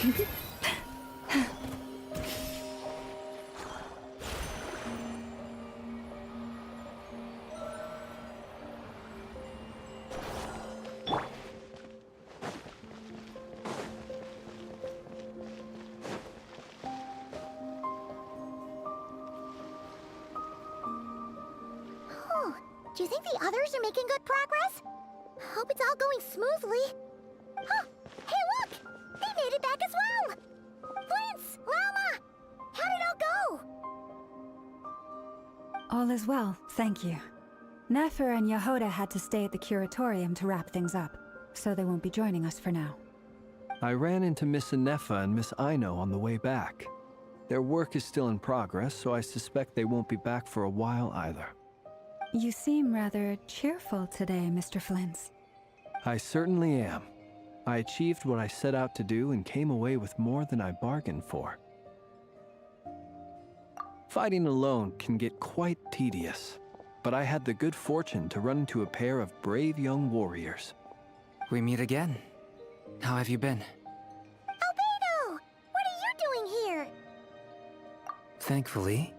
Do you think the others are making good progress? Hope it's all going smoothly. Huh! Hey, look! They made it back as well! Flint's! Lama! How did it all go? All is well, thank you. Nefer and Yehuda had to stay at the curatorium to wrap things up, so they won't be joining us for now. I ran into Miss Anefa and Miss Aino on the way back. Their work is still in progress, so I suspect they won't be back for a while either. You seem rather cheerful today, Mr. Flint's. I certainly am. I achieved what I set out to do and came away with more than I bargained for. Fighting alone can get quite tedious, but I had the good fortune to run into a pair of brave young warriors. We meet again. How have you been? Albedo! What are you doing here? Thankfully,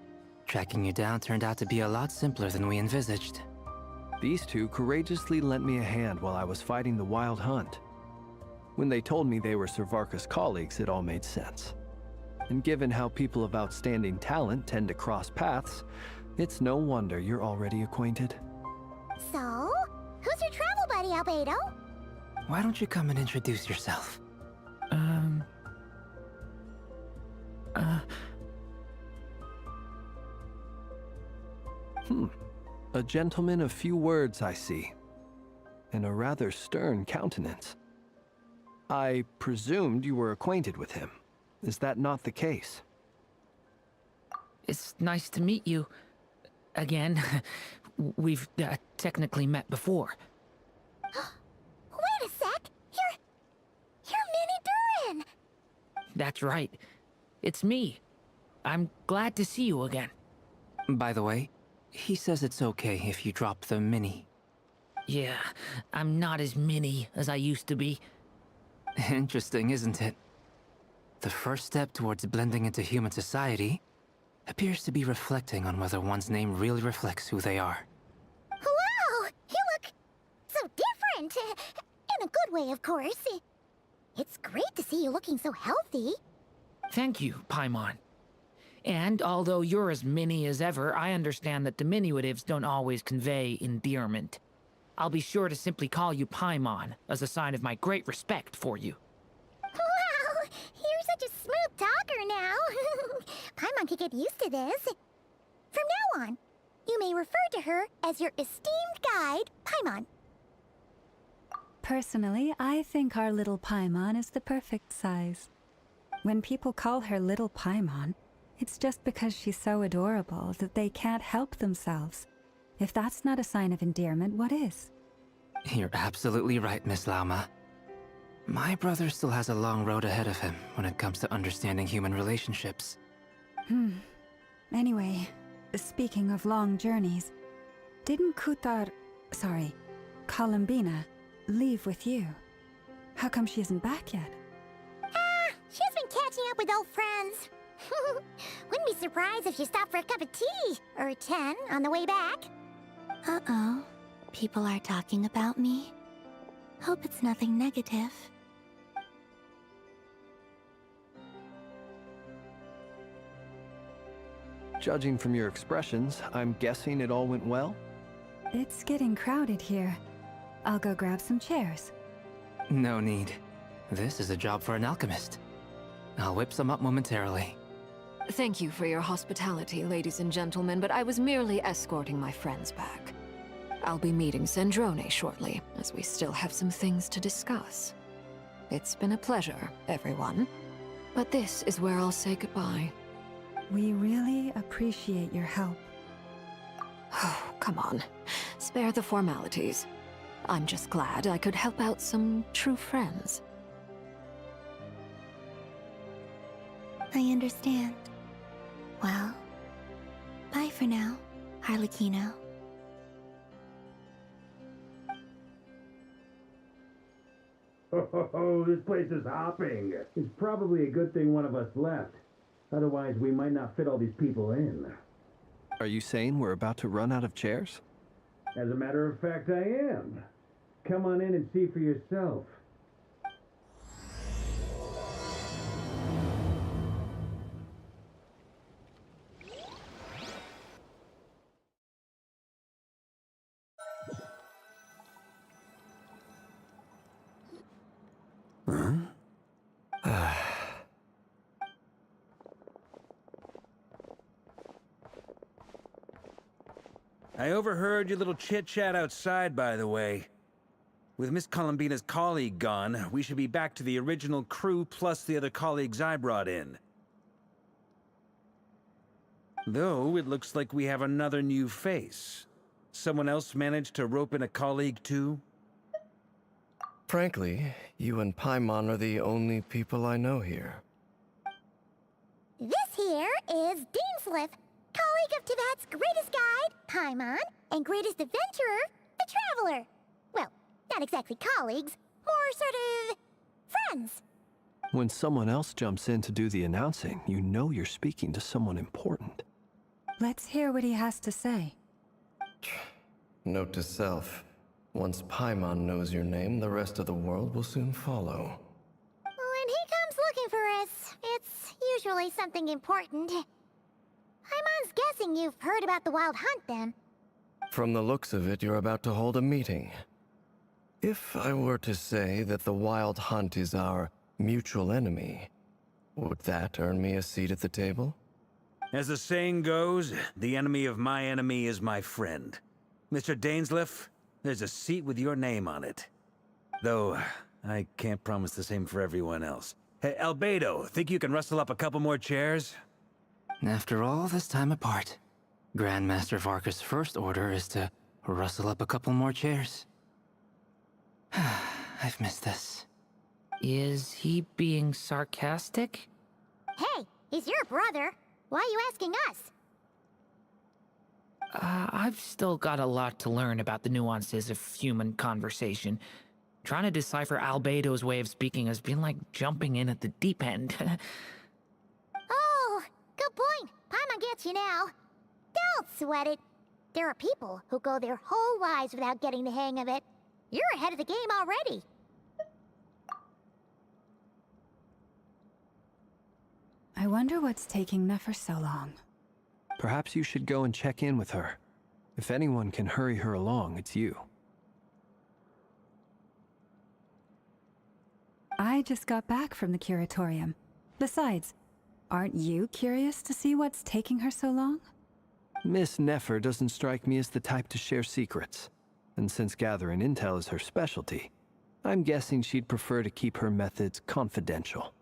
tracking you down turned out to be a lot simpler than we envisaged. These two courageously lent me a hand while I was fighting the wild hunt. When they told me they were Servarka's colleagues, it all made sense. And given how people of outstanding talent tend to cross paths, it's no wonder you're already acquainted. So, who's your travel buddy, Albedo? Why don't you come and introduce yourself? A gentleman of few words, I see. And a rather stern countenance. I presumed you were acquainted with him. Is that not the case? It's nice to meet you. Again. We've technically met before. Wait a sec! You're Minnie Durin! That's right. It's me. I'm glad to see you again. By the way, he says it's okay if you drop the mini. Yeah, I'm not as mini as I used to be. Interesting, isn't it? The first step towards blending into human society appears to be reflecting on whether one's name really reflects who they are. Wow! You look so different! In a good way, of course. It's great to see you looking so healthy. Thank you, Paimon. And although you're as mini as ever, I understand that diminutives don't always convey endearment. I'll be sure to simply call you Paimon, as a sign of my great respect for you. Wow! You're such a smooth talker now. Paimon could get used to this. From now on, you may refer to her as your esteemed guide, Paimon. Personally, I think our little Paimon is the perfect size. When people call her Little Paimon, it's just because she's so adorable that they can't help themselves. If that's not a sign of endearment, what is? You're absolutely right, Miss Lauma. My brother still has a long road ahead of him when it comes to understanding human relationships. Anyway, speaking of long journeys, didn't Columbina, leave with you? How come she isn't back yet? She's been catching up with old friends. Wouldn't be surprised if she stopped for a cup of tea, or 10 on the way back. Uh-oh. People are talking about me. Hope it's nothing negative. Judging from your expressions, I'm guessing it all went well? It's getting crowded here. I'll go grab some chairs. No need. This is a job for an alchemist. I'll whip some up momentarily. Thank you for your hospitality, ladies and gentlemen, but I was merely escorting my friends back. I'll be meeting Zendrone shortly, as we still have some things to discuss. It's been a pleasure, everyone. But this is where I'll say goodbye. We really appreciate your help. Oh, come on. Spare the formalities. I'm just glad I could help out some true friends. I understand. Well, bye for now, Harlequino. Oh, this place is hopping. It's probably a good thing one of us left. Otherwise, we might not fit all these people in. Are you saying we're about to run out of chairs? As a matter of fact, I am. Come on in and see for yourself. I overheard your little chit-chat outside, by the way. With Miss Columbina's colleague gone, we should be back to the original crew plus the other colleagues I brought in. Though, it looks like we have another new face. Someone else managed to rope in a colleague too? Frankly, you and Paimon are the only people I know here. This here is Deansliff, colleague of Tibet's greatest guide, Paimon, and greatest adventurer, the Traveler. Well, not exactly colleagues, more sort of friends. When someone else jumps in to do the announcing, you know you're speaking to someone important. Let's hear what he has to say. Note to self. Once Paimon knows your name, the rest of the world will soon follow. When he comes looking for us, it's usually something important. Paimon's guessing you've heard about the Wild Hunt, then. From the looks of it, you're about to hold a meeting. If I were to say that the Wild Hunt is our mutual enemy, would that earn me a seat at the table? As the saying goes, the enemy of my enemy is my friend. Mr. Dainsliff, there's a seat with your name on it. Though, I can't promise the same for everyone else. Hey, Albedo, think you can rustle up a couple more chairs? After all this time apart, Grandmaster Varka's first order is to rustle up a couple more chairs. I've missed this. Is he being sarcastic? Hey, he's your brother. Why are you asking us? I've still got a lot to learn about the nuances of human conversation. Trying to decipher Albedo's way of speaking has been like jumping in at the deep end. Oh, good point. Paimon gets you now. Don't sweat it. There are people who go their whole lives without getting the hang of it. You're ahead of the game already. I wonder what's taking Nefer so long. Perhaps you should go and check in with her. If anyone can hurry her along, it's you. I just got back from the curatorium. Besides, aren't you curious to see what's taking her so long? Miss Nefer doesn't strike me as the type to share secrets. And since gathering intel is her specialty, I'm guessing she'd prefer to keep her methods confidential.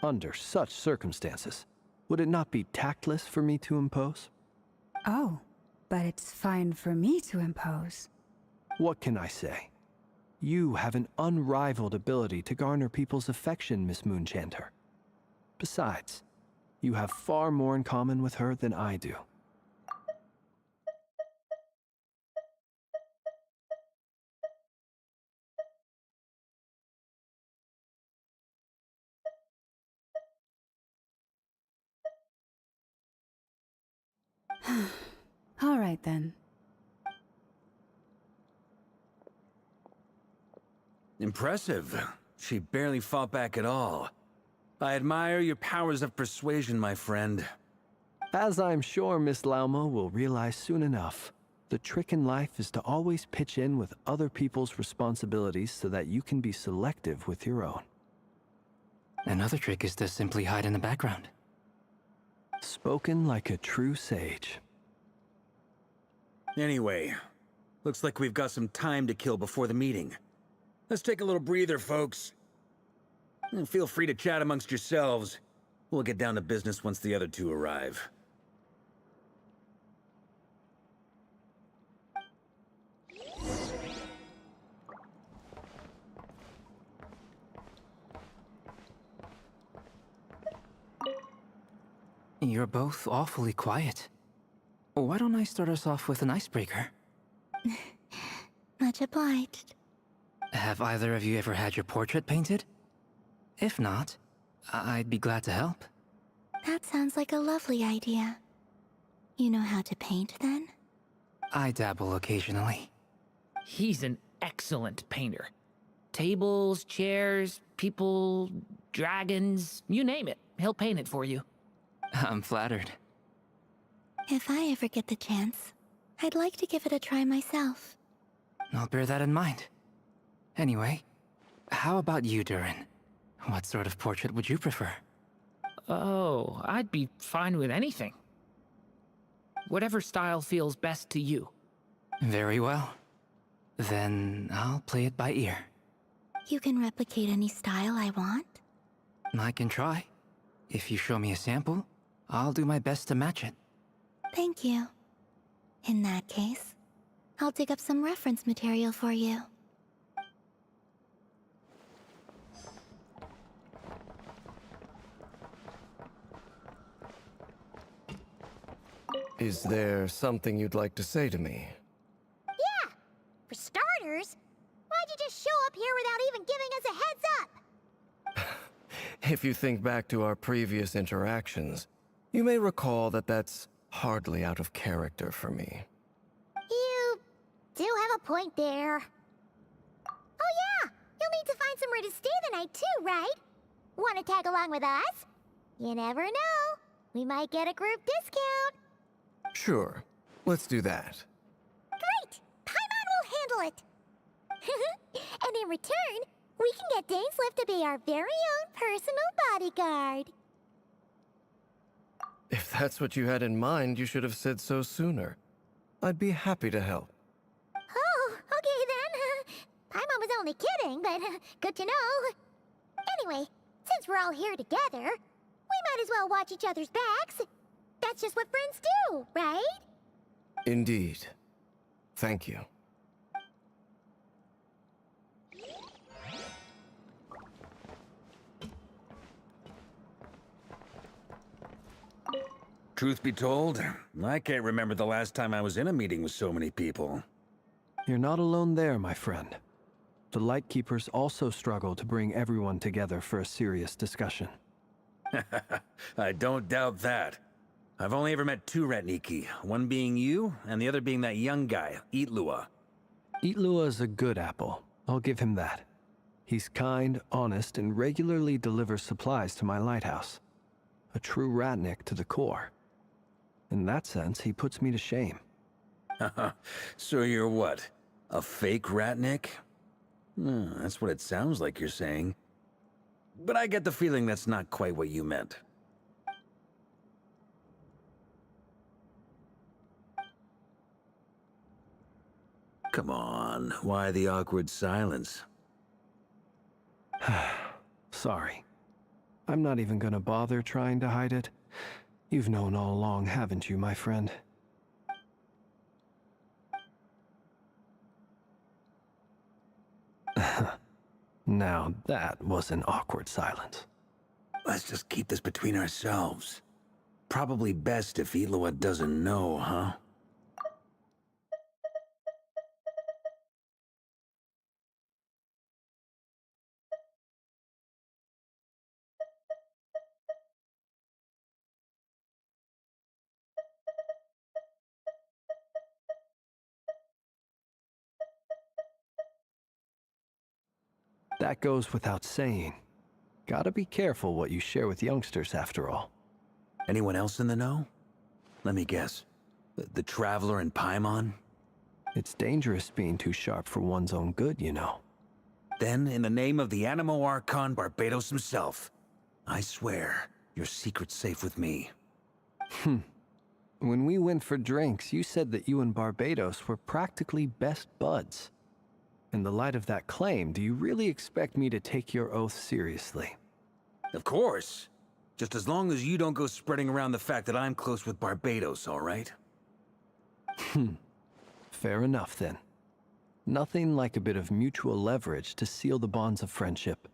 Under such circumstances, would it not be tactless for me to impose? Oh, but it's fine for me to impose. What can I say? You have an unrivaled ability to garner people's affection, Miss Moonchanter. Besides, you have far more in common with her than I do. All right, then. Impressive. She barely fought back at all. I admire your powers of persuasion, my friend. As I'm sure Miss Lauma will realize soon enough, the trick in life is to always pitch in with other people's responsibilities so that you can be selective with your own. Another trick is to simply hide in the background. Spoken like a true sage. Anyway, looks like we've got some time to kill before the meeting. Let's take a little breather, folks. And feel free to chat amongst yourselves. We'll get down to business once the other two arrive. You're both awfully quiet. Why don't I start us off with an icebreaker? Much obliged. Have either of you ever had your portrait painted? If not, I'd be glad to help. That sounds like a lovely idea. You know how to paint, then? I dabble occasionally. He's an excellent painter. Tables, chairs, people, dragons, you name it. He'll paint it for you. I'm flattered. If I ever get the chance, I'd like to give it a try myself. I'll bear that in mind. Anyway, how about you, Durin? What sort of portrait would you prefer? Oh, I'd be fine with anything. Whatever style feels best to you. Very well. Then I'll play it by ear. You can replicate any style I want? I can try. If you show me a sample, I'll do my best to match it. Thank you. In that case, I'll dig up some reference material for you. Is there something you'd like to say to me? Yeah! For starters, why'd you just show up here without even giving us a heads up? If you think back to our previous interactions, you may recall that that's hardly out of character for me. You do have a point there. Oh yeah! You'll need to find somewhere to stay the night too, right? Want to tag along with us? You never know. We might get a group discount. Sure, let's do that. Great! Paimon will handle it! And in return, we can get Dainslift to be our very own personal bodyguard. If that's what you had in mind, you should have said so sooner. I'd be happy to help. Oh, okay then. Paimon was only kidding, but good to know. Anyway, since we're all here together, we might as well watch each other's backs. That's just what friends do, right? Indeed. Thank you. Truth be told, I can't remember the last time I was in a meeting with so many people. You're not alone there, my friend. The Lightkeepers also struggle to bring everyone together for a serious discussion. I don't doubt that. I've only ever met two Ratniki, one being you, and the other being that young guy, Itlua. Itlua is a good apple. I'll give him that. He's kind, honest, and regularly delivers supplies to my lighthouse. A true Ratnik to the core. In that sense, he puts me to shame. So you're what? A fake Ratnik? That's what it sounds like you're saying. But I get the feeling that's not quite what you meant. Come on, why the awkward silence? Sorry. I'm not even gonna bother trying to hide it. You've known all along, haven't you, my friend? Now that was an awkward silence. Let's just keep this between ourselves. Probably best if Itlua doesn't know, huh? That goes without saying. Gotta be careful what you share with youngsters, after all. Anyone else in the know? Let me guess. The Traveler and Paimon? It's dangerous being too sharp for one's own good, you know. Then, in the name of the Animo Archon Barbatos himself, I swear, your secret's safe with me. When we went for drinks, you said that you and Barbatos were practically best buds. In the light of that claim, do you really expect me to take your oath seriously? Of course. Just as long as you don't go spreading around the fact that I'm close with Barbatos, all right? Fair enough, then. Nothing like a bit of mutual leverage to seal the bonds of friendship.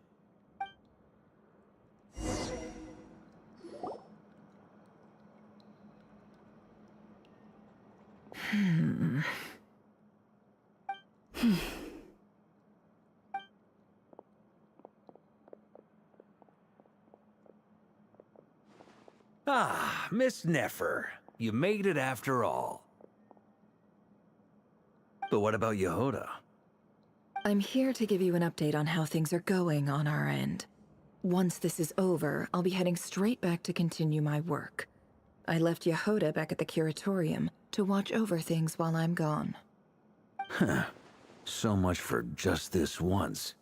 Miss Nefer, you made it after all. But what about Yehoda? I'm here to give you an update on how things are going on our end. Once this is over, I'll be heading straight back to continue my work. I left Yehoda back at the curatorium to watch over things while I'm gone. Huh. So much for just this once.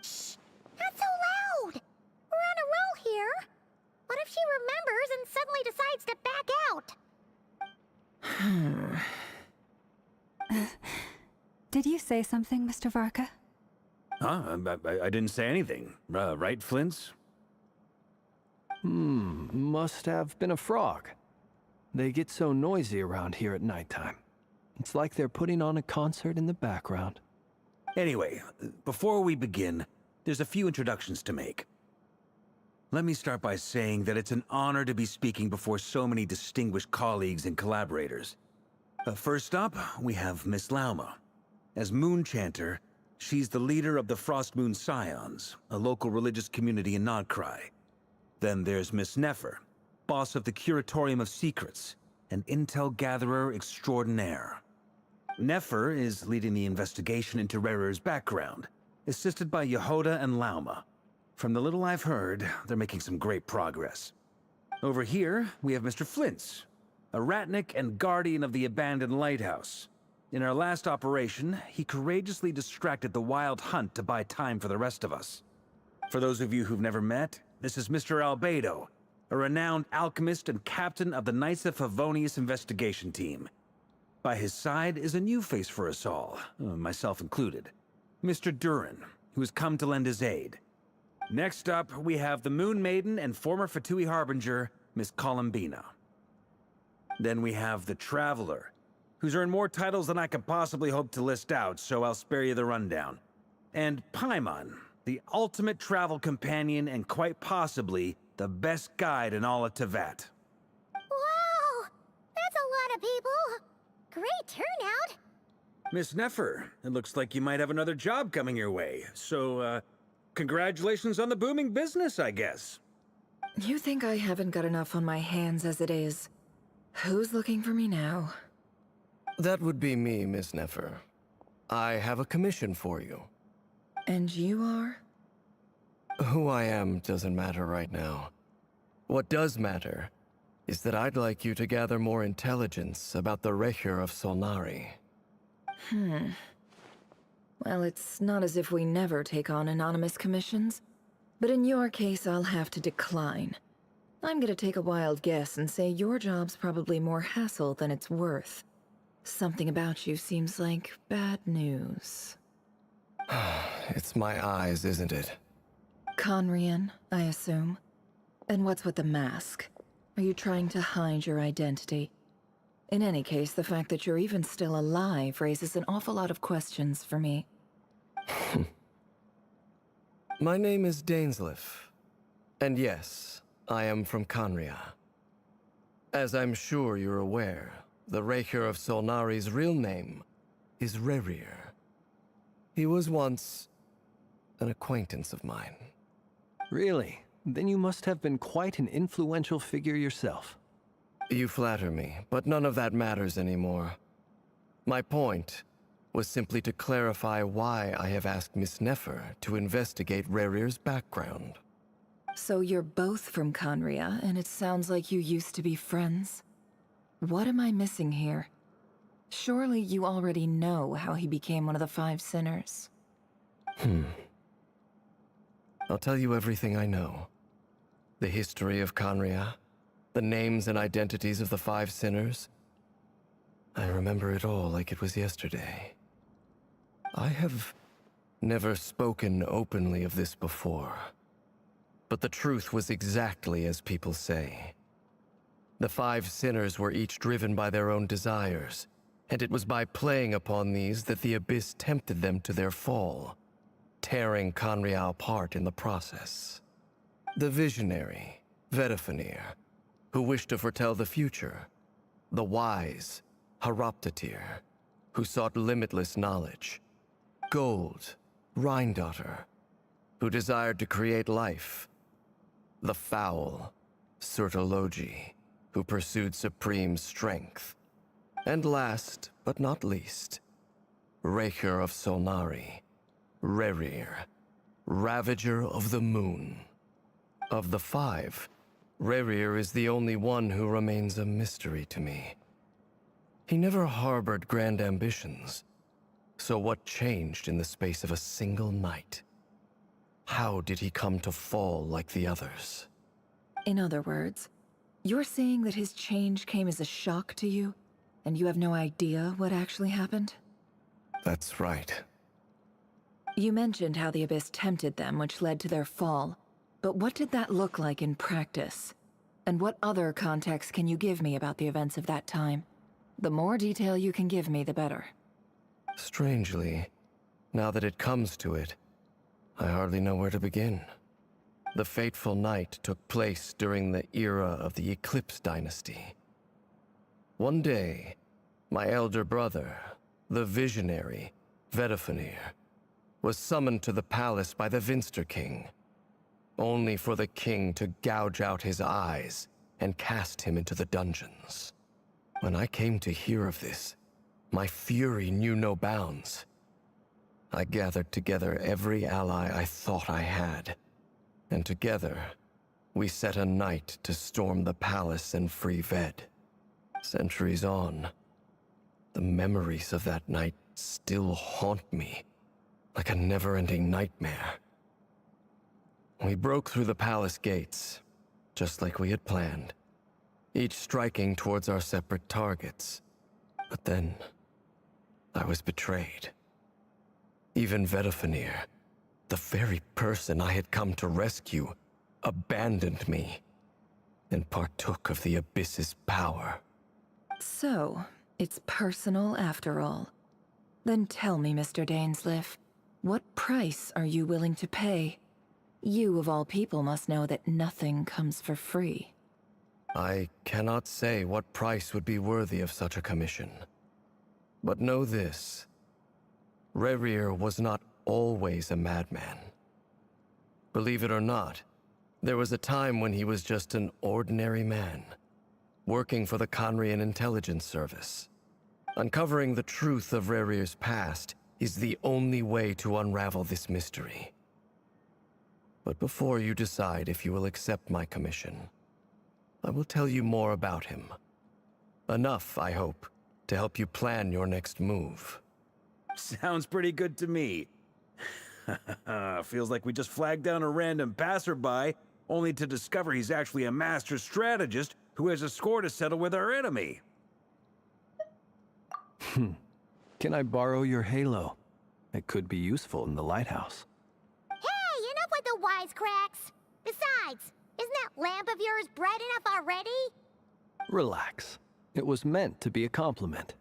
Shh! Not so loud! We're on a roll here. What if she remembers and suddenly decides to back out? Did you say something, Mr. Varka? Huh? I didn't say anything. Right, Flint's? Must have been a frog. They get so noisy around here at nighttime. It's like they're putting on a concert in the background. Anyway, before we begin, there's a few introductions to make. Let me start by saying that it's an honor to be speaking before so many distinguished colleagues and collaborators. First up, we have Miss Lauma. As Moon Chanter, she's the leader of the Frost Moon Scions, a local religious community in Nodcry. Then there's Miss Nefer, boss of the Curatorium of Secrets, an intel gatherer extraordinaire. Nefer is leading the investigation into Rerer's background, assisted by Yehoda and Lauma. From the little I've heard, they're making some great progress. Over here, we have Mr. Flint's, a ratnik and guardian of the abandoned lighthouse. In our last operation, he courageously distracted the wild hunt to buy time for the rest of us. For those of you who've never met, this is Mr. Albedo, a renowned alchemist and captain of the Knights of Favonius investigation team. By his side is a new face for us all, myself included, Mr. Durin, who has come to lend his aid. Next up, we have the Moon Maiden and former Fatui Harbinger, Miss Columbina. Then we have the Traveler, who's earned more titles than I could possibly hope to list out, so I'll spare you the rundown. And Paimon, the ultimate travel companion and quite possibly the best guide in all of Tevat. Wow! That's a lot of people! Great turnout! Miss Nefer, it looks like you might have another job coming your way, so, congratulations on the booming business, I guess. You think I haven't got enough on my hands as it is? Who's looking for me now? That would be me, Miss Nefer. I have a commission for you. And you are? Who I am doesn't matter right now. What does matter is that I'd like you to gather more intelligence about the Recher of Solnari. Well, it's not as if we never take on anonymous commissions. But in your case, I'll have to decline. I'm gonna take a wild guess and say your job's probably more hassle than it's worth. Something about you seems like bad news. It's my eyes, isn't it? Conrian, I assume. And what's with the mask? Are you trying to hide your identity? In any case, the fact that you're even still alive raises an awful lot of questions for me. My name is Dainsleif. And yes, I am from Conria. As I'm sure you're aware, the Recher of Solnari's real name is Rerir. He was once an acquaintance of mine. Really? Then you must have been quite an influential figure yourself. You flatter me, but none of that matters anymore. My point was simply to clarify why I have asked Miss Nefer to investigate Rerir's background. So you're both from Conria, and it sounds like you used to be friends? What am I missing here? Surely you already know how he became one of the Five Sinners. I'll tell you everything I know. The history of Conria, the names and identities of the Five Sinners. I remember it all like it was yesterday. I have never spoken openly of this before. But the truth was exactly as people say. The Five Sinners were each driven by their own desires, and it was by playing upon these that the Abyss tempted them to their fall, tearing Conria apart in the process. The visionary, Vedifenir, who wished to foretell the future. The wise, Haroptatir, who sought limitless knowledge. Gold, Rhindaughter, who desired to create life. The foul, Sertologi, who pursued supreme strength. And last, but not least, Raker of Solnari, Rerir, Ravager of the Moon. Of the five, Rerir is the only one who remains a mystery to me. He never harbored grand ambitions, so what changed in the space of a single night? How did he come to fall like the others? In other words, you're saying that his change came as a shock to you, and you have no idea what actually happened? That's right. You mentioned how the Abyss tempted them, which led to their fall. But what did that look like in practice? And what other context can you give me about the events of that time? The more detail you can give me, the better. Strangely, now that it comes to it, I hardly know where to begin. The fateful night took place during the era of the Eclipse Dynasty. One day, my elder brother, the visionary, Vedifenir, was summoned to the palace by the Vinster King, only for the king to gouge out his eyes and cast him into the dungeons. When I came to hear of this, my fury knew no bounds. I gathered together every ally I thought I had, and together, we set a night to storm the palace and free Ved. Centuries on, the memories of that night still haunt me, like a never-ending nightmare. We broke through the palace gates, just like we had planned, each striking towards our separate targets. But then, I was betrayed. Even Vedifenir, the very person I had come to rescue, abandoned me and partook of the Abyss's power. So, it's personal after all. Then tell me, Mr. Dainsleif, what price are you willing to pay? You, of all people, must know that nothing comes for free. I cannot say what price would be worthy of such a commission. But know this. Rerir was not always a madman. Believe it or not, there was a time when he was just an ordinary man, working for the Conrian Intelligence Service. Uncovering the truth of Rerir's past is the only way to unravel this mystery. But before you decide if you will accept my commission, I will tell you more about him. Enough, I hope, to help you plan your next move. Sounds pretty good to me. Feels like we just flagged down a random passerby, only to discover he's actually a master strategist who has a score to settle with our enemy. Can I borrow your halo? It could be useful in the lighthouse. Hey, enough with the wisecracks! Besides, isn't that lamp of yours bright enough already? Relax. It was meant to be a compliment.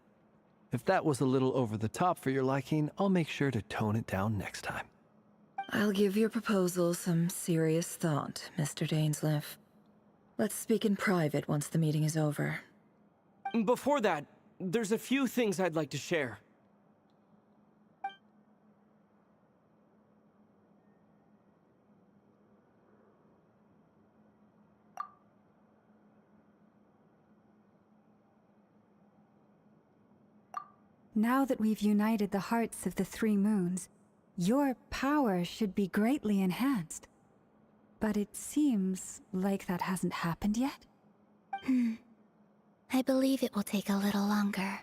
If that was a little over the top for your liking, I'll make sure to tone it down next time. I'll give your proposal some serious thought, Mr. Dainsleif. Let's speak in private once the meeting is over. Before that, there's a few things I'd like to share. Now that we've united the hearts of the three moons, your power should be greatly enhanced. But it seems like that hasn't happened yet? I believe it will take a little longer.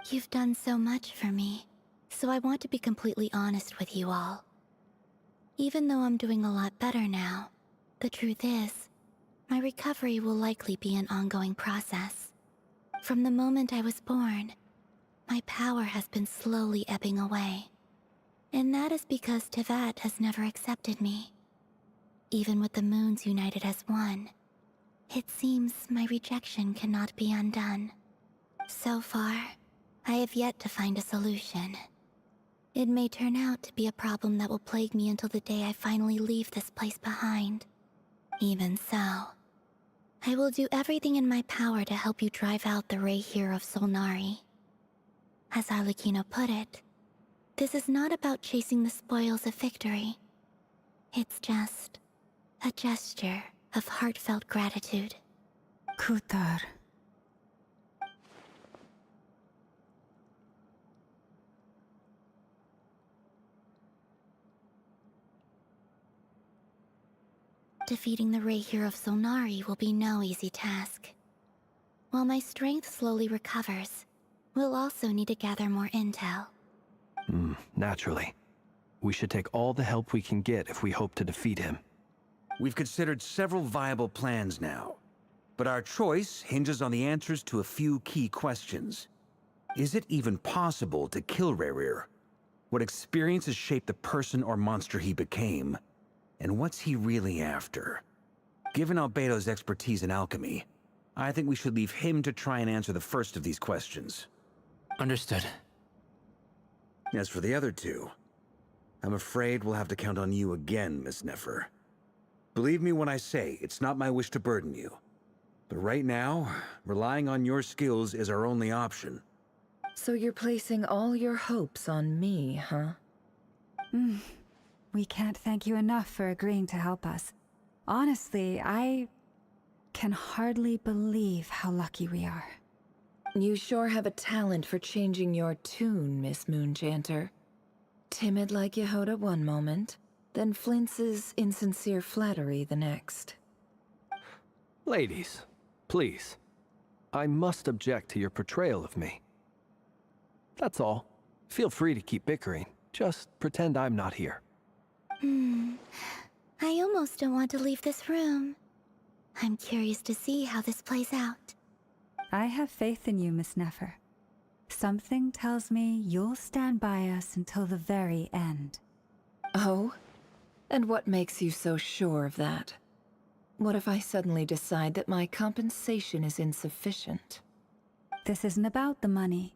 You've done so much for me, so I want to be completely honest with you all. Even though I'm doing a lot better now, the truth is, my recovery will likely be an ongoing process. From the moment I was born, my power has been slowly ebbing away. And that is because Tevat has never accepted me. Even with the moons united as one, it seems my rejection cannot be undone. So far, I have yet to find a solution. It may turn out to be a problem that will plague me until the day I finally leave this place behind. Even so, I will do everything in my power to help you drive out the Raker of Solnari. As Arlecchino put it, this is not about chasing the spoils of victory, It's just a gesture of heartfelt gratitude. Kutar. Defeating the Rahier of Solnari will be no easy task. While my strength slowly recovers, we'll also need to gather more intel. Naturally. We should take all the help we can get if we hope to defeat him. We've considered several viable plans now, but our choice hinges on the answers to a few key questions. Is it even possible to kill Rahier? What experiences shaped the person or monster he became? And what's he really after? Given Albedo's expertise in alchemy, I think we should leave him to try and answer the first of these questions. Understood. As for the other two, I'm afraid we'll have to count on you again, Miss Nefer. Believe me when I say it's not my wish to burden you. But right now, relying on your skills is our only option. So you're placing all your hopes on me, huh? We can't thank you enough for agreeing to help us. Honestly, I can hardly believe how lucky we are. You sure have a talent for changing your tune, Miss Moonchanter. Timid like Yehoda one moment, then flinches insincere flattery the next. Ladies, please. I must object to your portrayal of me. That's all. Feel free to keep bickering. Just pretend I'm not here. I almost don't want to leave this room. I'm curious to see how this plays out. I have faith in you, Miss Nefer. Something tells me you'll stand by us until the very end. Oh? And what makes you so sure of that? What if I suddenly decide that my compensation is insufficient? This isn't about the money.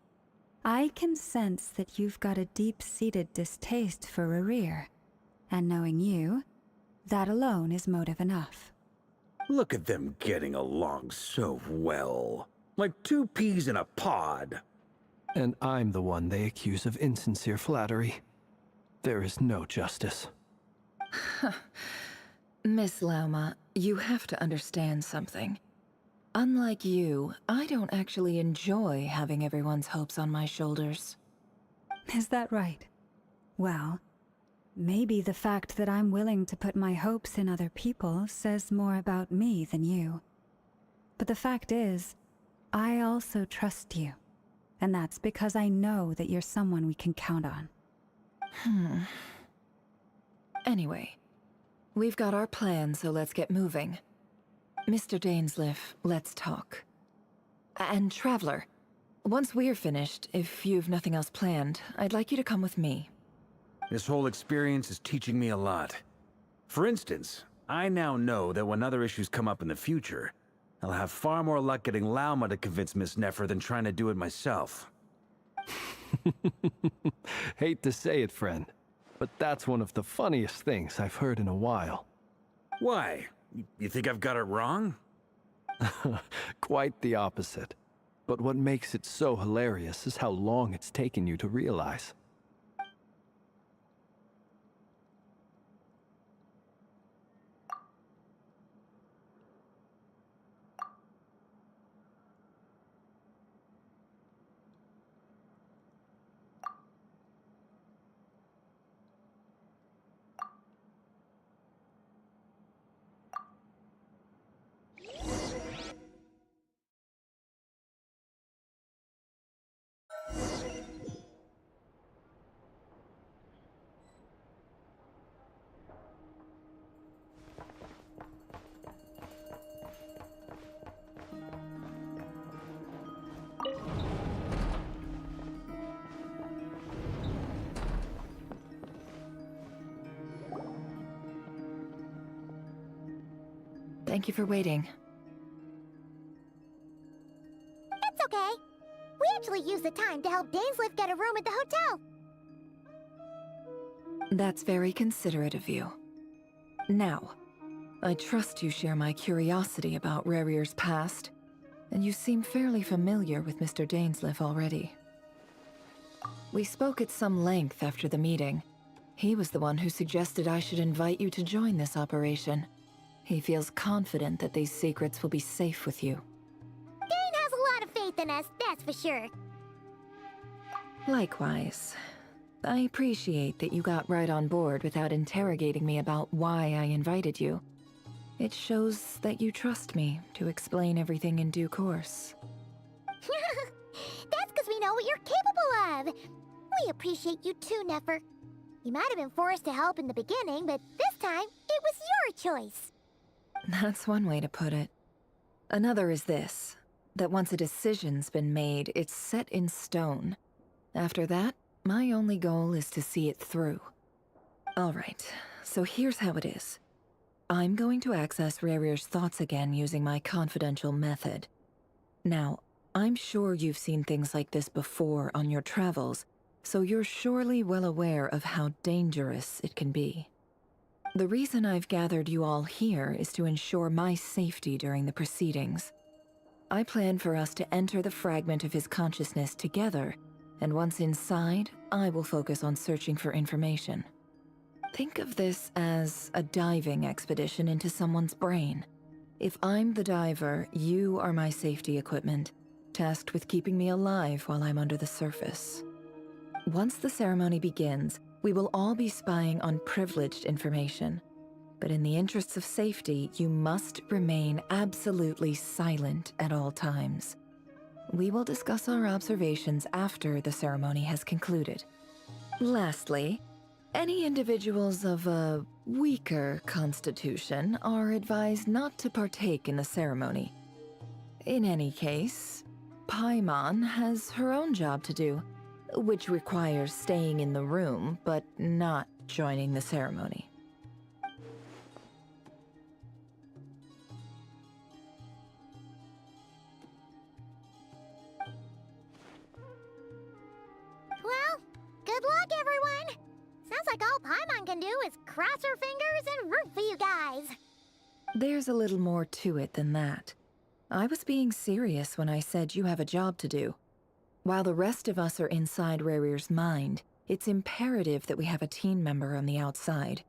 I can sense that you've got a deep-seated distaste for Rahier. And knowing you, that alone is motive enough. Look at them getting along so well. Like two peas in a pod. And I'm the one they accuse of insincere flattery. There is no justice. Miss Lauma, you have to understand something. Unlike you, I don't actually enjoy having everyone's hopes on my shoulders. Is that right? Well, maybe the fact that I'm willing to put my hopes in other people says more about me than you. But the fact is, I also trust you. And that's because I know that you're someone we can count on. Anyway, we've got our plan, so let's get moving. Mr. Dainsleif, let's talk. And Traveler, once we're finished, if you've nothing else planned, I'd like you to come with me. This whole experience is teaching me a lot. For instance, I now know that when other issues come up in the future, I'll have far more luck getting Lauma to convince Miss Nefer than trying to do it myself. Hate to say it, friend, but that's one of the funniest things I've heard in a while. Why? You think I've got it wrong? Quite the opposite. But what makes it so hilarious is how long it's taken you to realize. Thank you for waiting. It's okay. We actually used the time to help Dainsleif get a room at the hotel. That's very considerate of you. Now, I trust you share my curiosity about Rahier's past, and you seem fairly familiar with Mr. Dainsleif already. We spoke at some length after the meeting, He was the one who suggested I should invite you to join this operation. He feels confident that these secrets will be safe with you. Dane has a lot of faith in us, that's for sure. Likewise. I appreciate that you got right on board without interrogating me about why I invited you. It shows that you trust me to explain everything in due course. That's because we know what you're capable of. We appreciate you too, Nefer. You might have been forced to help in the beginning, but this time, it was your choice. That's one way to put it. Another is this, that once a decision's been made, it's set in stone. After that, my only goal is to see it through. Alright, so here's how it is. I'm going to access Rarir's thoughts again using my confidential method. Now, I'm sure you've seen things like this before on your travels, so you're surely well aware of how dangerous it can be. The reason I've gathered you all here is to ensure my safety during the proceedings. I plan for us to enter the fragment of his consciousness together, and once inside, I will focus on searching for information. Think of this as a diving expedition into someone's brain. If I'm the diver, you are my safety equipment, tasked with keeping me alive while I'm under the surface. Once the ceremony begins, we will all be spying on privileged information. But in the interests of safety, you must remain absolutely silent at all times. We will discuss our observations after the ceremony has concluded. Lastly, any individuals of a weaker constitution are advised not to partake in the ceremony. In any case, Paimon has her own job to do, which requires staying in the room but not joining the ceremony. Well, good luck, everyone. Sounds like all Paimon can do is cross her fingers and root for you guys. There's a little more to it than that. I was being serious when I said you have a job to do. While the rest of us are inside Rarir's mind, it's imperative that we have a team member on the outside.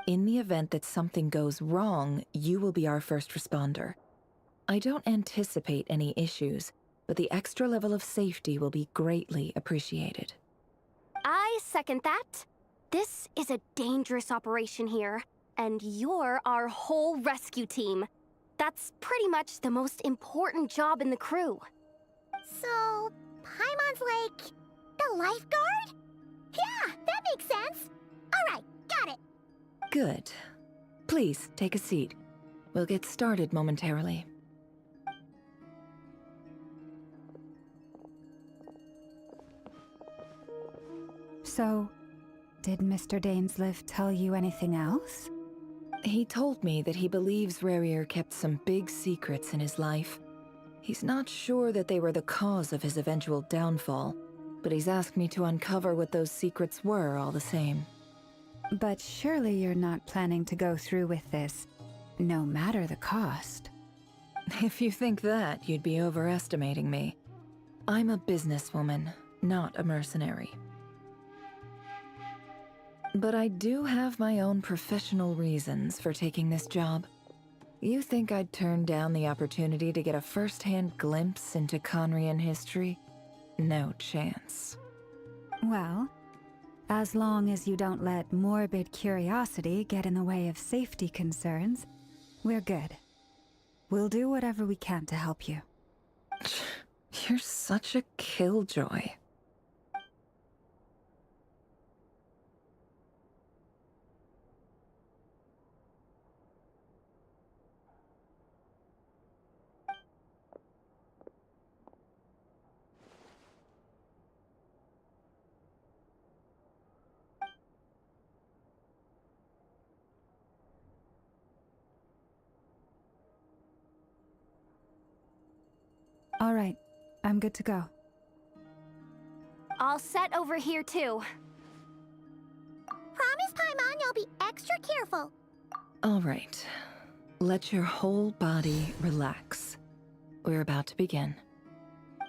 In the event that something goes wrong, you will be our first responder. I don't anticipate any issues, but the extra level of safety will be greatly appreciated. I second that. This is a dangerous operation here, and you're our whole rescue team. That's pretty much the most important job in the crew. So, Paimon's like the lifeguard? Yeah, that makes sense. All right, got it. Good. Please, take a seat. We'll get started momentarily. So, did Mr. Dainsleif tell you anything else? He told me that he believes Rarir kept some big secrets in his life. He's not sure that they were the cause of his eventual downfall, but he's asked me to uncover what those secrets were all the same. But surely you're not planning to go through with this, no matter the cost. If you think that, you'd be overestimating me. I'm a businesswoman, not a mercenary. But I do have my own professional reasons for taking this job. You think I'd turn down the opportunity to get a first-hand glimpse into Conrian history? No chance. Well, as long as you don't let morbid curiosity get in the way of safety concerns, we're good. We'll do whatever we can to help you. You're such a killjoy. All right, I'm good to go. All set over here, too. Promise, Paimon, you'll be extra careful. All right. Let your whole body relax. We're about to begin.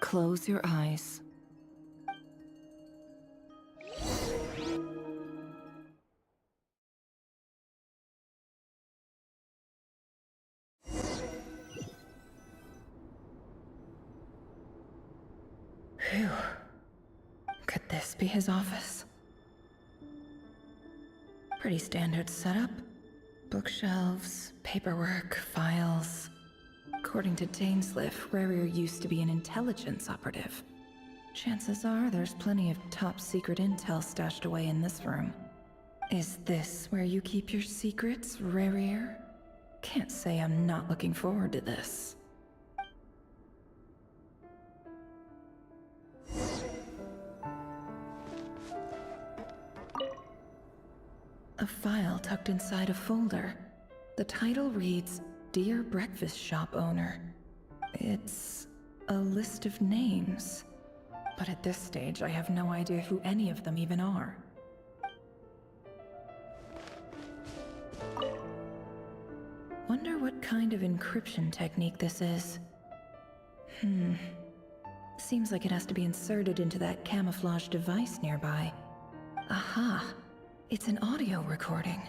Close your eyes. Phew. Could this be his office? Pretty standard setup. Bookshelves, paperwork, files. According to Dainsliff, Rarier used to be an intelligence operative. Chances are there's plenty of top-secret intel stashed away in this room. Is this where you keep your secrets, Rarier? Can't say I'm not looking forward to this. A file tucked inside a folder. The title reads, Dear Breakfast Shop Owner. It's a list of names. But at this stage, I have no idea who any of them even are. Wonder what kind of encryption technique this is. Seems like it has to be inserted into that camouflage device nearby. Aha! It's an audio recording.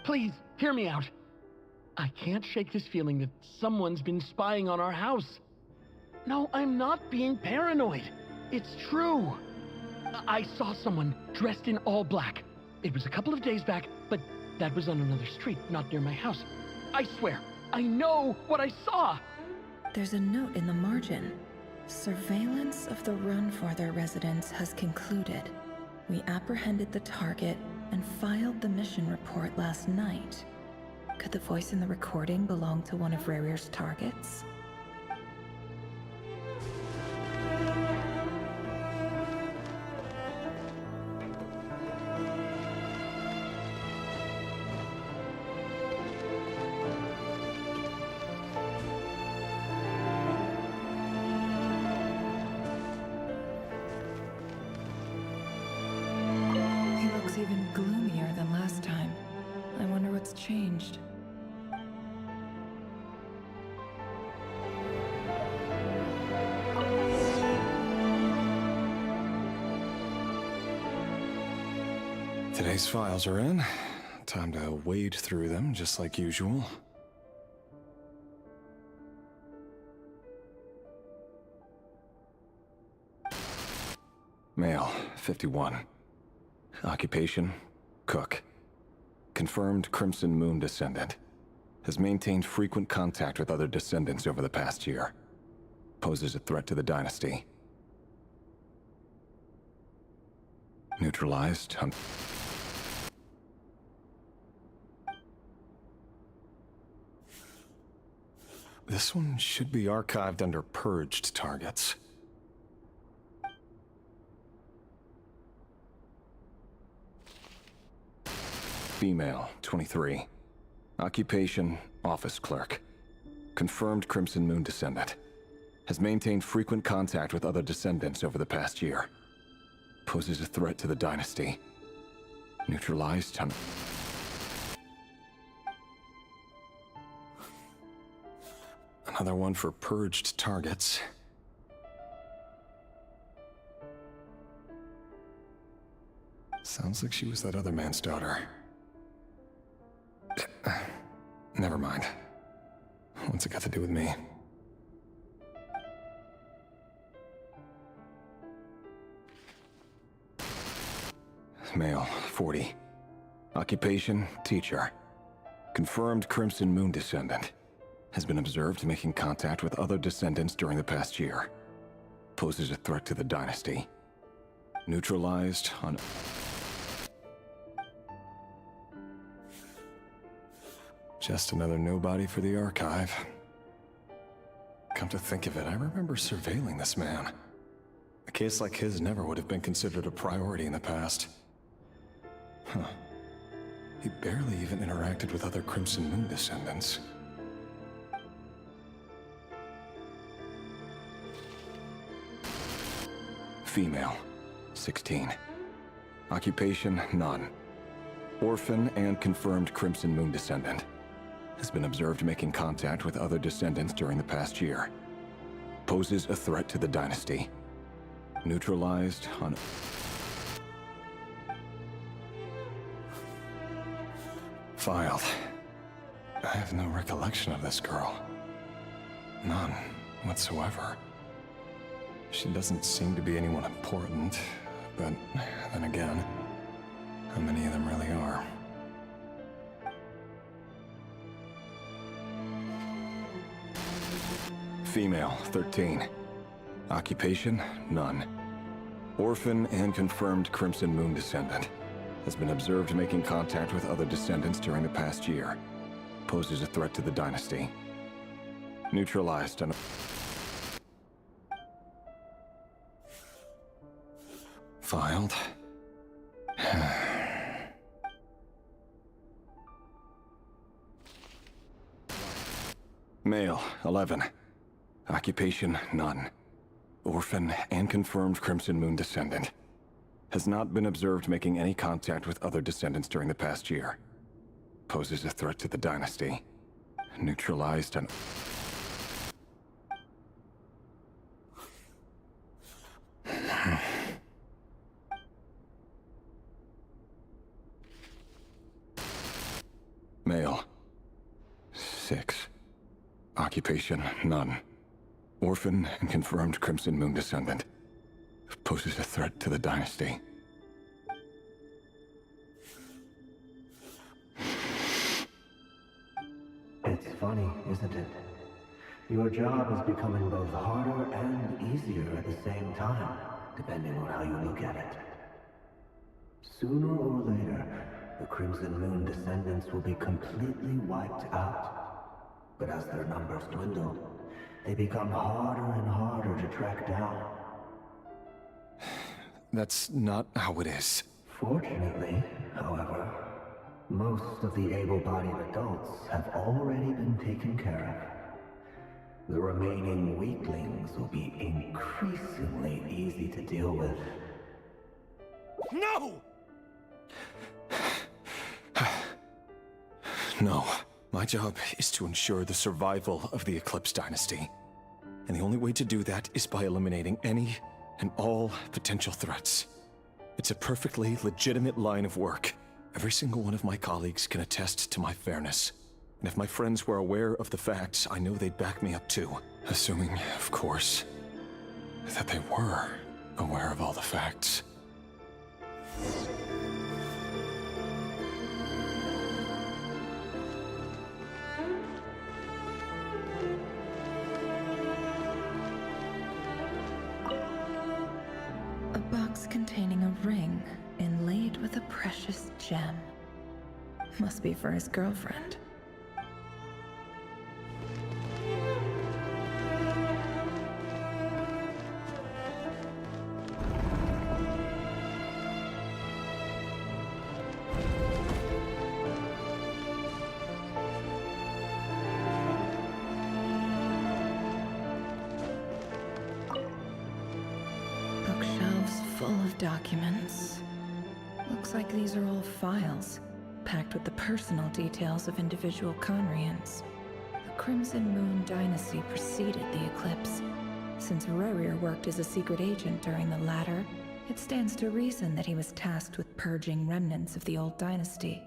Please, hear me out. I can't shake this feeling that someone's been spying on our house. No, I'm not being paranoid. It's true. I saw someone dressed in all black. It was a couple of days back, but that was on another street, not near my house. I swear, I know what I saw! There's a note in the margin. Surveillance of the Run for their residence has concluded. We apprehended the target and filed the mission report last night. Could the voice in the recording belong to one of Rarier's targets? Even gloomier than last time. I wonder what's changed. Today's files are in. Time to wade through them just like usual. Male, 51. Occupation, cook. Confirmed Crimson Moon descendant. Has maintained frequent contact with other descendants over the past year. Poses a threat to the dynasty. Neutralized. This one should be archived under purged targets. Female, 23. Occupation, office clerk. Confirmed Crimson Moon descendant. Has maintained frequent contact with other descendants over the past year. Poses a threat to the dynasty. Neutralized. Another one for purged targets. Sounds like she was that other man's daughter. Never mind. What's it got to do with me? Male, 40. Occupation, teacher. Confirmed Crimson Moon descendant. Has been observed making contact with other descendants during the past year. Poses a threat to the dynasty. Neutralized on... Just another nobody for the archive. Come to think of it, I remember surveilling this man. A case like his never would have been considered a priority in the past. Huh. He barely even interacted with other Crimson Moon descendants. Female, 16. Occupation, none. Orphan and confirmed Crimson Moon descendant. Has been observed making contact with other descendants during the past year. Poses a threat to the dynasty. Neutralized on... Filed. I have no recollection of this girl. None whatsoever. She doesn't seem to be anyone important, but then again, how many of them really are? Female, 13. Occupation, none. Orphan and confirmed Crimson Moon descendant. Has been observed making contact with other descendants during the past year. Poses a threat to the dynasty. Neutralized and... Filed. Male, 11. Occupation, none. Orphan and confirmed Crimson Moon descendant. Has not been observed making any contact with other descendants during the past year. Poses a threat to the dynasty. Neutralized and... Male. 6. Occupation, none. Orphan and confirmed Crimson Moon descendant. Poses a threat to the dynasty. It's funny, isn't it? Your job is becoming both harder and easier at the same time, depending on how you look at it. Sooner or later, the Crimson Moon descendants will be completely wiped out. But as their numbers dwindle, they become harder and harder to track down. That's not how it is. Fortunately, however, most of the able-bodied adults have already been taken care of. The remaining weaklings will be increasingly easy to deal with. No! No. My job is to ensure the survival of the Eclipse Dynasty. And the only way to do that is by eliminating any and all potential threats. It's a perfectly legitimate line of work. Every single one of my colleagues can attest to my fairness. And if my friends were aware of the facts, I know they'd back me up too. Assuming, of course, that they were aware of all the facts. A box containing a ring inlaid with a precious gem. Must be for his girlfriend. Bookshelves full of documents. Looks like these are all files, packed with the personal details of individual Conrians. The Crimson Moon Dynasty preceded the Eclipse. Since Rerir worked as a secret agent during the latter, it stands to reason that he was tasked with purging remnants of the old dynasty.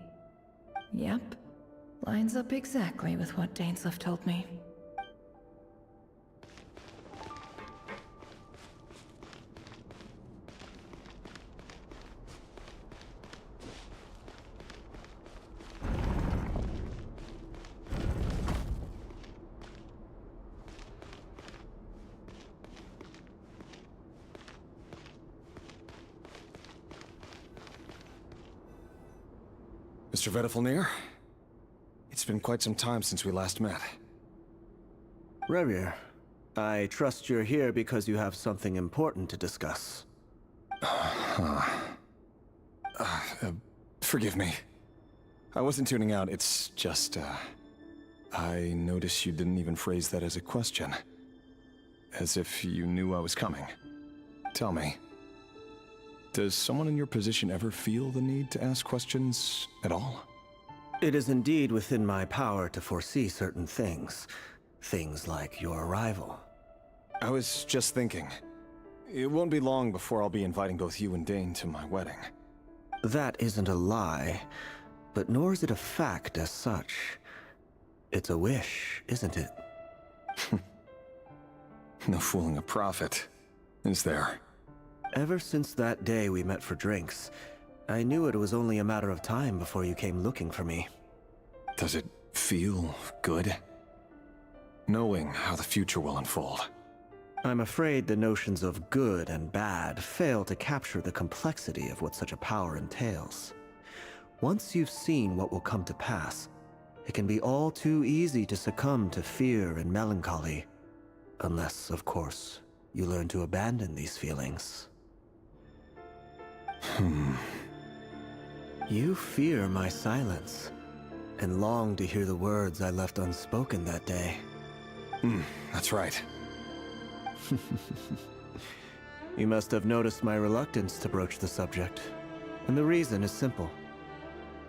Yep, lines up exactly with what Dainsleif told me. Mr. Vedifalnir? It's been quite some time since we last met. Rerir, I trust you're here because you have something important to discuss. Forgive me. I wasn't tuning out, it's just, I noticed you didn't even phrase that as a question. As if you knew I was coming. Tell me, does someone in your position ever feel the need to ask questions at all? It is indeed within my power to foresee certain things. Things like your arrival. I was just thinking. It won't be long before I'll be inviting both you and Dane to my wedding. That isn't a lie, but nor is it a fact as such. It's a wish, isn't it? No fooling a prophet. is there? Ever since that day we met for drinks, I knew it was only a matter of time before you came looking for me. Does it feel good? Knowing how the future will unfold. I'm afraid the notions of good and bad fail to capture the complexity of what such a power entails. Once you've seen what will come to pass, it can be all too easy to succumb to fear and melancholy. Unless, of course, you learn to abandon these feelings. You fear my silence, and long to hear the words I left unspoken that day. That's right. You must have noticed my reluctance to broach the subject. And the reason is simple.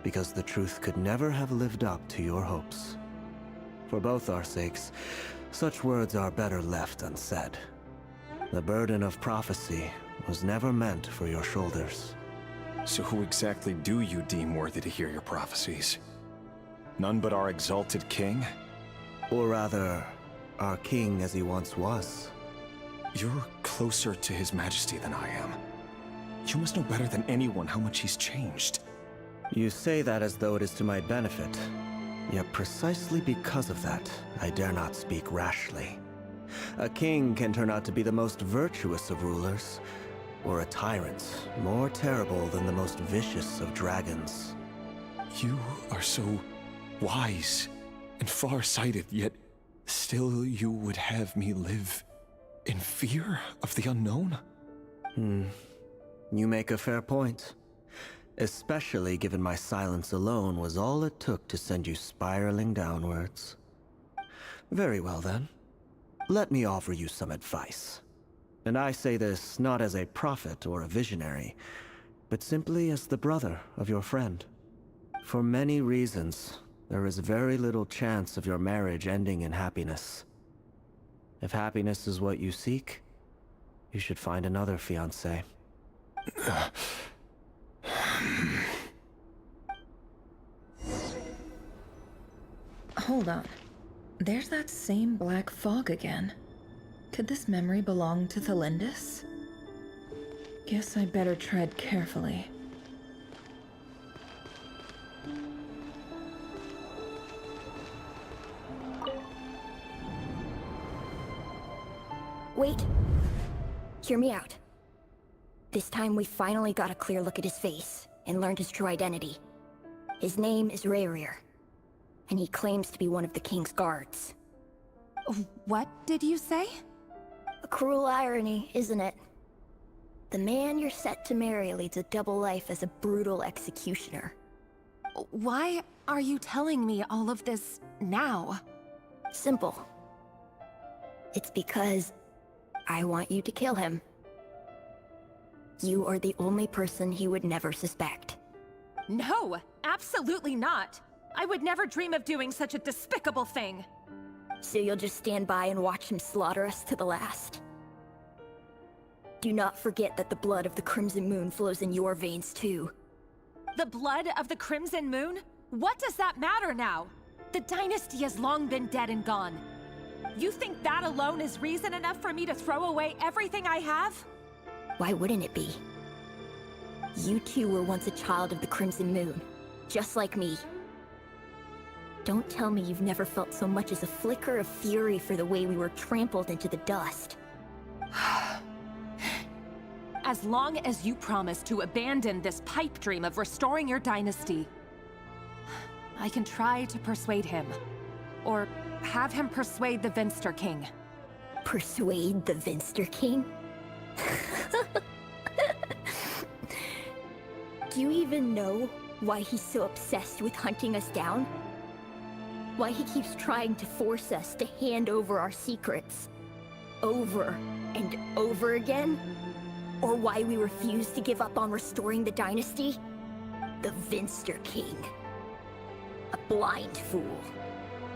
Because the truth could never have lived up to your hopes. For both our sakes, such words are better left unsaid. The burden of prophecy was never meant for your shoulders. So who exactly do you deem worthy to hear your prophecies? None but our exalted king? Or rather, our king as he once was. You're closer to his majesty than I am. You must know better than anyone how much he's changed. You say that as though it is to my benefit. Yet precisely because of that, I dare not speak rashly. A king can turn out to be the most virtuous of rulers, or a tyrant more terrible than the most vicious of dragons. You are so wise and far-sighted, yet still you would have me live in fear of the unknown? You make a fair point. Especially given my silence alone was all it took to send you spiraling downwards. Very well then. Let me offer you some advice. And I say this not as a prophet or a visionary, but simply as the brother of your friend. For many reasons, there is very little chance of your marriage ending in happiness. If happiness is what you seek, you should find another fiancé. Hold on. There's that same black fog again. Could this memory belong to Thelindis? Guess I better tread carefully. Wait. Hear me out. This time we finally got a clear look at his face and learned his true identity. His name is Rayrir, and he claims to be one of the king's guards. What did you say? A cruel irony, isn't it? The man you're set to marry leads a double life as a brutal executioner. Why are you telling me all of this now? Simple. It's because I want you to kill him. You are the only person he would never suspect. No, absolutely not. I would never dream of doing such a despicable thing. So you'll just stand by and watch him slaughter us to the last? Do not forget that the blood of the Crimson Moon flows in your veins too. The blood of the Crimson Moon? What does that matter now? The dynasty has long been dead and gone. You think that alone is reason enough for me to throw away everything I have? Why wouldn't it be? You two were once a child of the Crimson Moon, just like me. Don't tell me you've never felt so much as a flicker of fury for the way we were trampled into the dust. As long as you promise to abandon this pipe dream of restoring your dynasty, I can try to persuade him. Or have him persuade the Vinster King. Persuade the Vinster King? Do you even know why he's so obsessed with hunting us down? Why he keeps trying to force us to hand over our secrets over and over again? Or why we refuse to give up on restoring the dynasty? The Vinster King. A blind fool.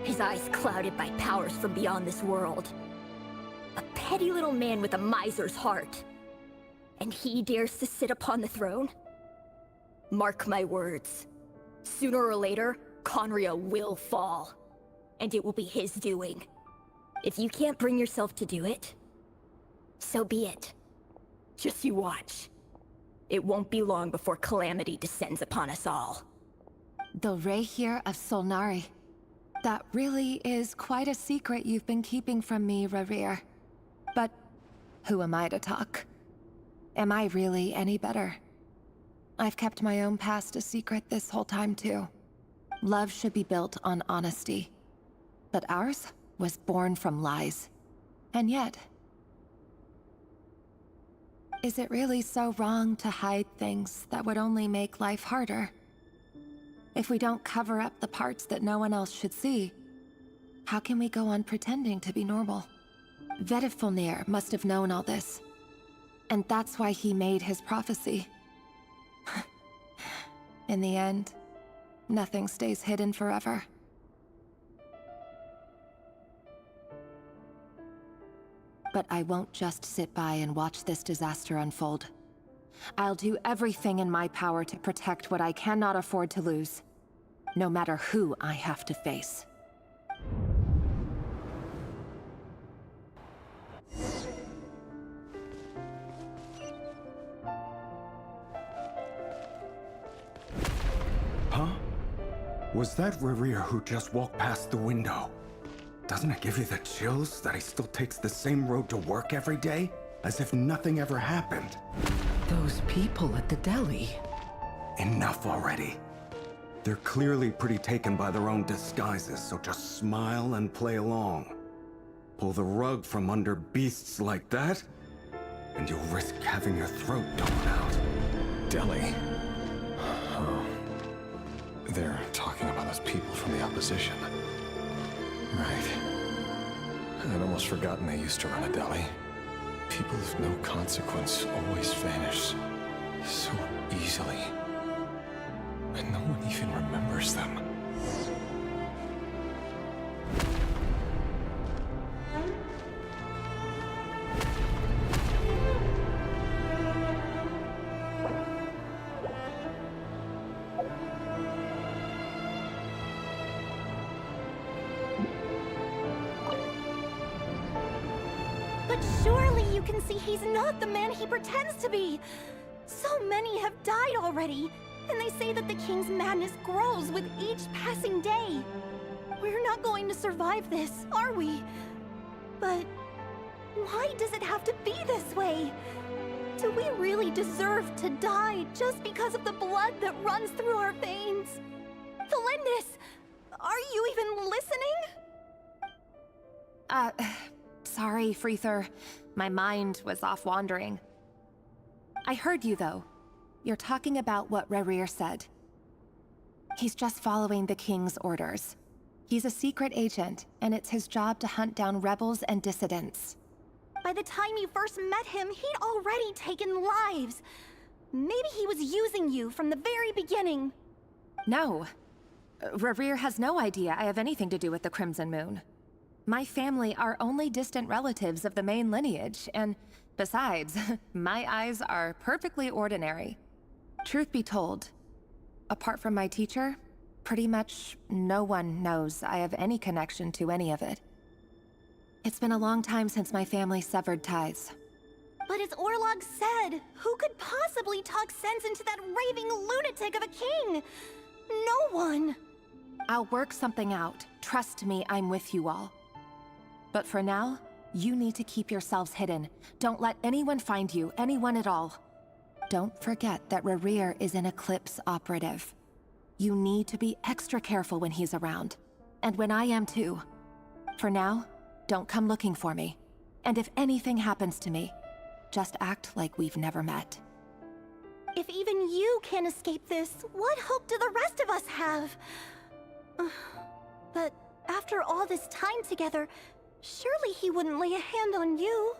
His eyes clouded by powers from beyond this world. A petty little man with a miser's heart. And he dares to sit upon the throne? Mark my words. Sooner or later, Conria will fall. And it will be his doing. If you can't bring yourself to do it, so be it. Just you watch. It won't be long before calamity descends upon us all. The Rehir of Solnari. That really is quite a secret you've been keeping from me, Rerir. But who am I to talk? Am I really any better? I've kept my own past a secret this whole time, too. Love should be built on honesty. But ours was born from lies. And yet... is it really so wrong to hide things that would only make life harder? If we don't cover up the parts that no one else should see, how can we go on pretending to be normal? Vedifulnir must have known all this. And that's why he made his prophecy. In the end, nothing stays hidden forever. But I won't just sit by and watch this disaster unfold. I'll do everything in my power to protect what I cannot afford to lose, no matter who I have to face. Huh? Was that Rerir who just walked past the window? Doesn't it give you the chills that he still takes the same road to work every day? As if nothing ever happened. Those people at the deli. Enough already. They're clearly pretty taken by their own disguises, so just smile and play along. Pull the rug from under beasts like that, and you'll risk having your throat torn out. Deli? Oh. They're talking about those people from the opposition. Right. I'd almost forgotten they used to run a deli. People of no consequence always vanish so easily. And no one even remembers them. But surely you can see he's not the man he pretends to be! So many have died already, and they say that the king's madness grows with each passing day. We're not going to survive this, are we? But why does it have to be this way? Do we really deserve to die just because of the blood that runs through our veins? Felindis, are you even listening? Sorry, Freether. My mind was off wandering. I heard you, though. You're talking about what Rerir said. He's just following the king's orders. He's a secret agent, and it's his job to hunt down rebels and dissidents. By the time you first met him, he'd already taken lives. Maybe he was using you from the very beginning. No. Rerir has no idea I have anything to do with the Crimson Moon. My family are only distant relatives of the main lineage, and besides, my eyes are perfectly ordinary. Truth be told, apart from my teacher, pretty much no one knows I have any connection to any of it. It's been a long time since my family severed ties. But as Orlog said, who could possibly talk sense into that raving lunatic of a king? No one. I'll work something out. Trust me, I'm with you all. But for now, you need to keep yourselves hidden. Don't let anyone find you, anyone at all. Don't forget that Rerir is an Eclipse operative. You need to be extra careful when he's around. And when I am too. For now, don't come looking for me. And if anything happens to me, just act like we've never met. If even you can't escape this, what hope do the rest of us have? But after all this time together, surely he wouldn't lay a hand on you.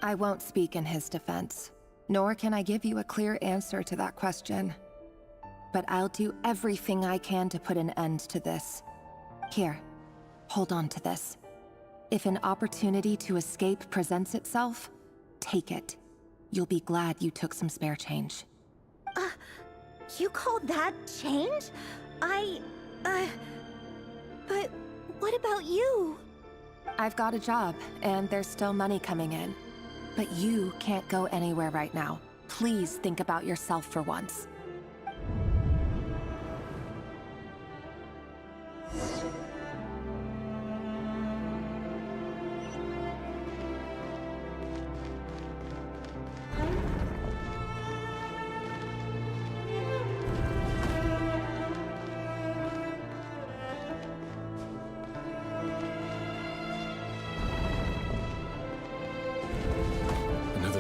I won't speak in his defense, nor can I give you a clear answer to that question. But I'll do everything I can to put an end to this. Here, hold on to this. If an opportunity to escape presents itself, take it. You'll be glad you took some spare change. You call that change? But what about you? I've got a job, and there's still money coming in. But you can't go anywhere right now. Please think about yourself for once.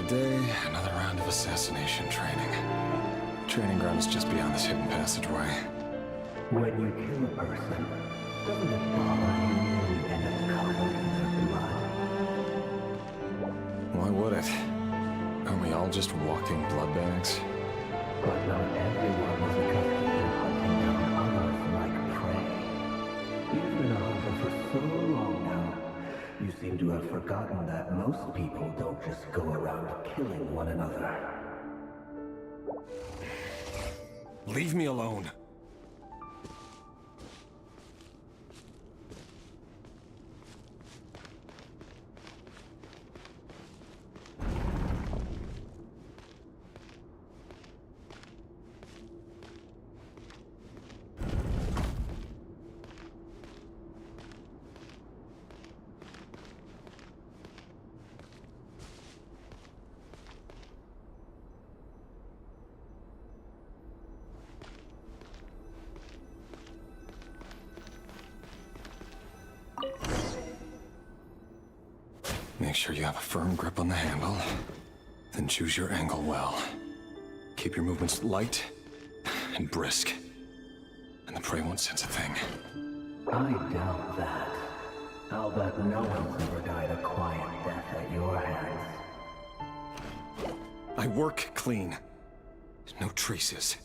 Day, another round of assassination training. Training ground is just beyond this hidden passageway. When you kill a person, doesn't it bother you when you end up covered in their blood? Why would it? Aren't we all just walking blood bags? But not everyone is accustomed to hunting down others like prey. You've been a hunter for so long now. You seem to have forgotten that most people don't just go around killing one another. Leave me alone. Make sure you have a firm grip on the handle, then choose your angle well. Keep your movements light and brisk, and the prey won't sense a thing. I doubt that. I'll bet no one's ever died a quiet death at your hands. I work clean. No traces.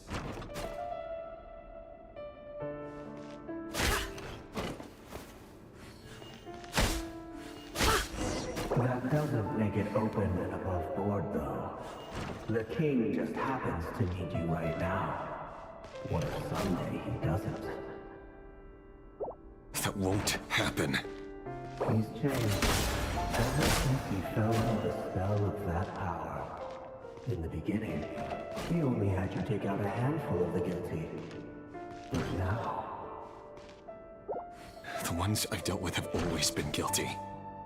That doesn't make it open and above board, though. The king just happens to need you right now. What if someday he doesn't? That won't happen. He's changed. Ever since he fell under the spell of that power. In the beginning, he only had you take out a handful of the guilty. But now... The ones I've dealt with have always been guilty.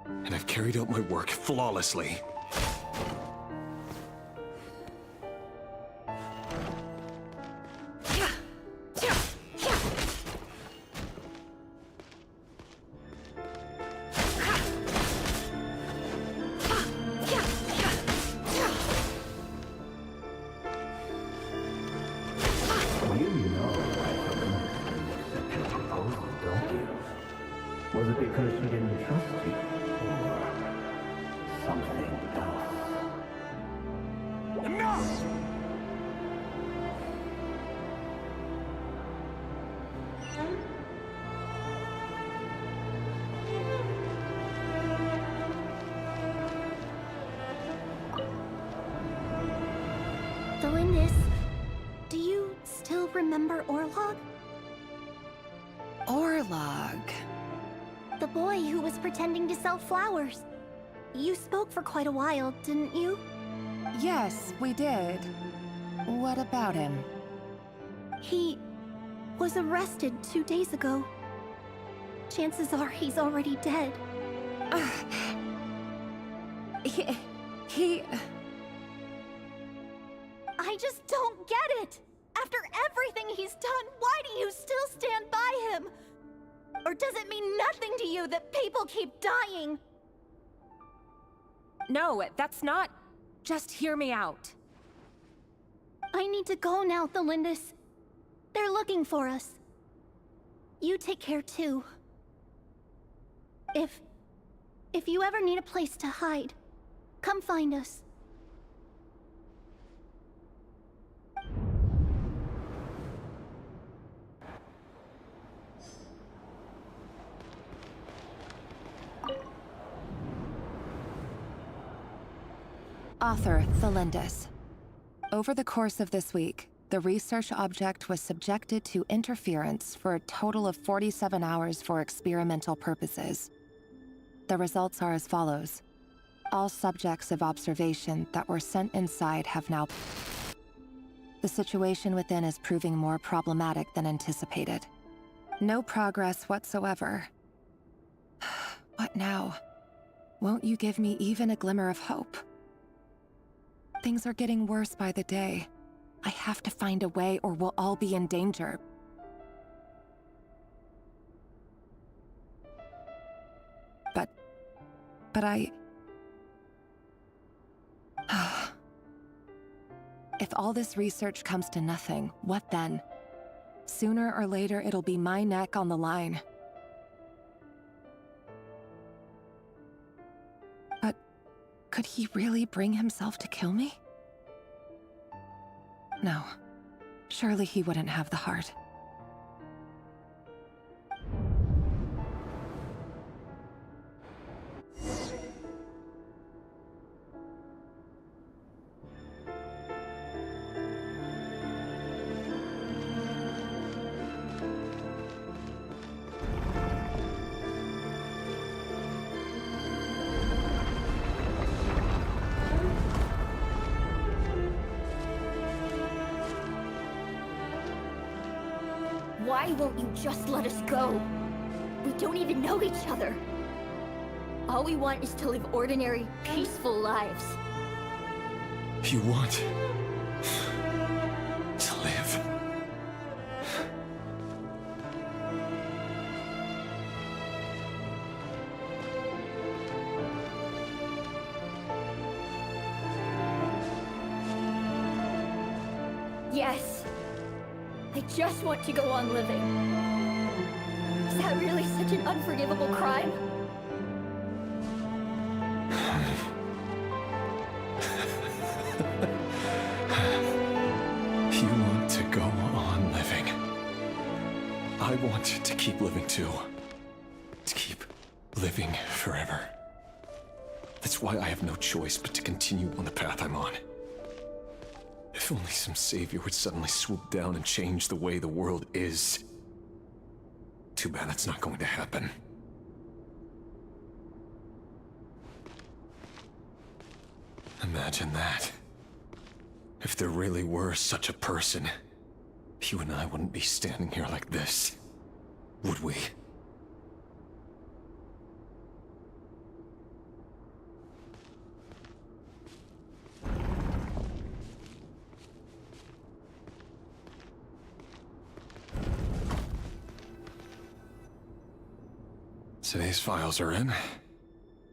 And I've carried out my work flawlessly. Was it because she didn't trust you? Or something else? Enough! Delindis, do you still remember Orlog? Orlog. The boy who was pretending to sell flowers. You spoke for quite a while, didn't you? Yes, we did. What about him? He was arrested 2 days ago. Chances are he's already dead. He... I just don't get it! After everything he's done, why do you still stand by him? Or does it mean nothing to you that people keep dying? No, that's not... Just hear me out. I need to go now, Delindis. They're looking for us. You take care too. If you ever need a place to hide, come find us. Author Thelindis. Over the course of this week, the research object was subjected to interference for a total of 47 hours for experimental purposes. The results are as follows. All subjects of observation that were sent inside have now... The situation within is proving more problematic than anticipated. No progress whatsoever. What now? Won't you give me even a glimmer of hope? Things are getting worse by the day. I have to find a way or we'll all be in danger. But I... If all this research comes to nothing, what then? Sooner or later, it'll be my neck on the line. But could he really bring himself to kill me? No. Surely he wouldn't have the heart. Why won't you just let us go? We don't even know each other. All we want is to live ordinary, peaceful lives. You want to live? Yes. I just want to go on living. Is that really such an unforgivable crime? You want to go on living. I want to keep living too. To keep living forever. That's why I have no choice but to continue on the path I'm on. If only some savior would suddenly swoop down and change the way the world is. Too bad that's not going to happen. Imagine that. If there really were such a person, you and I wouldn't be standing here like this, would we? Today's files are in.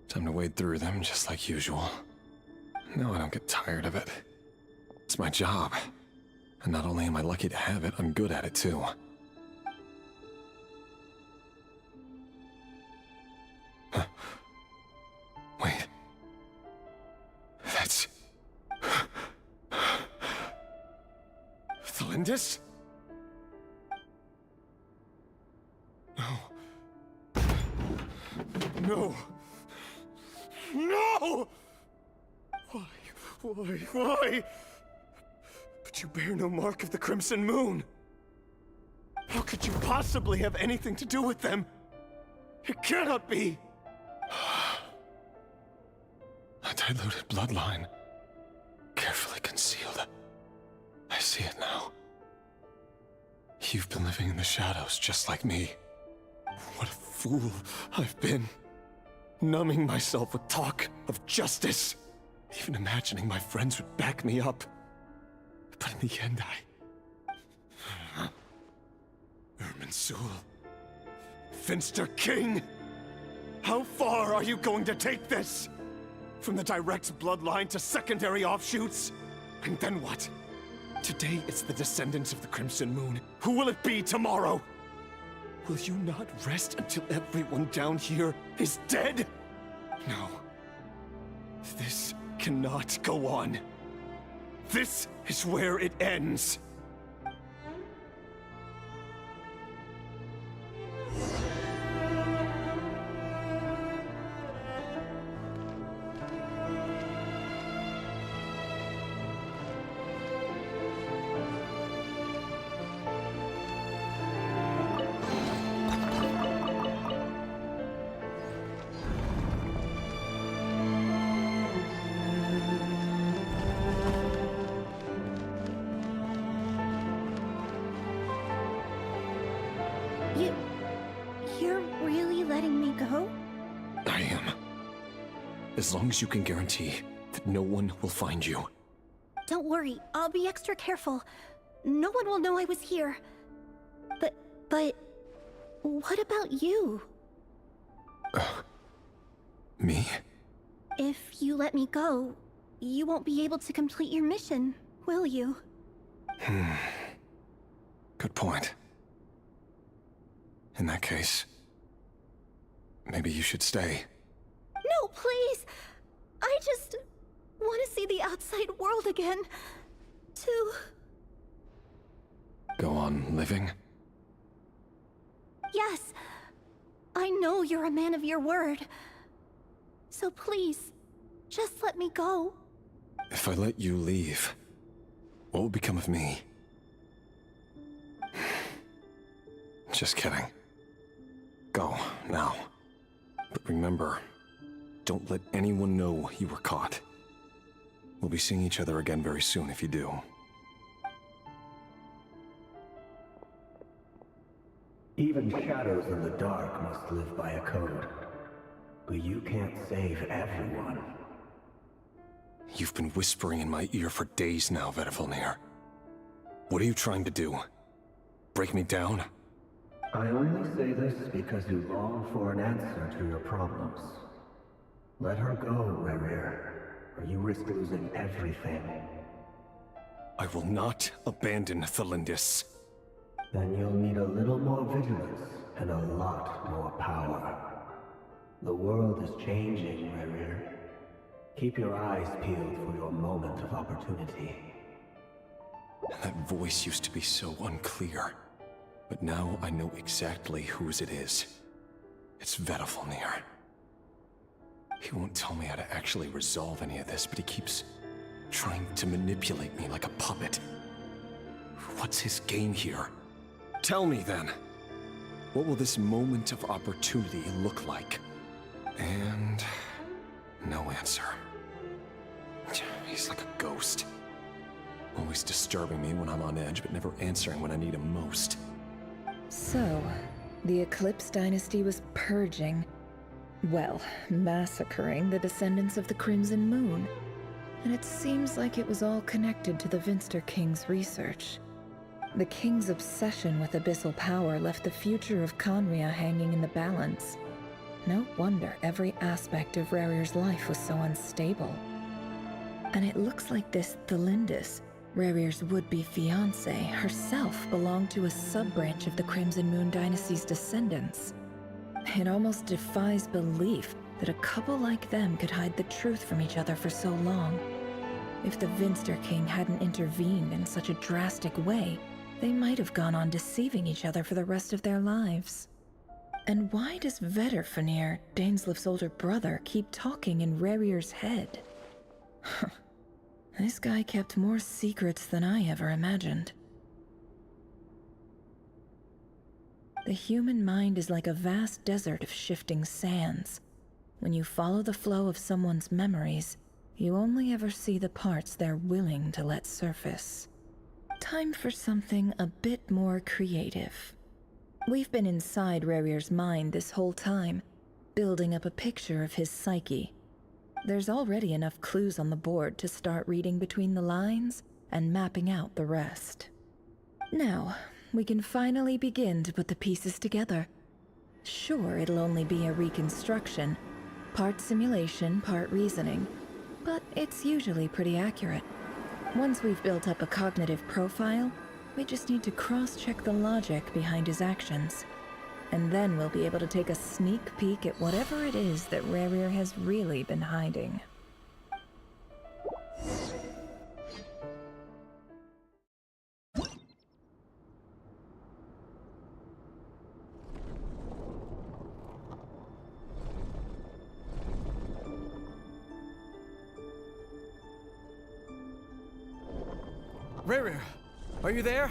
Time to wade through them just like usual. No, I don't get tired of it. It's my job. And not only am I lucky to have it, I'm good at it too. Huh. Wait. That's... Thalindis? No. No! No! Why? But you bear no mark of the Crimson Moon. How could you possibly have anything to do with them? It cannot be! A diluted bloodline. Carefully concealed. I see it now. You've been living in the shadows just like me. What a fool I've been. Numbing myself with talk of justice. Even imagining my friends would back me up. But in the end, Irminsul. Finster King! How far are you going to take this? From the direct bloodline to secondary offshoots? And then what? Today it's the descendants of the Crimson Moon. Who will it be tomorrow? Will you not rest until everyone down here is dead? No. This cannot go on. This is where it ends. really letting me go? I am. As long as you can guarantee that no one will find you. Don't worry, I'll be extra careful. No one will know I was here. But... what about you? Me? If you let me go, you won't be able to complete your mission, will you? Good point. In that case, maybe you should stay. No, please! I just want to see the outside world again. To... Go on living? Yes. I know you're a man of your word. So please, just let me go. If I let you leave, what will become of me? Just kidding. Go, now. But remember, don't let anyone know you were caught. We'll be seeing each other again very soon if you do. Even shadows in the dark must live by a code. But you can't save everyone. You've been whispering in my ear for days now, Vedifalnir. What are you trying to do? Break me down? I only say this because you long for an answer to your problems. Let her go, Rerir, or you risk losing everything. I will not abandon Thelindis. Then you'll need a little more vigilance and a lot more power. The world is changing, Rerir. Keep your eyes peeled for your moment of opportunity. That voice used to be so unclear. But now I know exactly whose it is. It's Vedifalnir. He won't tell me how to actually resolve any of this, but he keeps trying to manipulate me like a puppet. What's his game here? Tell me then. What will this moment of opportunity look like? And... no answer. He's like a ghost. Always disturbing me when I'm on edge, but never answering when I need him most. So, the Eclipse Dynasty was purging, well, massacring the descendants of the Crimson Moon. And it seems like it was all connected to the Vinster King's research. The King's obsession with abyssal power left the future of Conria hanging in the balance. No wonder every aspect of Rerir's life was so unstable. And it looks like this Thelindis, Rerir's would-be fiancé, herself belonged to a sub-branch of the Crimson Moon Dynasty's descendants. It almost defies belief that a couple like them could hide the truth from each other for so long. If the Vinster King hadn't intervened in such a drastic way, they might have gone on deceiving each other for the rest of their lives. And why does Vedifalnir, Dainslif's older brother, keep talking in Rerir's head? This guy kept more secrets than I ever imagined. The human mind is like a vast desert of shifting sands. When you follow the flow of someone's memories, you only ever see the parts they're willing to let surface. Time for something a bit more creative. We've been inside Rerir's mind this whole time, building up a picture of his psyche. There's already enough clues on the board to start reading between the lines and mapping out the rest. Now, we can finally begin to put the pieces together. Sure, it'll only be a reconstruction, part simulation, part reasoning, but it's usually pretty accurate. Once we've built up a cognitive profile, we just need to cross-check the logic behind his actions. And then we'll be able to take a sneak peek at whatever it is that Rerir has really been hiding. Rerir, are you there?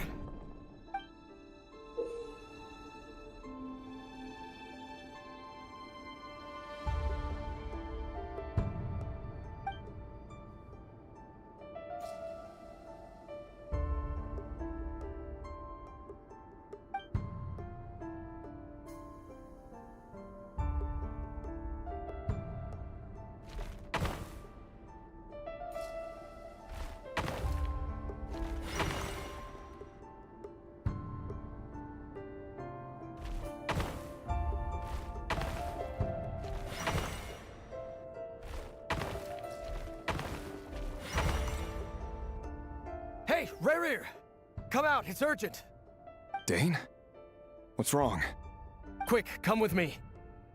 Hey, rear! Come out, it's urgent! Dane? What's wrong? Quick, come with me.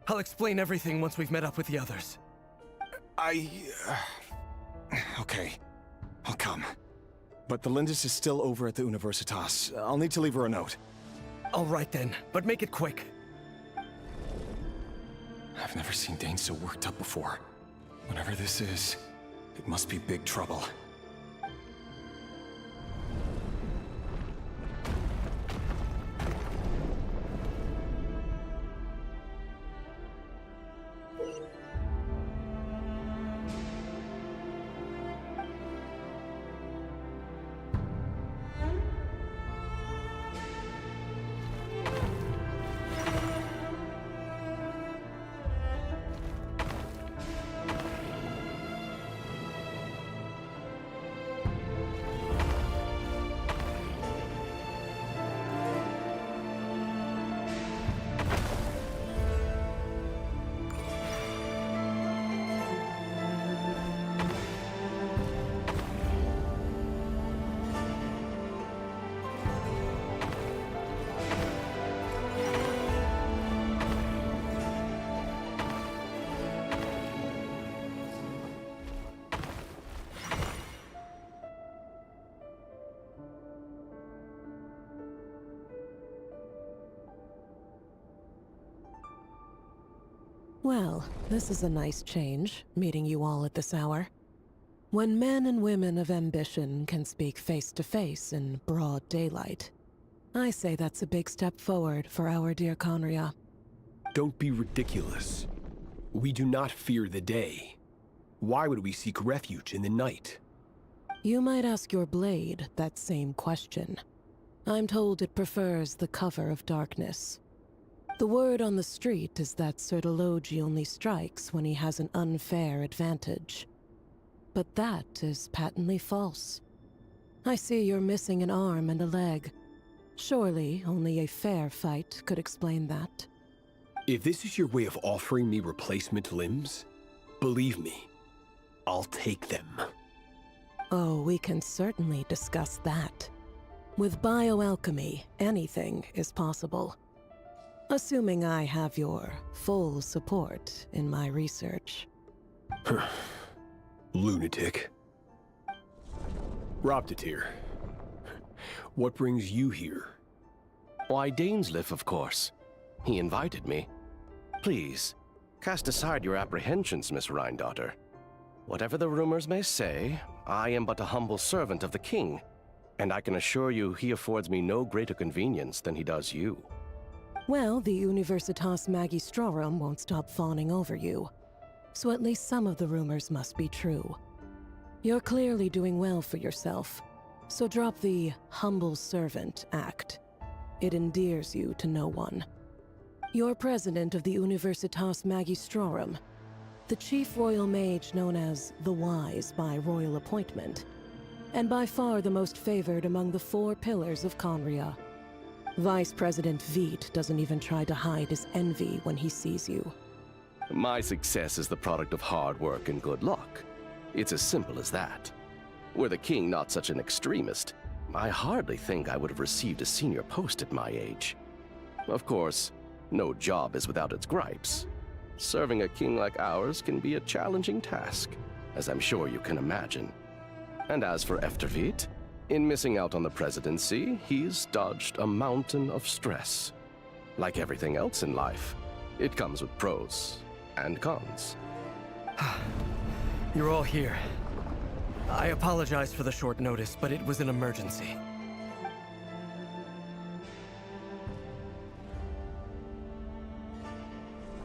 I'll explain everything once we've met up with the others. Okay, I'll come. But the Lindis is still over at the Universitas. I'll need to leave her a note. All right then, but make it quick. I've never seen Dane so worked up before. Whatever this is, it must be big trouble. Well, this is a nice change, meeting you all at this hour. When men and women of ambition can speak face to face in broad daylight, I say that's a big step forward for our dear Conria. Don't be ridiculous. We do not fear the day. Why would we seek refuge in the night? You might ask your blade that same question. I'm told it prefers the cover of darkness. The word on the street is that Sir Delogi only strikes when he has an unfair advantage. But that is patently false. I see you're missing an arm and a leg. Surely only a fair fight could explain that. If this is your way of offering me replacement limbs, believe me, I'll take them. Oh, we can certainly discuss that. With bioalchemy, anything is possible. Assuming I have your full support in my research. Lunatic. Robtatir, what brings you here? Why, Dainsleif, of course. He invited me. Please, cast aside your apprehensions, Miss Rhindaughter. Whatever the rumors may say, I am but a humble servant of the king, and I can assure you he affords me no greater convenience than he does you. Well, the Universitas Magistrorum won't stop fawning over you, so at least some of the rumors must be true. You're clearly doing well for yourself, so drop the humble servant act. It endears you to no one. You're president of the Universitas Magistrorum, the chief royal mage known as the Wise by royal appointment, and by far the most favored among the 4 pillars of Conria. Vice President Veit doesn't even try to hide his envy when he sees you. My success is the product of hard work and good luck. It's as simple as that. Were the king not such an extremist, I hardly think I would have received a senior post at my age. Of course, no job is without its gripes. Serving a king like ours can be a challenging task, as I'm sure you can imagine. And as for Efterveit, in missing out on the presidency, he's dodged a mountain of stress. Like everything else in life, it comes with pros and cons. You're all here. I apologize for the short notice, but it was an emergency.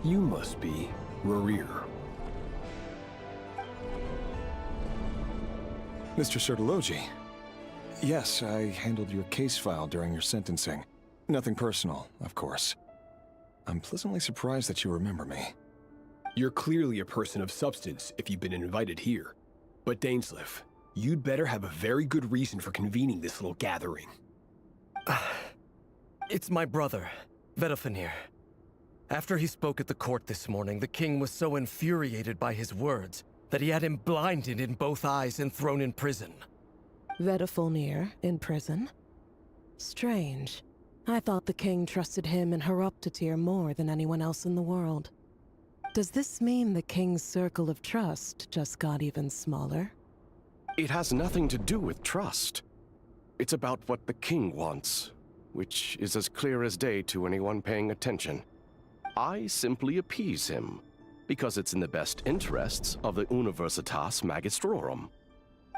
You must be Rerir. Mr. Sir Delogi. Yes, I handled your case file during your sentencing. Nothing personal, of course. I'm pleasantly surprised that you remember me. You're clearly a person of substance if you've been invited here. But Dainsleif, you'd better have a very good reason for convening this little gathering. It's my brother, Vedofenir. After he spoke at the court this morning, the king was so infuriated by his words that he had him blinded in both eyes and thrown in prison. Vedafulnir in prison? Strange. I thought the king trusted him and Horoptatyr more than anyone else in the world. Does this mean the king's circle of trust just got even smaller? It has nothing to do with trust. It's about what the king wants, which is as clear as day to anyone paying attention. I simply appease him, because it's in the best interests of the Universitas Magistrorum.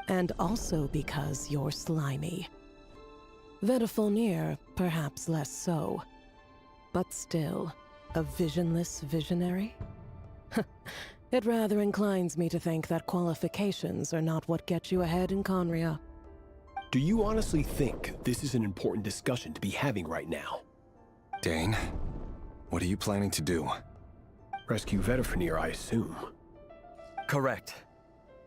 And also because you're slimy. Vedafulnir, perhaps less so. But still, a visionless visionary? It rather inclines me to think that qualifications are not what get you ahead in Conria. Do you honestly think this is an important discussion to be having right now? Dane, what are you planning to do? Rescue Vedafulnir, I assume. Correct.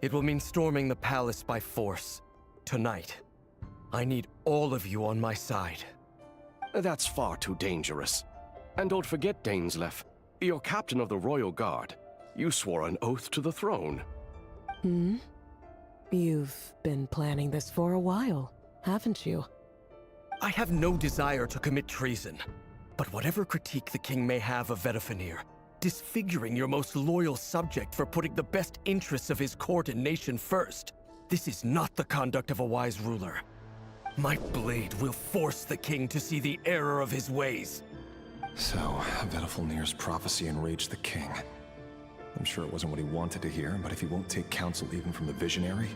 It will mean storming the palace by force. Tonight. I need all of you on my side. That's far too dangerous. And don't forget, Dainsleif, you're captain of the Royal Guard. You swore an oath to the throne. Hmm? You've been planning this for a while, haven't you? I have no desire to commit treason. But whatever critique the king may have of Vedafulnir, disfiguring your most loyal subject for putting the best interests of his court and nation first, this is not the conduct of a wise ruler. My blade will force the king to see the error of his ways. So, Vedafulnir's prophecy enraged the king. I'm sure it wasn't what he wanted to hear, but if he won't take counsel even from the visionary,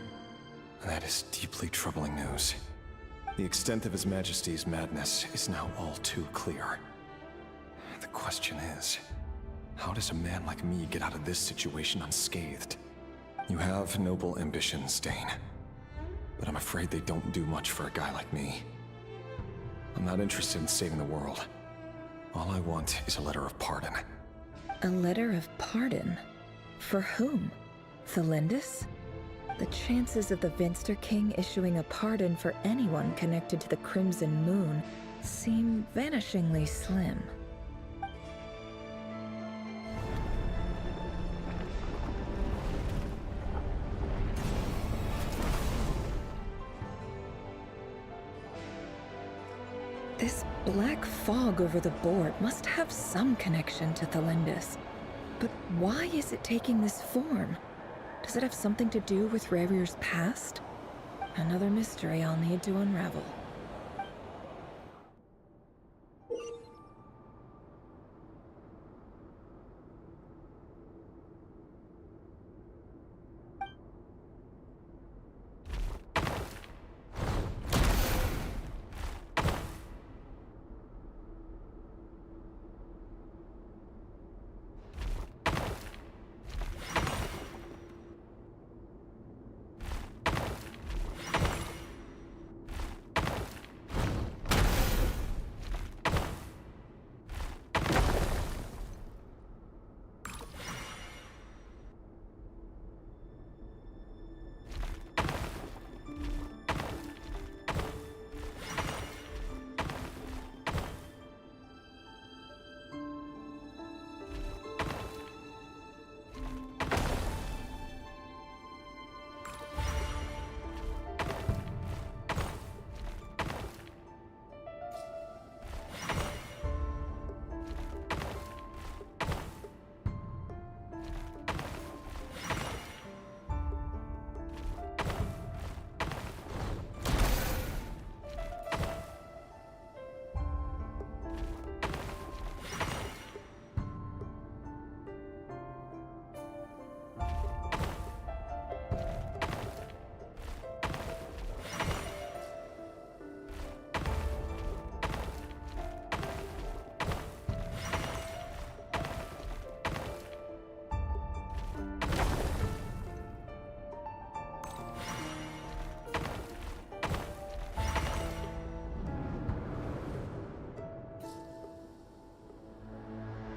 that is deeply troubling news. The extent of His Majesty's madness is now all too clear. The question is, how does a man like me get out of this situation unscathed? You have noble ambitions, Dane, but I'm afraid they don't do much for a guy like me. I'm not interested in saving the world. All I want is a letter of pardon. A letter of pardon? For whom? Thelindis? The chances of the Vinster King issuing a pardon for anyone connected to the Crimson Moon seem vanishingly slim. This black fog over the board must have some connection to Thelindis. But why is it taking this form? Does it have something to do with Revir's past? Another mystery I'll need to unravel.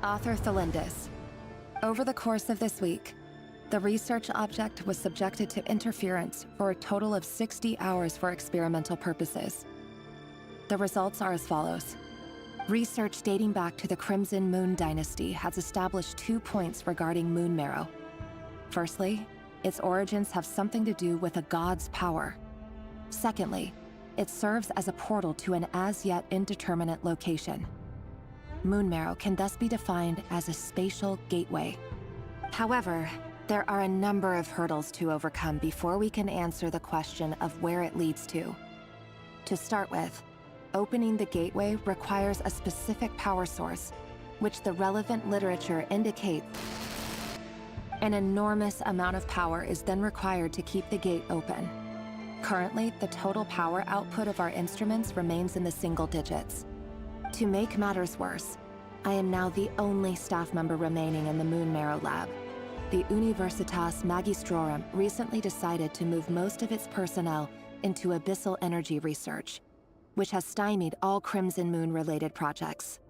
Author Thelindis. Over the course of this week, the research object was subjected to interference for a total of 60 hours for experimental purposes. The results are as follows. Research dating back to the Crimson Moon Dynasty has established 2 points regarding moon marrow. Firstly, its origins have something to do with a god's power. Secondly, it serves as a portal to an as-yet indeterminate location. Moon marrow can thus be defined as a spatial gateway. However, there are a number of hurdles to overcome before we can answer the question of where it leads to. To start with, opening the gateway requires a specific power source, which the relevant literature indicates. An enormous amount of power is then required to keep the gate open. Currently, the total power output of our instruments remains in the single digits. To make matters worse, I am now the only staff member remaining in the Moon Marrow lab. The Universitas Magistrorum recently decided to move most of its personnel into abyssal energy research, which has stymied all Crimson Moon-related projects.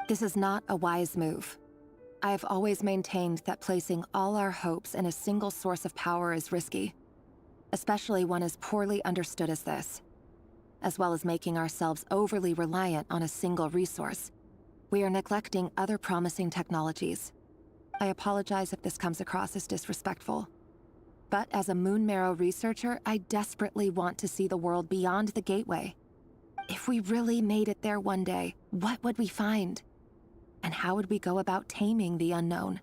This is not a wise move. I have always maintained that placing all our hopes in a single source of power is risky, especially one as poorly understood as this. As well as making ourselves overly reliant on a single resource, we are neglecting other promising technologies. I apologize if this comes across as disrespectful. But as a Moon Marrow researcher, I desperately want to see the world beyond the gateway. If we really made it there one day, what would we find? And how would we go about taming the unknown?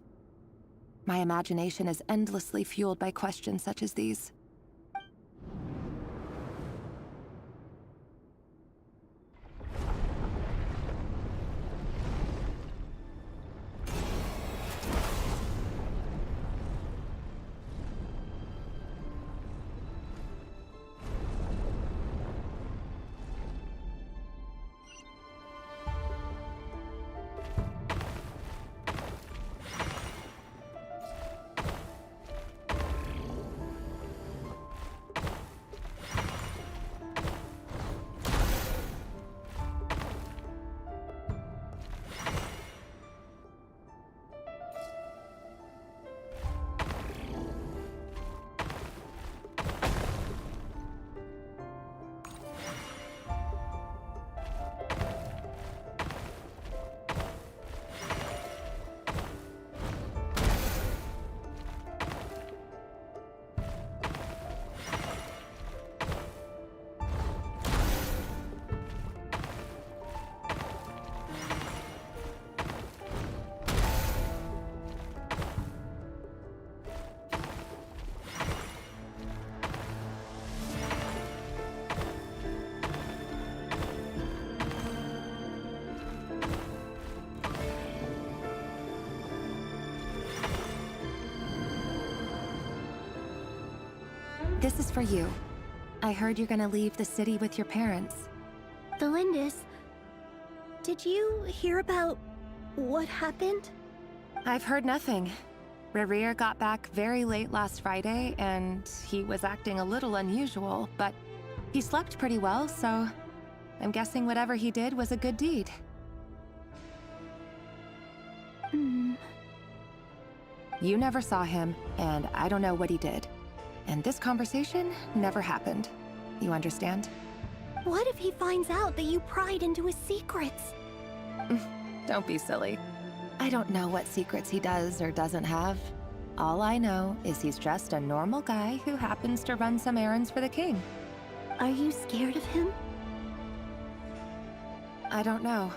My imagination is endlessly fueled by questions such as these. This is for you. I heard you're gonna leave the city with your parents. Delindis, did you hear about what happened? I've heard nothing. Rerir got back very late last Friday, and he was acting a little unusual, but he slept pretty well, so I'm guessing whatever he did was a good deed. You never saw him, and I don't know what he did. And this conversation never happened. You understand? What if he finds out that you pried into his secrets? Don't be silly. I don't know what secrets he does or doesn't have. All I know is he's just a normal guy who happens to run some errands for the king. Are you scared of him? I don't know.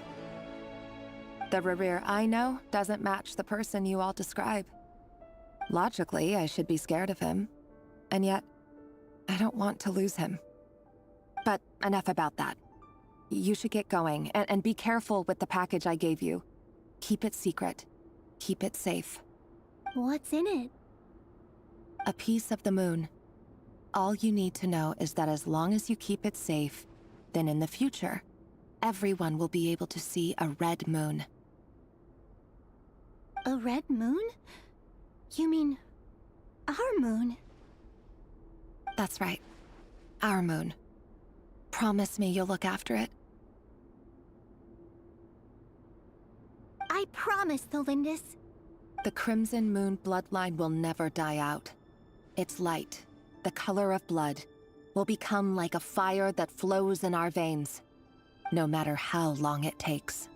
The Rerir I know doesn't match the person you all describe. Logically, I should be scared of him. And yet, I don't want to lose him. But enough about that. You should get going, and be careful with the package I gave you. Keep it secret. Keep it safe. What's in it? A piece of the moon. All you need to know is that as long as you keep it safe, then in the future, everyone will be able to see a red moon. A red moon? You mean our moon? That's right. Our moon. Promise me you'll look after it. I promise, Delindis. The Crimson Moon bloodline will never die out. Its light, the color of blood, will become like a fire that flows in our veins, no matter how long it takes.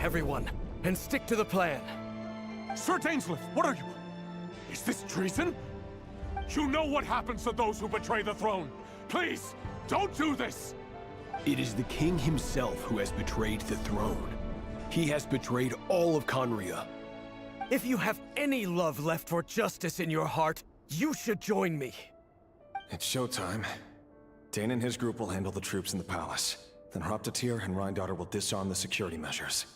everyone, and stick to the plan. Sir Dainsleif, what are you? Is this treason? You know what happens to those who betray the throne. Please, don't do this! It is the king himself who has betrayed the throne. He has betrayed all of Conria. If you have any love left for justice in your heart, you should join me. It's showtime. Dane and his group will handle the troops in the palace. Then Hraptatyr and Rhindaughter will disarm the security measures.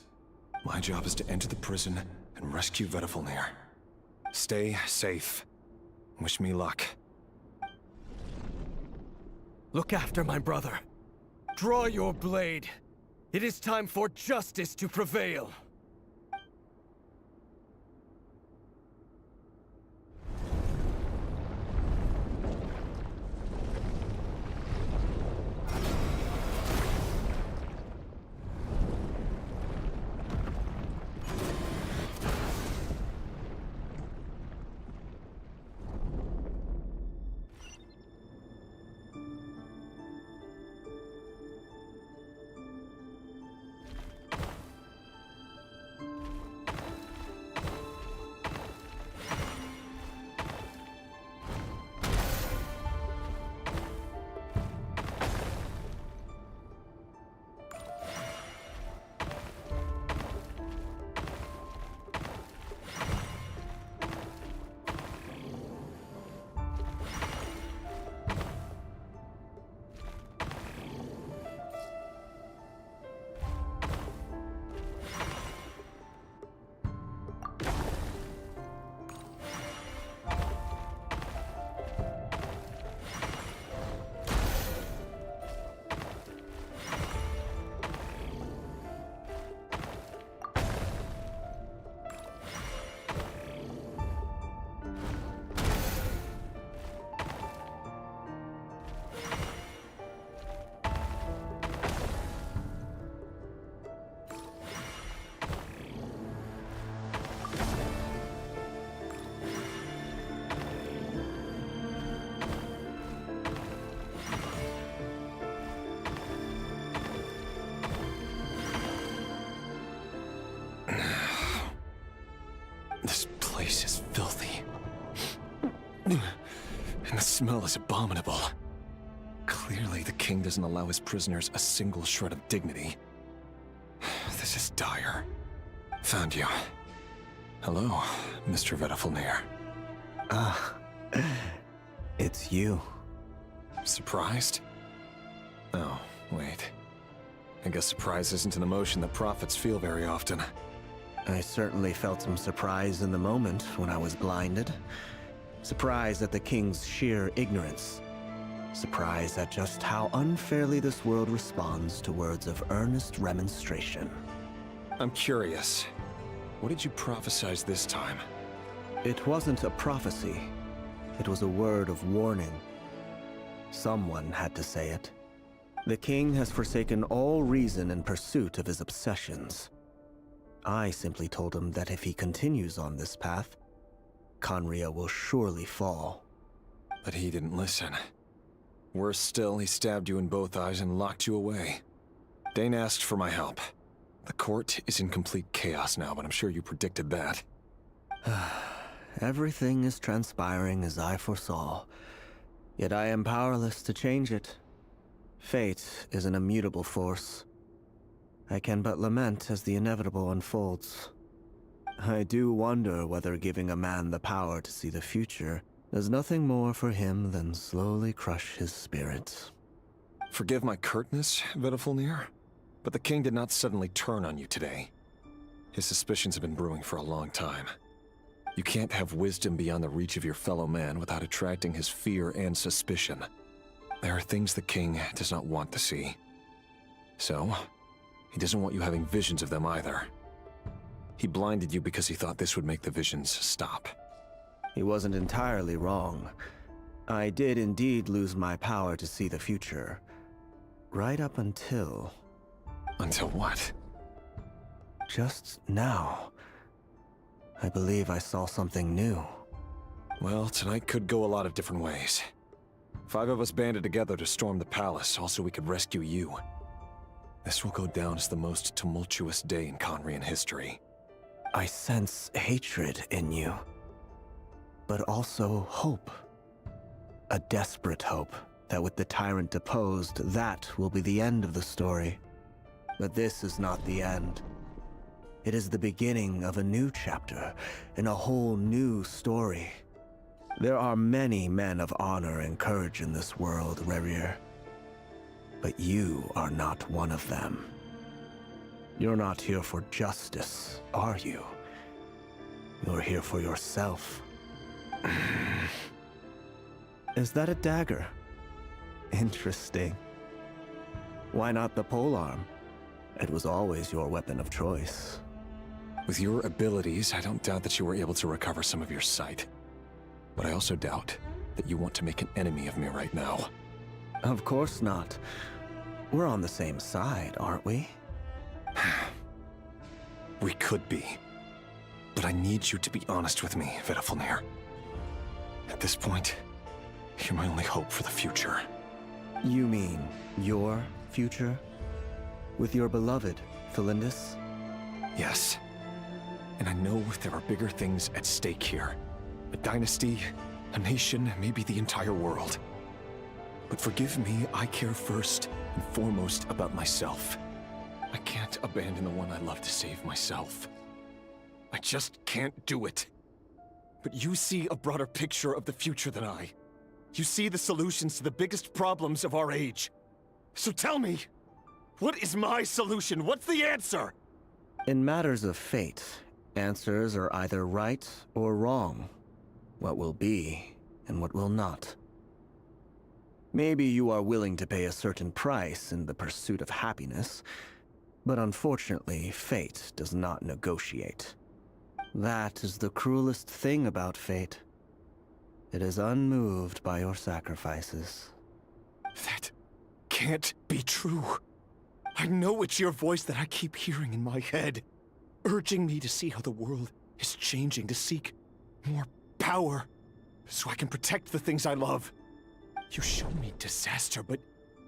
My job is to enter the prison and rescue Vedifalnir. Stay safe. Wish me luck. Look after my brother. Draw your blade. It is time for justice to prevail. This place is filthy. And the smell is abominable. Clearly, the king doesn't allow his prisoners a single shred of dignity. This is dire. Found you. Hello, Mr. Vedifalnir. Ah, it's you. Surprised? Oh, wait. I guess surprise isn't an emotion that prophets feel very often. I certainly felt some surprise in the moment when I was blinded. Surprise at the king's sheer ignorance. Surprise at just how unfairly this world responds to words of earnest remonstration. I'm curious. What did you prophesize this time? It wasn't a prophecy. It was a word of warning. Someone had to say it. The king has forsaken all reason in pursuit of his obsessions. I simply told him that if he continues on this path, Conria will surely fall. But he didn't listen. Worse still, he stabbed you in both eyes and locked you away. Dane asked for my help. The court is in complete chaos now, but I'm sure you predicted that. Everything is transpiring as I foresaw, yet I am powerless to change it. Fate is an immutable force. I can but lament as the inevitable unfolds. I do wonder whether giving a man the power to see the future does nothing more for him than slowly crush his spirit. Forgive my curtness, Vedifalnir, but the king did not suddenly turn on you today. His suspicions have been brewing for a long time. You can't have wisdom beyond the reach of your fellow man without attracting his fear and suspicion. There are things the king does not want to see. So, he doesn't want you having visions of them either. He blinded you because he thought this would make the visions stop. He wasn't entirely wrong. I did indeed lose my power to see the future. Right up until... Until what? Just now. I believe I saw something new. Well, tonight could go a lot of different ways. 5 of us banded together to storm the palace, also we could rescue you. This will go down as the most tumultuous day in Conrian history. I sense hatred in you, but also hope. A desperate hope that with the tyrant deposed, that will be the end of the story. But this is not the end. It is the beginning of a new chapter, in a whole new story. There are many men of honor and courage in this world, Rerir. But you are not one of them. You're not here for justice, are you? You're here for yourself. Is that a dagger? Interesting. Why not the polearm? It was always your weapon of choice. With your abilities, I don't doubt that you were able to recover some of your sight. But I also doubt that you want to make an enemy of me right now. Of course not. We're on the same side, aren't we? We could be. But I need you to be honest with me, Vedafilnir. At this point, you're my only hope for the future. You mean your future? With your beloved, Felindis? Yes. And I know there are bigger things at stake here. A dynasty, a nation, maybe the entire world. But forgive me, I care first and foremost about myself. I can't abandon the one I love to save myself. I just can't do it. But you see a broader picture of the future than I. You see the solutions to the biggest problems of our age. So tell me, what is my solution? What's the answer? In matters of fate, answers are either right or wrong. What will be, and what will not. Maybe you are willing to pay a certain price in the pursuit of happiness, but unfortunately, fate does not negotiate. That is the cruelest thing about fate. It is unmoved by your sacrifices. That can't be true. I know it's your voice that I keep hearing in my head, urging me to see how the world is changing, to seek more power, so I can protect the things I love. You show me disaster, but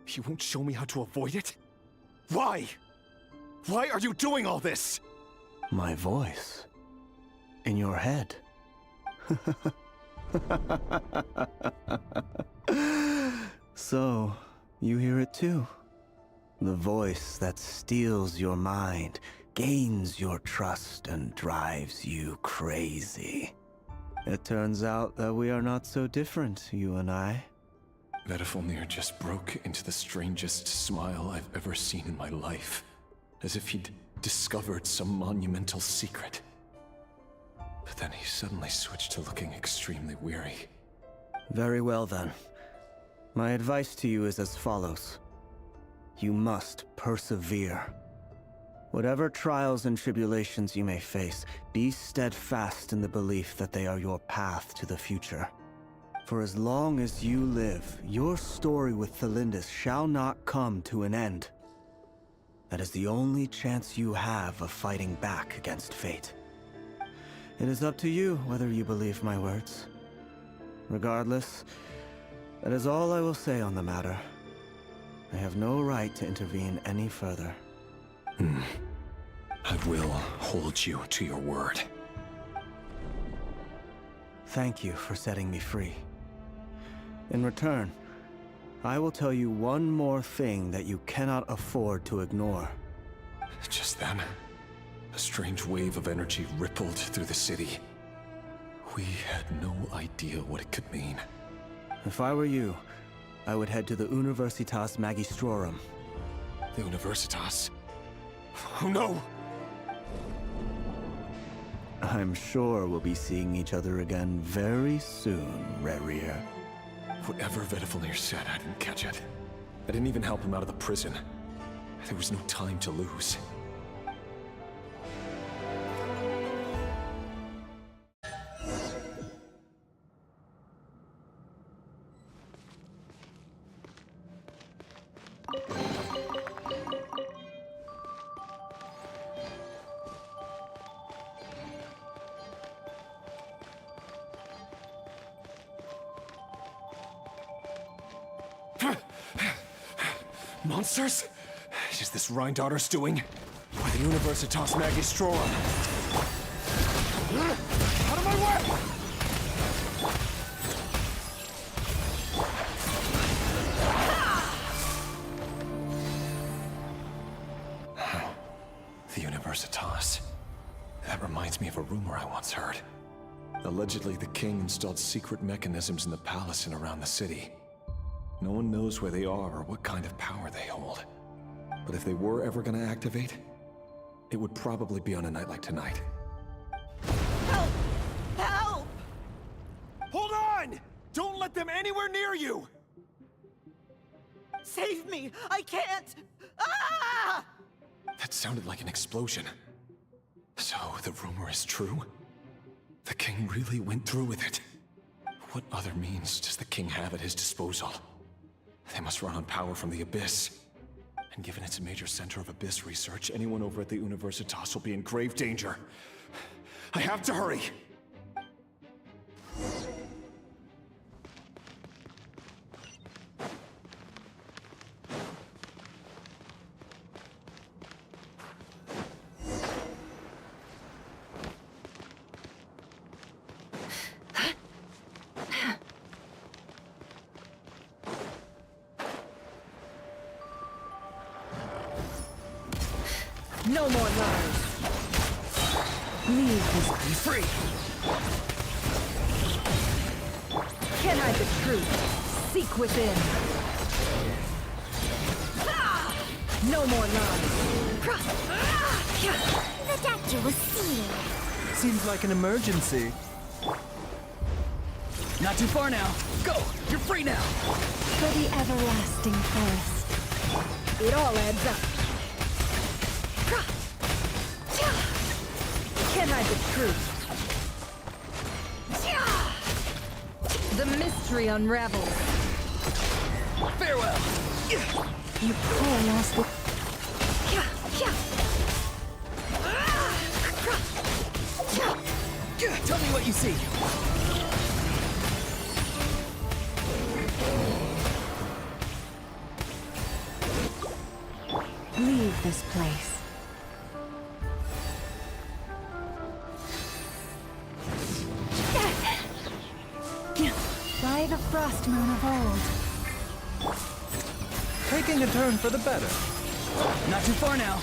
you won't show me how to avoid it? Why? Why are you doing all this? My voice. In your head. So, you hear it too? The voice that steals your mind, gains your trust, and drives you crazy. It turns out that we are not so different, you and I. Vedafilnir just broke into the strangest smile I've ever seen in my life, as if he'd discovered some monumental secret. But then he suddenly switched to looking extremely weary. Very well then. My advice to you is as follows. You must persevere. Whatever trials and tribulations you may face, be steadfast in the belief that they are your path to the future. For as long as you live, your story with Felindis shall not come to an end. That is the only chance you have of fighting back against fate. It is up to you whether you believe my words. Regardless, that is all I will say on the matter. I have no right to intervene any further. I will hold you to your word. Thank you for setting me free. In return, I will tell you one more thing that you cannot afford to ignore. Just then, a strange wave of energy rippled through the city. We had no idea what it could mean. If I were you, I would head to the Universitas Magistrorum. The Universitas? Oh no! I'm sure we'll be seeing each other again very soon, Rerir. Whatever Vedafilnir said, I didn't catch it. I didn't even help him out of the prison. There was no time to lose. Monsters? is this Rheindarter's doing? By the Universitas Magistrorum! Out of my way! The Universitas. That reminds me of a rumor I once heard. Allegedly, the king installed secret mechanisms in the palace and around the city. No one knows where they are or what kind of power they hold. But if they were ever gonna activate, it would probably be on a night like tonight. Help! Help! Hold on! Don't let them anywhere near you! Save me! I can't! Ah! That sounded like an explosion. So, the rumor is true? The king really went through with it? What other means does the king have at his disposal? They must run on power from the Abyss. And given it's a major center of Abyss research, anyone over at the Universitas will be in grave danger. I have to hurry! No more lies. Leave this be free. Can't hide the truth. Seek within. No more lies. The doctor was seeing. Seems like an emergency. Not too far now. Go! You're free now! For the everlasting forest. It all adds up. Can't hide the truth. The mystery unravels. Farewell! You poor lost the... Tell me what you see. Leave this place. By the frost moon of old. Taking a turn for the better. Not too far now.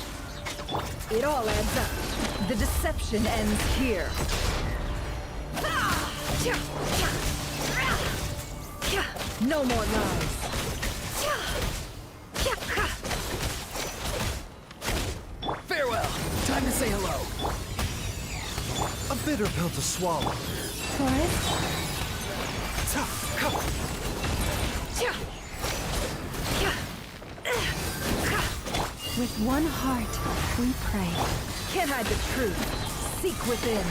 It all adds up. The deception ends here. No more lies. Farewell. Time to say hello. A bitter pill to swallow. Forest? With one heart, we pray. Can't hide the truth. Seek within.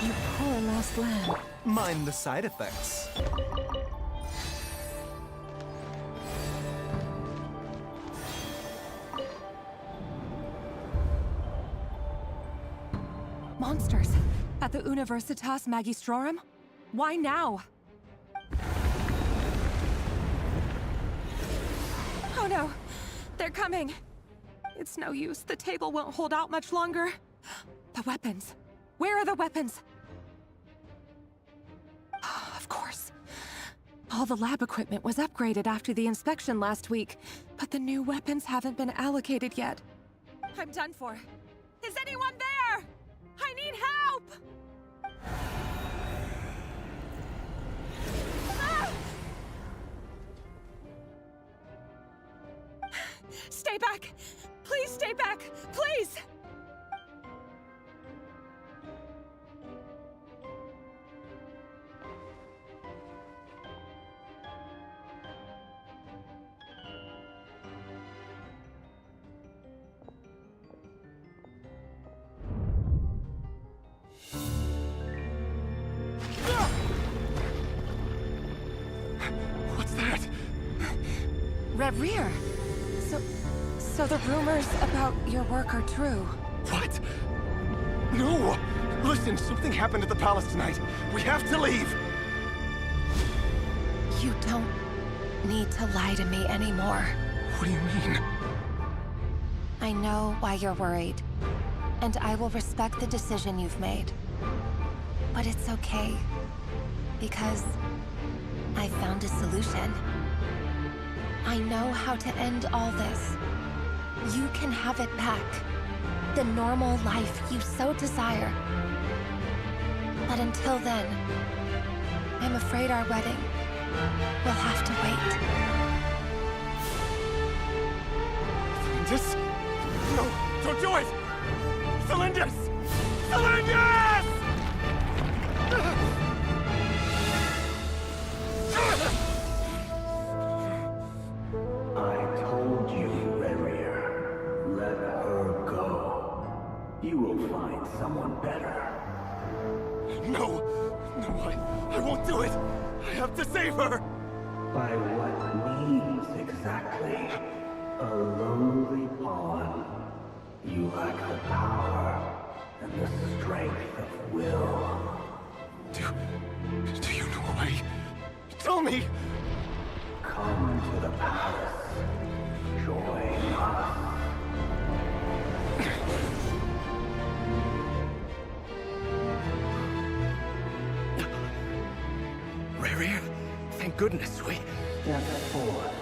You poor lost lamb. Mind the side effects. Monsters! At the Universitas Magistrorum? Why now? Oh no! They're coming! It's no use. The table won't hold out much longer. The weapons. Where are the weapons? Of course. All the lab equipment was upgraded after the inspection last week, but the new weapons haven't been allocated yet. I'm done for. Is anyone there? I need help! Ah! Stay back! Please stay back! Please! What's that? Reverie! So the rumors about your work are true. What? No! Listen, something happened at the palace tonight. We have to leave! You don't need to lie to me anymore. What do you mean? I know why you're worried, and I will respect the decision you've made. But it's okay, because I found a solution. I know how to end all this. You can have it back. The normal life you so desire. But until then, I'm afraid our wedding will have to wait. Celindus? No, don't do it! Celindus! Celindus! I told you, Ellegia. Let her go. You will find someone better. No! No, I won't do it! I have to save her! By what means exactly? A lowly pawn. You lack the power and the strength of will. Do you know a way? Tell me! Come to the palace. Join us. Rare, thank goodness we... Step forth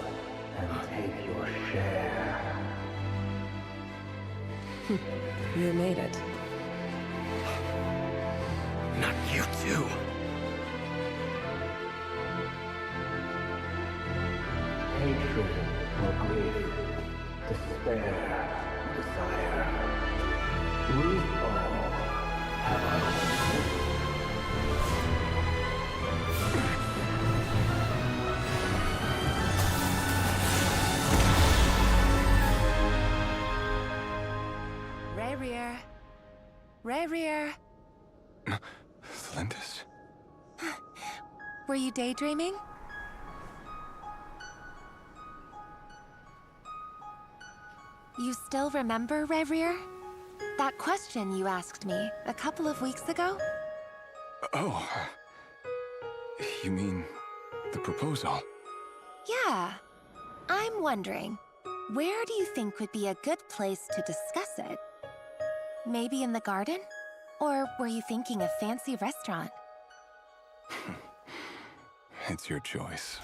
and take your share. You made it. Not you too. Hatred or grief, despair, desire. We all have our own. Rare. Celindus? Were you daydreaming? You still remember, Rare? That question you asked me a couple of weeks ago? Oh. You mean the proposal? Yeah. I'm wondering, where do you think would be a good place to discuss it? Maybe in the garden? Or were you thinking a fancy restaurant? It's your choice.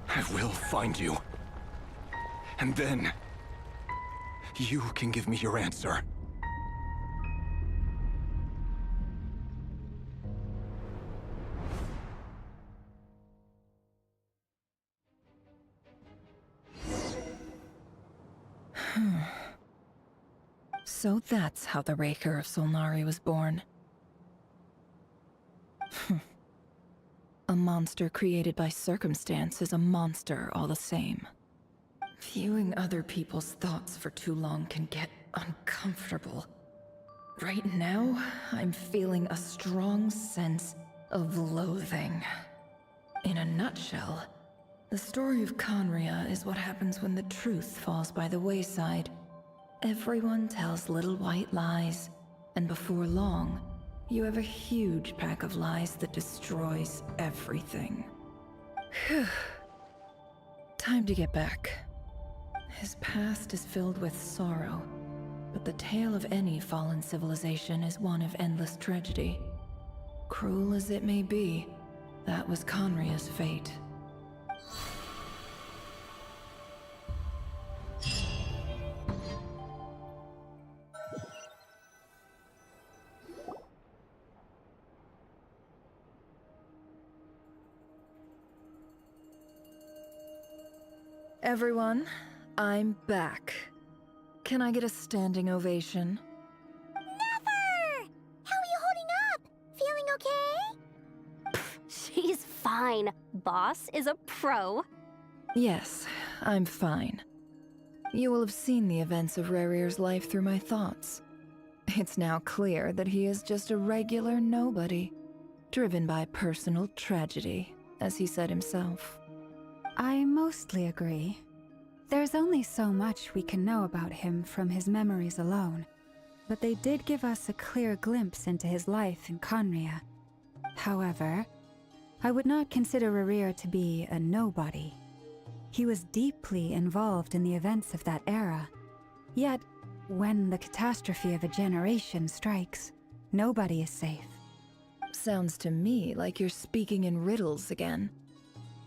I will find you. And then, you can give me your answer. So that's how the Raker of Solnari was born. A monster created by circumstance is a monster all the same. Viewing other people's thoughts for too long can get uncomfortable. Right now, I'm feeling a strong sense of loathing. In a nutshell, the story of Conria is what happens when the truth falls by the wayside. Everyone tells little white lies, and before long, you have a huge pack of lies that destroys everything. Whew. Time to get back. His past is filled with sorrow, but the tale of any fallen civilization is one of endless tragedy. Cruel as it may be, that was Conria's fate. Everyone, I'm back. Can I get a standing ovation? Never! How are you holding up? Feeling okay? She's fine. Boss is a pro. Yes, I'm fine. You will have seen the events of Rarir's life through my thoughts. It's now clear that he is just a regular nobody, driven by personal tragedy, as he said himself. I mostly agree. There's only so much we can know about him from his memories alone, but they did give us a clear glimpse into his life in Conria. However, I would not consider Rarir to be a nobody. He was deeply involved in the events of that era. Yet, when the catastrophe of a generation strikes, nobody is safe. Sounds to me like you're speaking in riddles again.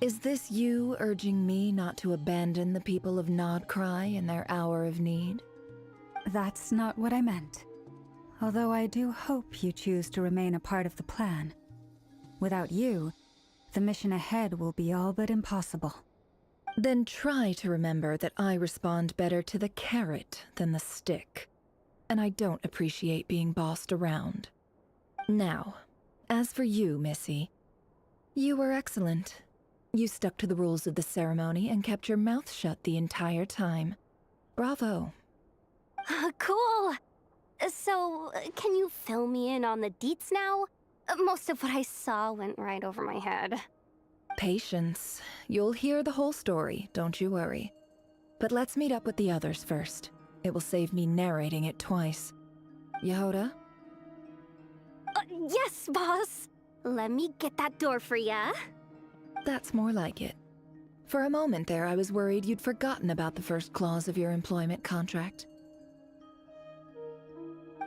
Is this you urging me not to abandon the people of Nodcry in their hour of need? That's not what I meant. Although I do hope you choose to remain a part of the plan. Without you, the mission ahead will be all but impossible. Then try to remember that I respond better to the carrot than the stick. And I don't appreciate being bossed around. Now, as for you, Missy, you were excellent. You stuck to the rules of the ceremony and kept your mouth shut the entire time. Bravo. Cool. So, can you fill me in on the deets now? Most of what I saw went right over my head. Patience. You'll hear the whole story, don't you worry. But let's meet up with the others first. It will save me narrating it twice. Yehoda? Yes, boss. Let me get that door for ya. That's more like it. For a moment there, I was worried you'd forgotten about the first clause of your employment contract.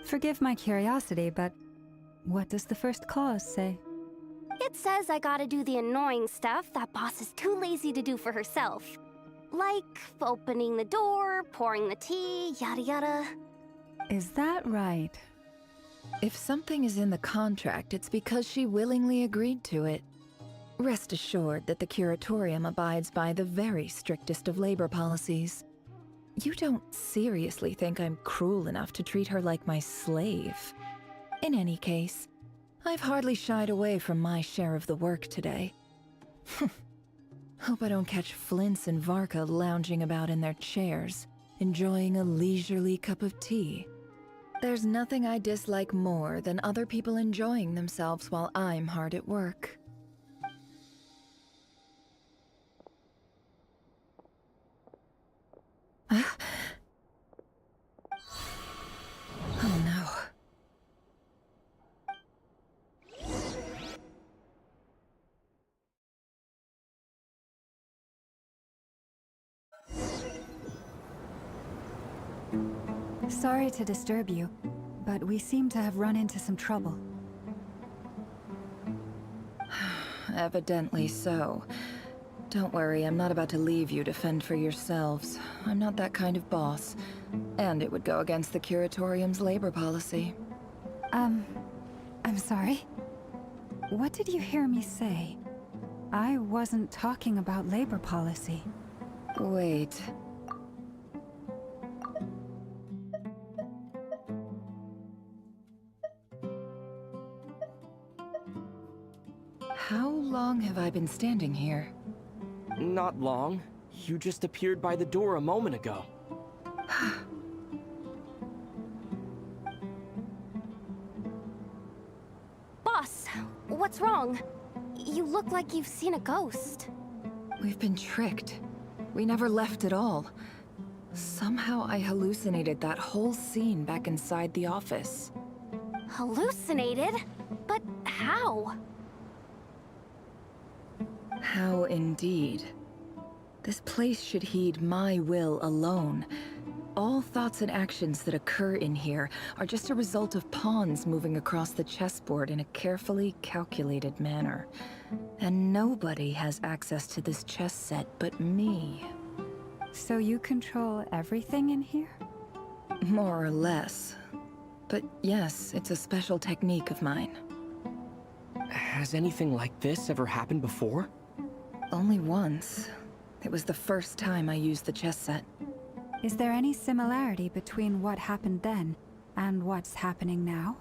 Forgive my curiosity, but what does the first clause say? It says I gotta do the annoying stuff that boss is too lazy to do for herself. Like opening the door, pouring the tea, yada yada. Is that right? If something is in the contract, it's because she willingly agreed to it. Rest assured that the Curatorium abides by the very strictest of labor policies. You don't seriously think I'm cruel enough to treat her like my slave. In any case, I've hardly shied away from my share of the work today. Hope I don't catch Flintz and Varka lounging about in their chairs, enjoying a leisurely cup of tea. There's nothing I dislike more than other people enjoying themselves while I'm hard at work. Oh no. Sorry to disturb you, but we seem to have run into some trouble. Evidently so. Don't worry, I'm not about to leave you to fend for yourselves. I'm not that kind of boss. And it would go against the Curatorium's labor policy. I'm sorry? What did you hear me say? I wasn't talking about labor policy. Wait. How long have I been standing here? Not long. You just appeared by the door a moment ago. Boss, what's wrong? You look like you've seen a ghost. We've been tricked. We never left at all. Somehow I hallucinated that whole scene back inside the office. Hallucinated? But how? How indeed. This place should heed my will alone. All thoughts and actions that occur in here are just a result of pawns moving across the chessboard in a carefully calculated manner. And nobody has access to this chess set but me. So you control everything in here? More or less. But yes, it's a special technique of mine. Has anything like this ever happened before? Only once. It was the first time I used the chess set. Is there any similarity between what happened then and what's happening now?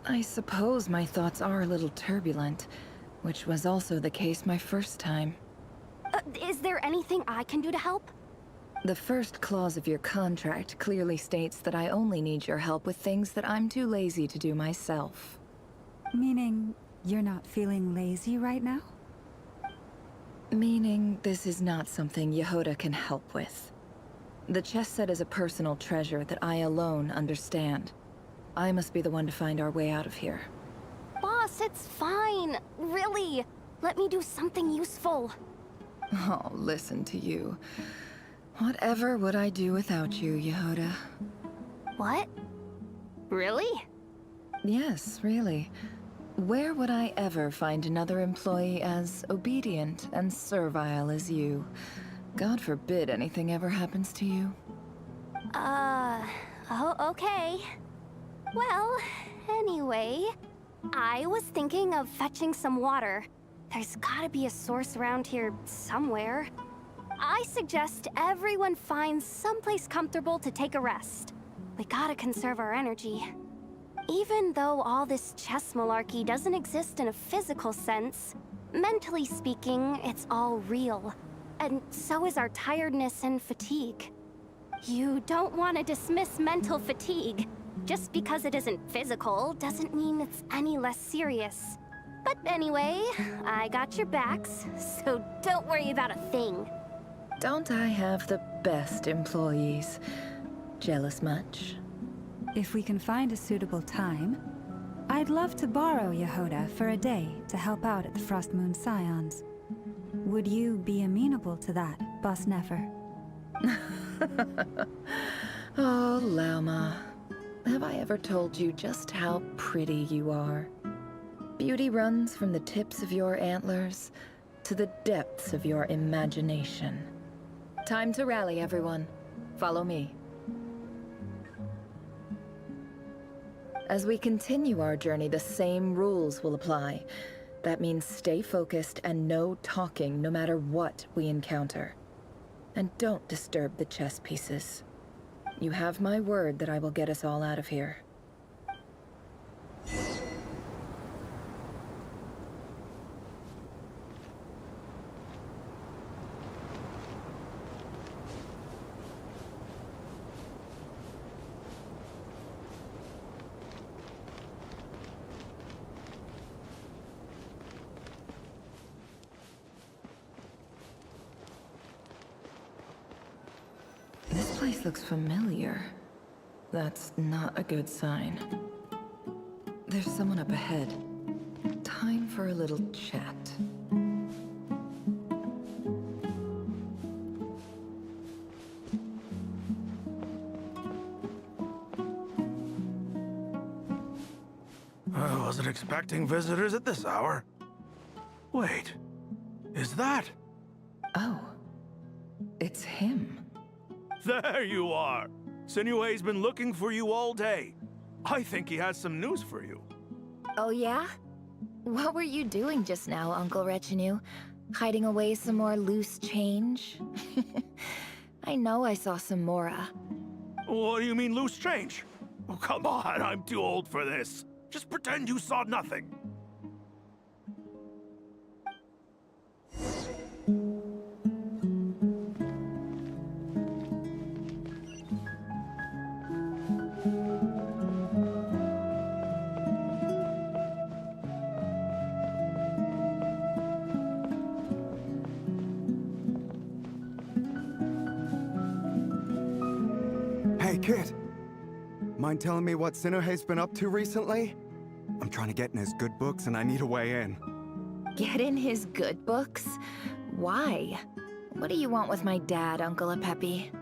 I suppose my thoughts are a little turbulent, which was also the case my first time. Is there anything I can do to help? The first clause of your contract clearly states that I only need your help with things that I'm too lazy to do myself. Meaning, you're not feeling lazy right now? Meaning, this is not something Yehoda can help with. The chess set is a personal treasure that I alone understand. I must be the one to find our way out of here. Boss, it's fine. Really. Let me do something useful. Oh, listen to you. Whatever would I do without you, Yehoda? What? Really? Yes, really. Where would I ever find another employee as obedient and servile as you? God forbid anything ever happens to you. Oh, okay. Well, anyway, I was thinking of fetching some water. There's gotta be a source around here somewhere. I suggest everyone finds someplace comfortable to take a rest. We gotta conserve our energy. Even though all this chess malarkey doesn't exist in a physical sense, mentally speaking, it's all real. And so is our tiredness and fatigue. You don't want to dismiss mental fatigue. Just because it isn't physical doesn't mean it's any less serious. But anyway, I got your backs, so don't worry about a thing. Don't I have the best employees? Jealous much? If we can find a suitable time, I'd love to borrow Yehoda for a day to help out at the Frost Moon Scions. Would you be amenable to that, Boss Nefer? Oh, Lauma. Have I ever told you just how pretty you are? Beauty runs from the tips of your antlers to the depths of your imagination. Time to rally, everyone. Follow me. As we continue our journey, the same rules will apply. That means stay focused and no talking no matter what we encounter. And don't disturb the chess pieces. You have my word that I will get us all out of here. This place looks familiar. That's not a good sign. There's someone up ahead. Time for a little chat. I wasn't expecting visitors at this hour. Wait, is that? Oh, it's him. There you are! Sinue's been looking for you all day. I think he has some news for you. Oh yeah? What were you doing just now, Uncle Retinue? Hiding away some more loose change? I know I saw some Mora. What do you mean loose change? Oh, come on, I'm too old for this. Just pretend you saw nothing. Hey, kid. Mind telling me what Sinuhe's been up to recently? I'm trying to get in his good books and I need a way in. Get in his good books? Why? What do you want with my dad, Uncle Apepi?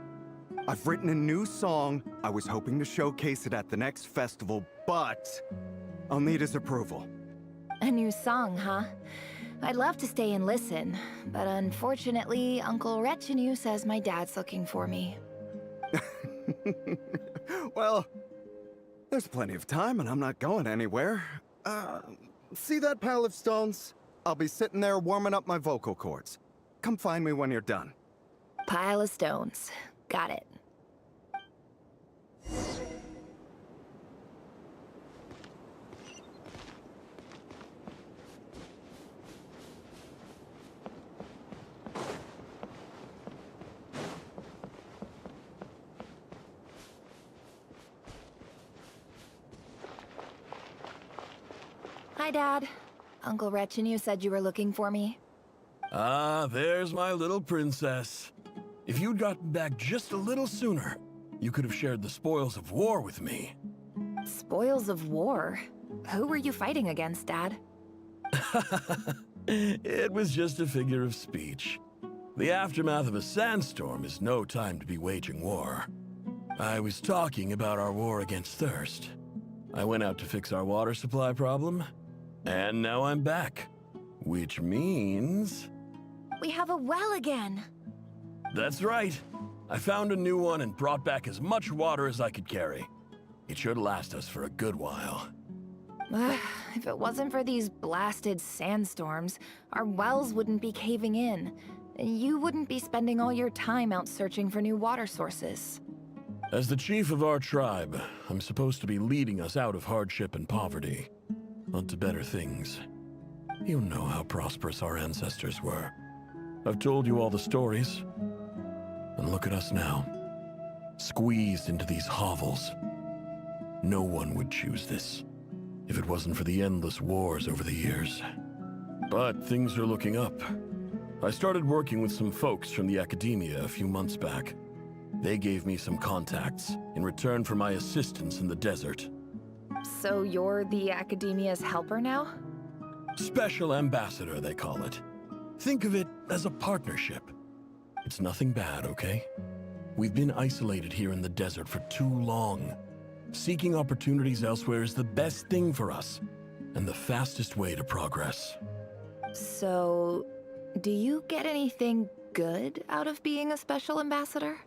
I've written a new song. I was hoping to showcase it at the next festival, but I'll need his approval. A new song, huh? I'd love to stay and listen, but unfortunately, Uncle Retinue says my dad's looking for me. Well, there's plenty of time and I'm not going anywhere. See that pile of stones? I'll be sitting there warming up my vocal cords. Come find me when you're done. Pile of stones. Got it. Hi, Dad. Uncle Wretch and you said you were looking for me. Ah, there's my little princess. If you'd gotten back just a little sooner, you could have shared the spoils of war with me. Spoils of war? Who were you fighting against, Dad? It was just a figure of speech. The aftermath of a sandstorm is no time to be waging war. I was talking about our war against thirst. I went out to fix our water supply problem, and now I'm back. Which means... We have a well again. That's right. I found a new one and brought back as much water as I could carry. It should last us for a good while. If it wasn't for these blasted sandstorms, our wells wouldn't be caving in. And you wouldn't be spending all your time out searching for new water sources. As the chief of our tribe, I'm supposed to be leading us out of hardship and poverty, onto better things. You know how prosperous our ancestors were. I've told you all the stories. And look at us now, squeezed into these hovels. No one would choose this, if it wasn't for the endless wars over the years. But things are looking up. I started working with some folks from the academia a few months back. They gave me some contacts in return for my assistance in the desert. So you're the academia's helper now? Special ambassador, they call it. Think of it as a partnership. It's nothing bad, okay? We've been isolated here in the desert for too long. Seeking opportunities elsewhere is the best thing for us, and the fastest way to progress. So, do you get anything good out of being a special ambassador?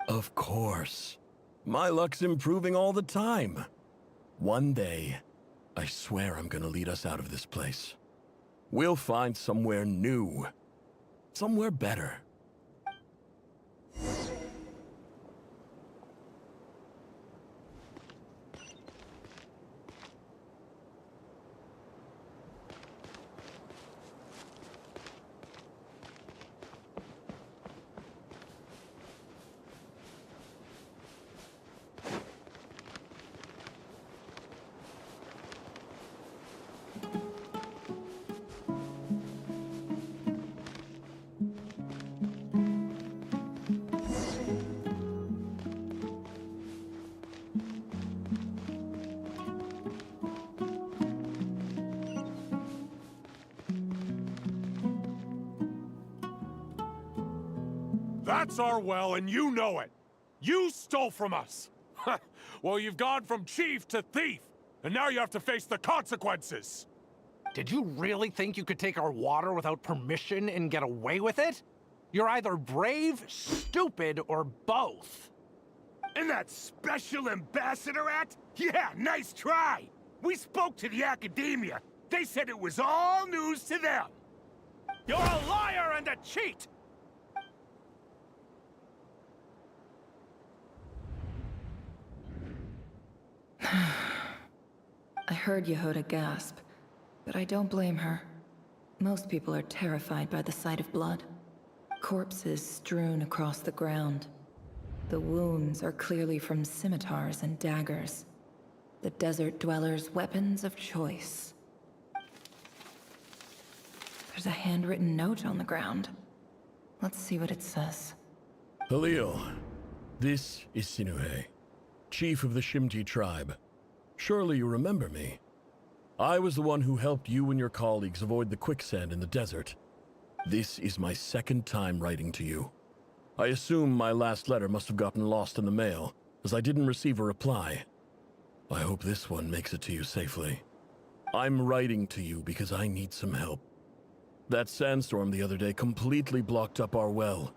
Of course. My luck's improving all the time. One day, I swear I'm gonna lead us out of this place. We'll find somewhere new. Somewhere better. That's our well, and you know it. You stole from us. Well, you've gone from chief to thief, and now you have to face the consequences. Did you really think you could take our water without permission and get away with it? You're either brave, stupid, or both. And that special ambassador act? Yeah, nice try. We spoke to the academia. They said it was all news to them. You're a liar and a cheat! I heard Yehuda gasp, but I don't blame her. Most people are terrified by the sight of blood. Corpses strewn across the ground. The wounds are clearly from scimitars and daggers. The desert dwellers' weapons of choice. There's a handwritten note on the ground. Let's see what it says. Halil, this is Sinuhe, chief of the Shimti tribe. Surely you remember me. I was the one who helped you and your colleagues avoid the quicksand in the desert. This is my second time writing to you. I assume my last letter must have gotten lost in the mail, as I didn't receive a reply. I hope this one makes it to you safely. I'm writing to you because I need some help. That sandstorm the other day completely blocked up our well,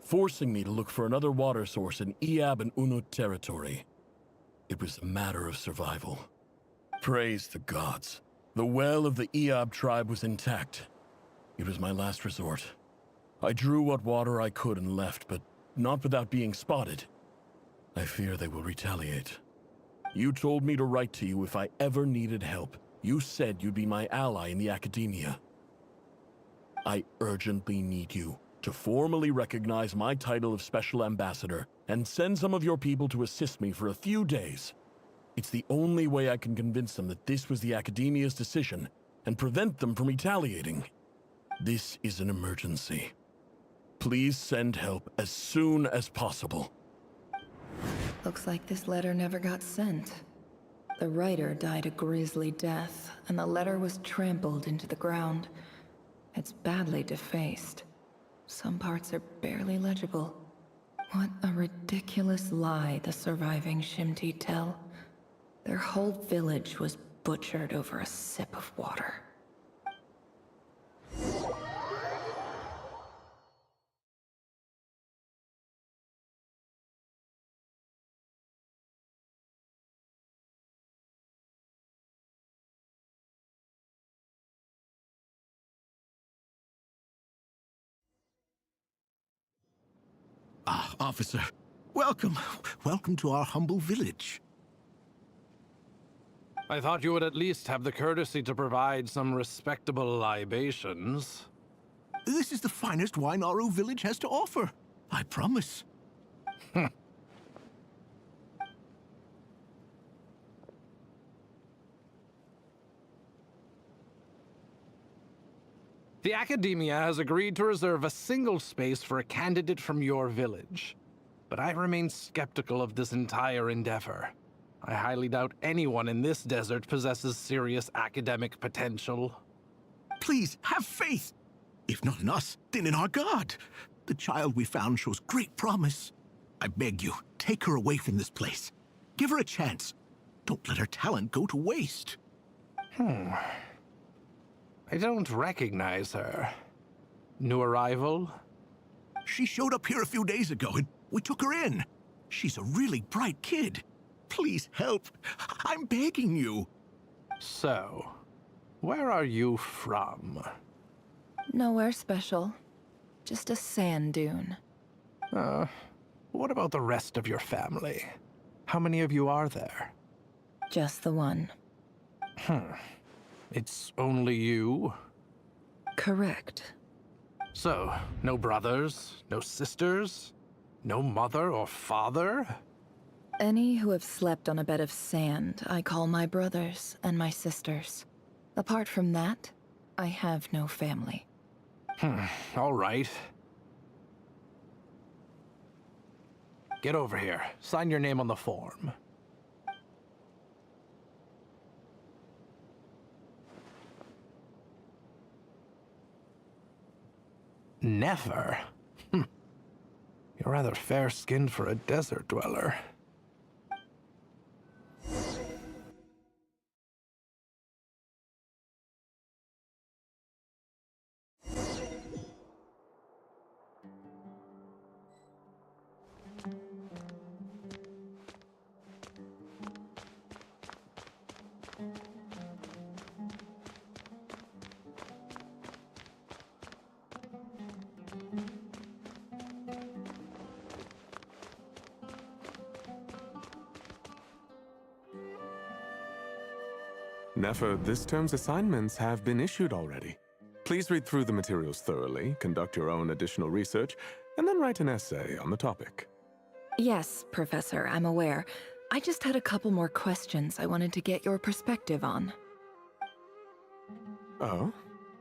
forcing me to look for another water source in Iab and Unut territory. It was a matter of survival. Praise the gods. The well of the Eob tribe was intact. It was my last resort. I drew what water I could and left, but not without being spotted. I fear they will retaliate. You told me to write to you if I ever needed help. You said you'd be my ally in the academia. I urgently need you to formally recognize my title of Special Ambassador and send some of your people to assist me for a few days. It's the only way I can convince them that this was the academia's decision and prevent them from retaliating. This is an emergency. Please send help as soon as possible. Looks like this letter never got sent. The writer died a grisly death, and the letter was trampled into the ground. It's badly defaced. Some parts are barely legible. What a ridiculous lie the surviving Shimti tell. Their whole village was butchered over a sip of water. Ah, officer. Welcome. Welcome to our humble village. I thought you would at least have the courtesy to provide some respectable libations. This is the finest wine our village has to offer. I promise. The Academia has agreed to reserve a single space for a candidate from your village. But I remain skeptical of this entire endeavor. I highly doubt anyone in this desert possesses serious academic potential. Please, have faith. If not in us, then in our god. The child we found shows great promise. I beg you, take her away from this place. Give her a chance. Don't let her talent go to waste. I don't recognize her. New arrival? She showed up here a few days ago, and we took her in. She's a really bright kid. Please help. I'm begging you. So, where are you from? Nowhere special. Just a sand dune. What about the rest of your family? How many of you are there? Just the one. It's only you? Correct. So, no brothers, no sisters, no mother or father? Any who have slept on a bed of sand, I call my brothers and my sisters. Apart from that, I have no family. All right. Get over here. Sign your name on the form. Never? You're rather fair-skinned for a desert dweller. Nefer, this term's assignments have been issued already. Please read through the materials thoroughly, conduct your own additional research, and then write an essay on the topic. Yes, Professor, I'm aware. I just had a couple more questions I wanted to get your perspective on. Oh?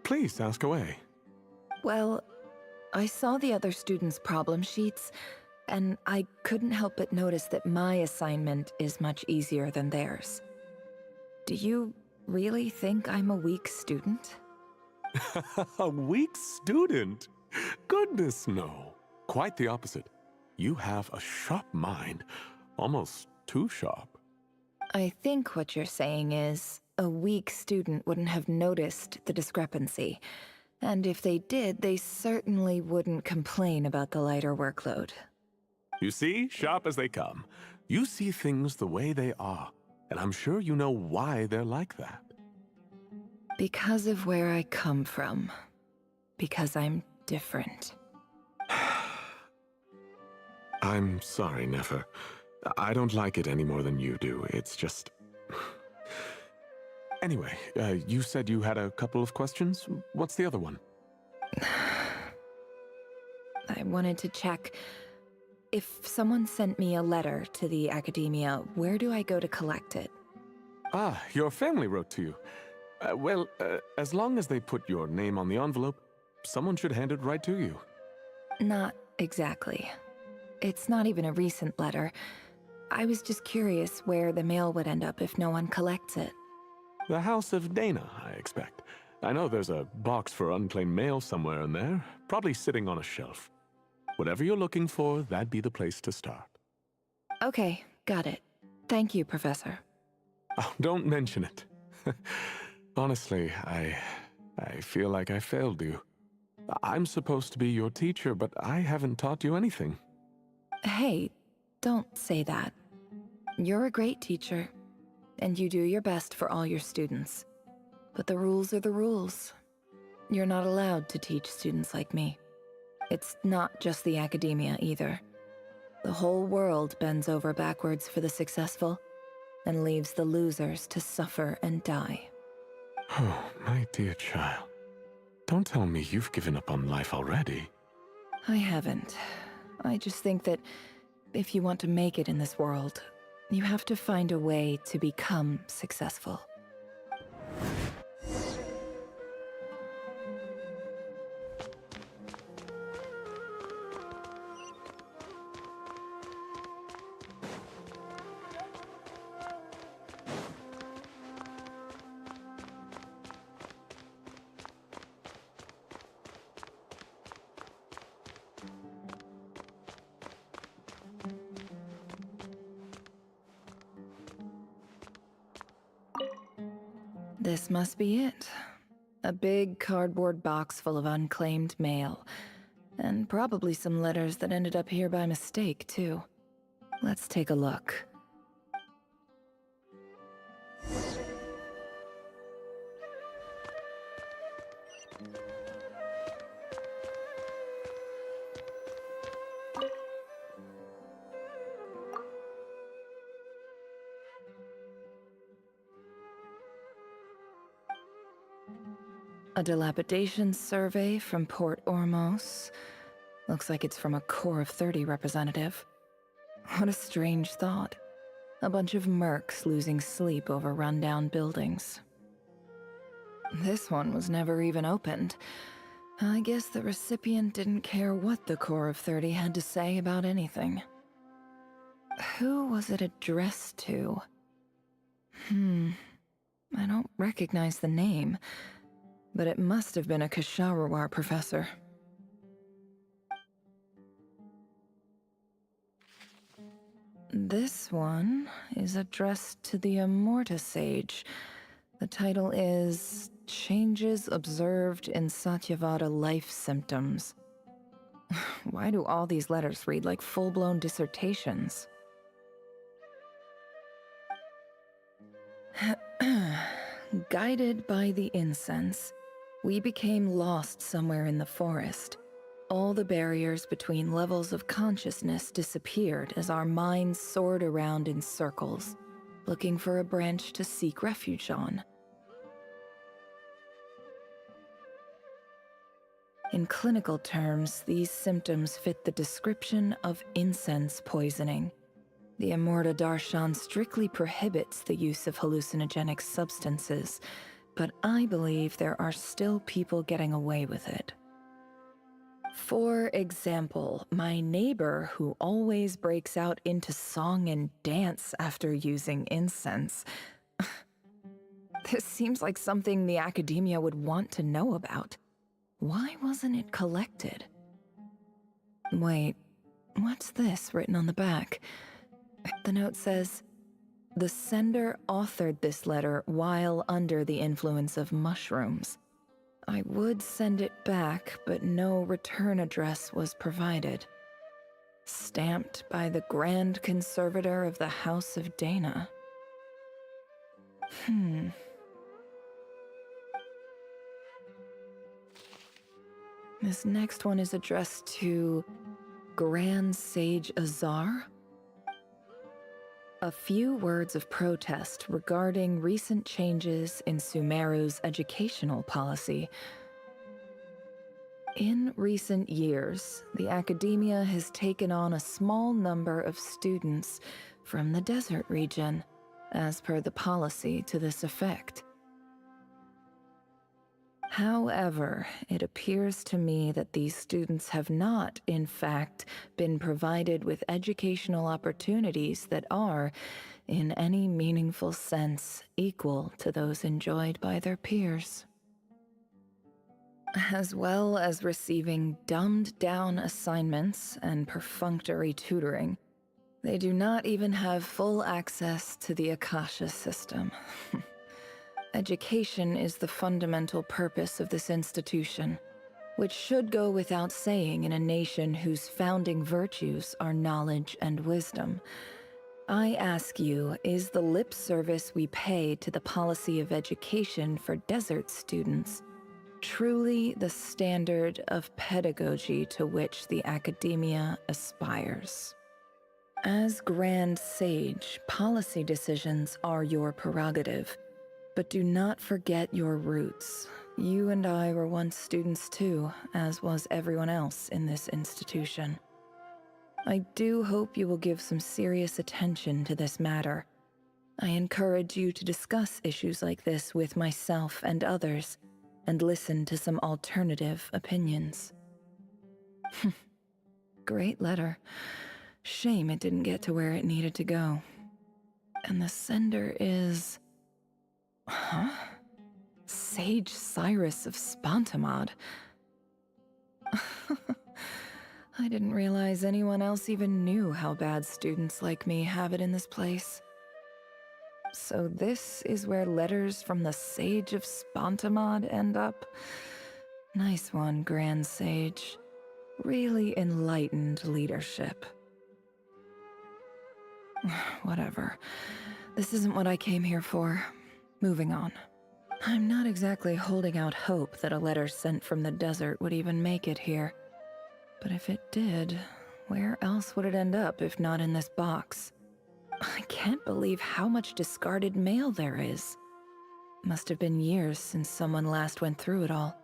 Please, ask away. Well, I saw the other students' problem sheets, and I couldn't help but notice that my assignment is much easier than theirs. Do you really think I'm a weak student? A weak student? Goodness, no. Quite the opposite. You have a sharp mind. Almost too sharp. I think what you're saying is, a weak student wouldn't have noticed the discrepancy. And if they did, they certainly wouldn't complain about the lighter workload. You see, sharp as they come. You see things the way they are, and I'm sure you know why they're like that. Because of where I come from. Because I'm different. I'm sorry, Nefer. I don't like it any more than you do. It's just... Anyway, you said you had a couple of questions. What's the other one? I wanted to check. If someone sent me a letter to the academia, where do I go to collect it? Ah, your family wrote to you. Well, as long as they put your name on the envelope, someone should hand it right to you. Not exactly. It's not even a recent letter. I was just curious where the mail would end up if no one collects it. The House of Dana, I expect. I know there's a box for unclaimed mail somewhere in there, probably sitting on a shelf. Whatever you're looking for, that'd be the place to start. Okay, got it. Thank you, Professor. Oh, don't mention it. Honestly, I feel like I failed you. I'm supposed to be your teacher, but I haven't taught you anything. Hey, don't say that. You're a great teacher, and you do your best for all your students. But the rules are the rules. You're not allowed to teach students like me. It's not just the academia either. The whole world bends over backwards for the successful, and leaves the losers to suffer and die. Oh, my dear child. Don't tell me you've given up on life already. I haven't. I just think that if you want to make it in this world, you have to find a way to become successful. This must be it. A big cardboard box full of unclaimed mail. And probably some letters that ended up here by mistake, too. Let's take a look. A dilapidation survey from Port Ormos. Looks like it's from a Corps of 30 representative. What a strange thought. A bunch of mercs losing sleep over rundown buildings. This one was never even opened. I guess the recipient didn't care what the Corps of 30 had to say about anything. Who was it addressed to? I don't recognize the name. But it must have been a Kasharawar professor. This one is addressed to the Immorta Sage. The title is Changes Observed in Satyavada Life Symptoms. Why do all these letters read like full-blown dissertations? Guided by the incense, we became lost somewhere in the forest. All the barriers between levels of consciousness disappeared as our minds soared around in circles, looking for a branch to seek refuge on. In clinical terms, these symptoms fit the description of incense poisoning. The Immorta Darshan strictly prohibits the use of hallucinogenic substances, but I believe there are still people getting away with it. For example, my neighbor who always breaks out into song and dance after using incense. This seems like something the academia would want to know about. Why wasn't it collected? Wait, what's this written on the back? The note says, "The sender authored this letter while under the influence of mushrooms. I would send it back, but no return address was provided. Stamped by the Grand Conservator of the House of Dana." This next one is addressed to Grand Sage Azar. A few words of protest regarding recent changes in Sumeru's educational policy. In recent years, the academia has taken on a small number of students from the desert region, as per the policy to this effect. However, it appears to me that these students have not, in fact, been provided with educational opportunities that are, in any meaningful sense, equal to those enjoyed by their peers. As well as receiving dumbed-down assignments and perfunctory tutoring, they do not even have full access to the Akasha system. Education is the fundamental purpose of this institution, which should go without saying in a nation whose founding virtues are knowledge and wisdom. I ask you, is the lip service we pay to the policy of education for desert students truly the standard of pedagogy to which the academia aspires? As Grand Sage, policy decisions are your prerogative. But do not forget your roots. You and I were once students too, as was everyone else in this institution. I do hope you will give some serious attention to this matter. I encourage you to discuss issues like this with myself and others, and listen to some alternative opinions. Great letter. Shame it didn't get to where it needed to go. And the sender is... Huh? Sage Cyrus of Spontamod. I didn't realize anyone else even knew how bad students like me have it in this place. So this is where letters from the Sage of Spontamod end up? Nice one, Grand Sage. Really enlightened leadership. Whatever. This isn't what I came here for. Moving on. I'm not exactly holding out hope that a letter sent from the desert would even make it here. But if it did, where else would it end up if not in this box? I can't believe how much discarded mail there is. Must have been years since someone last went through it all.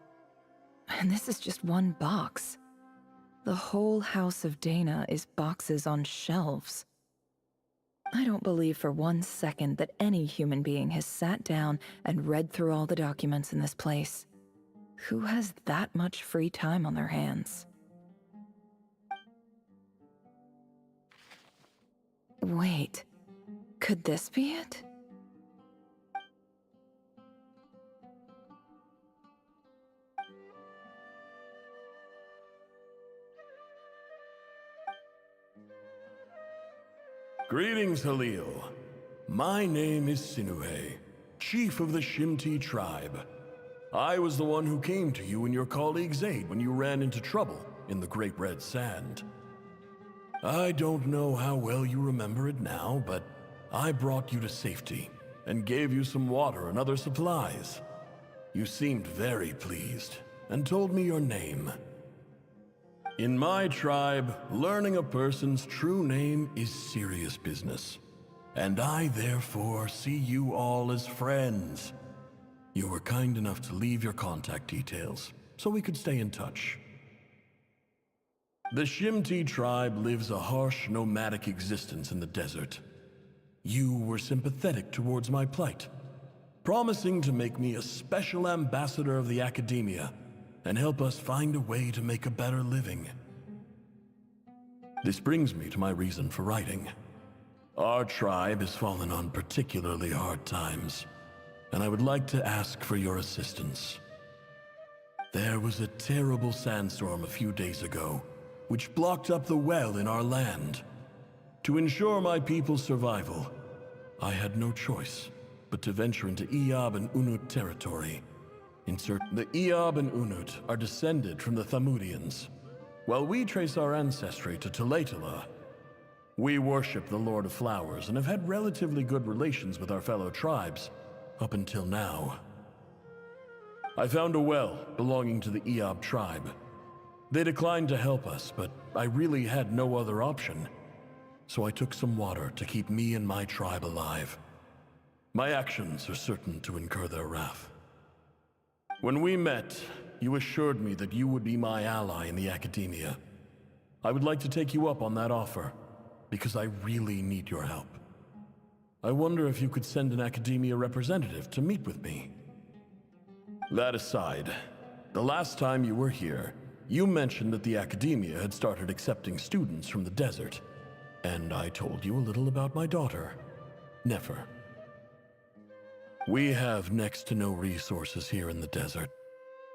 And this is just one box. The whole House of Dana is boxes on shelves. I don't believe for 1 second that any human being has sat down and read through all the documents in this place. Who has that much free time on their hands? Wait, could this be it? Greetings, Halil. My name is Sinuhe, chief of the Shimti tribe. I was the one who came to you and your colleagues' aid when you ran into trouble in the Great Red Sand. I don't know how well you remember it now, but I brought you to safety and gave you some water and other supplies. You seemed very pleased and told me your name. In my tribe, learning a person's true name is serious business, and I therefore see you all as friends. You were kind enough to leave your contact details, so we could stay in touch. The Shimti tribe lives a harsh, nomadic existence in the desert. You were sympathetic towards my plight, promising to make me a special ambassador of the academia and help us find a way to make a better living. This brings me to my reason for writing. Our tribe has fallen on particularly hard times, and I would like to ask for your assistance. There was a terrible sandstorm a few days ago, which blocked up the well in our land. To ensure my people's survival, I had no choice but to venture into Eob and Unut territory. The Eob and Unut are descended from the Thamudians, while we trace our ancestry to Tulatala. We worship the Lord of Flowers and have had relatively good relations with our fellow tribes up until now. I found a well belonging to the Eob tribe, They declined to help us, but I really had no other option. So I took some water to keep me and my tribe alive. My actions are certain to incur their wrath. When we met, you assured me that you would be my ally in the academia. I would like to take you up on that offer, because I really need your help. I wonder if you could send an academia representative to meet with me. That aside, the last time you were here, you mentioned that the academia had started accepting students from the desert, and I told you a little about my daughter, Nefer. We have next to no resources here in the desert,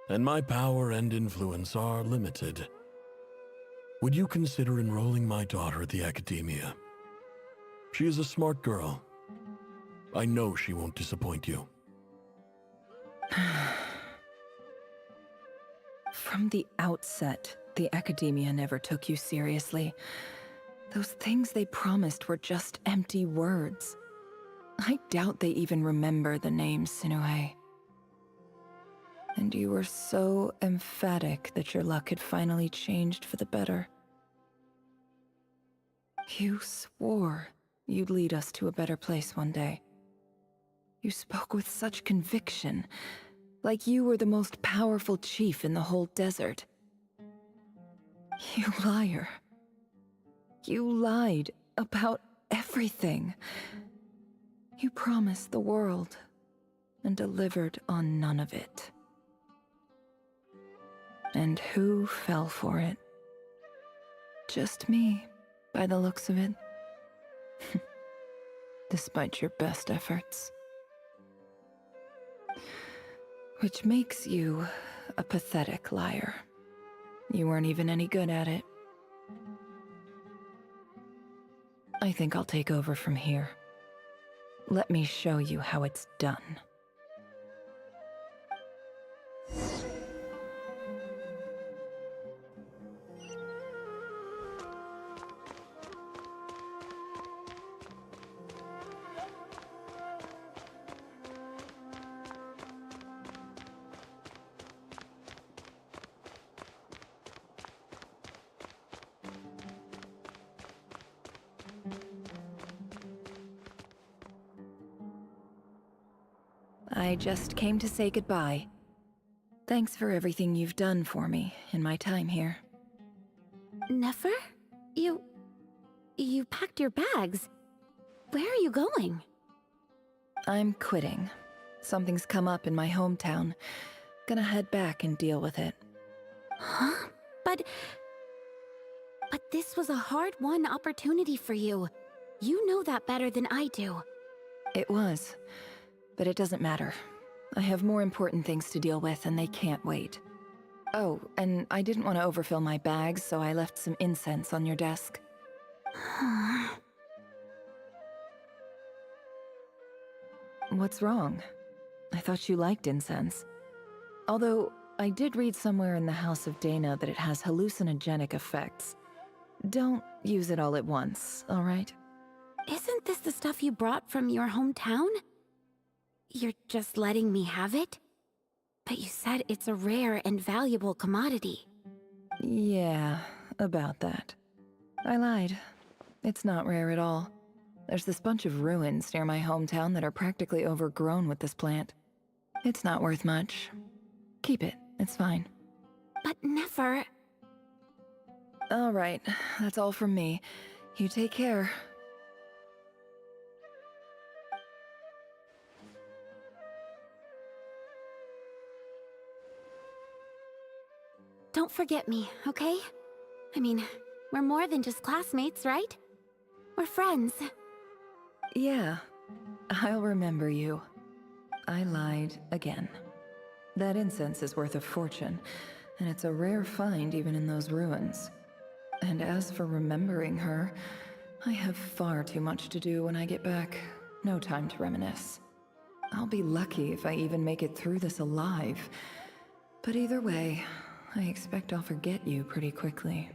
and my power and influence are limited. Would you consider enrolling my daughter at the academia? She is a smart girl. I know she won't disappoint you. From the outset, the academia never took you seriously. Those things they promised were just empty words. I doubt they even remember the name Sinue. And you were so emphatic that your luck had finally changed for the better. You swore you'd lead us to a better place one day. You spoke with such conviction, like you were the most powerful chief in the whole desert. You liar. You lied about everything. You promised the world and delivered on none of it. And who fell for it? Just me, by the looks of it. Despite your best efforts. Which makes you a pathetic liar. You weren't even any good at it. I think I'll take over from here. Let me show you how it's done. I just came to say goodbye. Thanks for everything you've done for me in my time here. Nefer? You packed your bags. Where are you going? I'm quitting. Something's come up in my hometown. Gonna head back and deal with it. Huh? But this was a hard-won opportunity for you. You know that better than I do. It was. But it doesn't matter. I have more important things to deal with, and they can't wait. Oh, and I didn't want to overfill my bags, so I left some incense on your desk. What's wrong? I thought you liked incense. Although, I did read somewhere in the House of Dana that it has hallucinogenic effects. Don't use it all at once, all right? Isn't this the stuff you brought from your hometown? You're just letting me have it? But you said it's a rare and valuable commodity. Yeah, about that. I lied. It's not rare at all. There's this bunch of ruins near my hometown that are practically overgrown with this plant. It's not worth much. Keep it, it's fine. But Nefer... All right, that's all from me. You take care. Don't forget me, okay? I mean, we're more than just classmates, right? We're friends. Yeah, I'll remember you. I lied again. That incense is worth a fortune, and it's a rare find even in those ruins. And as for remembering her, I have far too much to do when I get back. No time to reminisce. I'll be lucky if I even make it through this alive. But either way, I expect I'll forget you pretty quickly.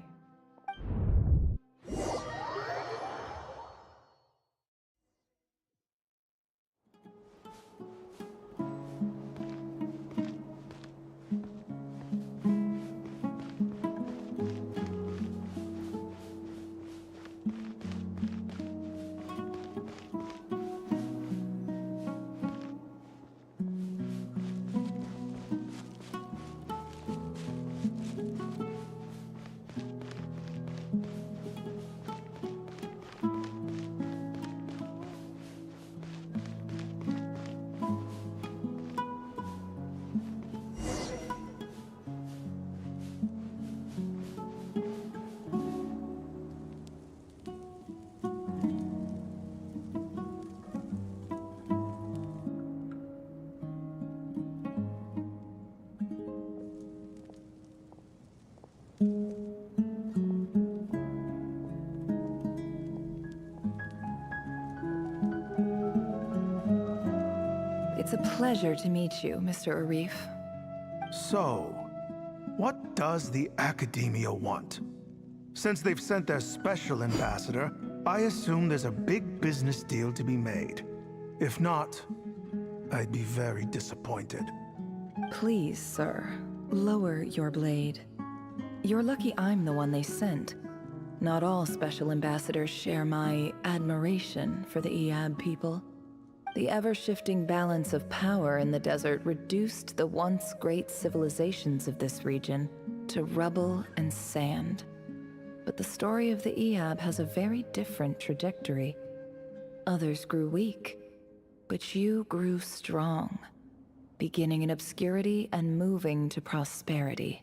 It's a pleasure to meet you, Mr. Arif. So, what does the Academia want? Since they've sent their special ambassador, I assume there's a big business deal to be made. If not, I'd be very disappointed. Please, sir, lower your blade. You're lucky I'm the one they sent. Not all special ambassadors share my admiration for the Eab people. The ever-shifting balance of power in the desert reduced the once great civilizations of this region to rubble and sand. But the story of the Eab has a very different trajectory. Others grew weak, but you grew strong, beginning in obscurity and moving to prosperity.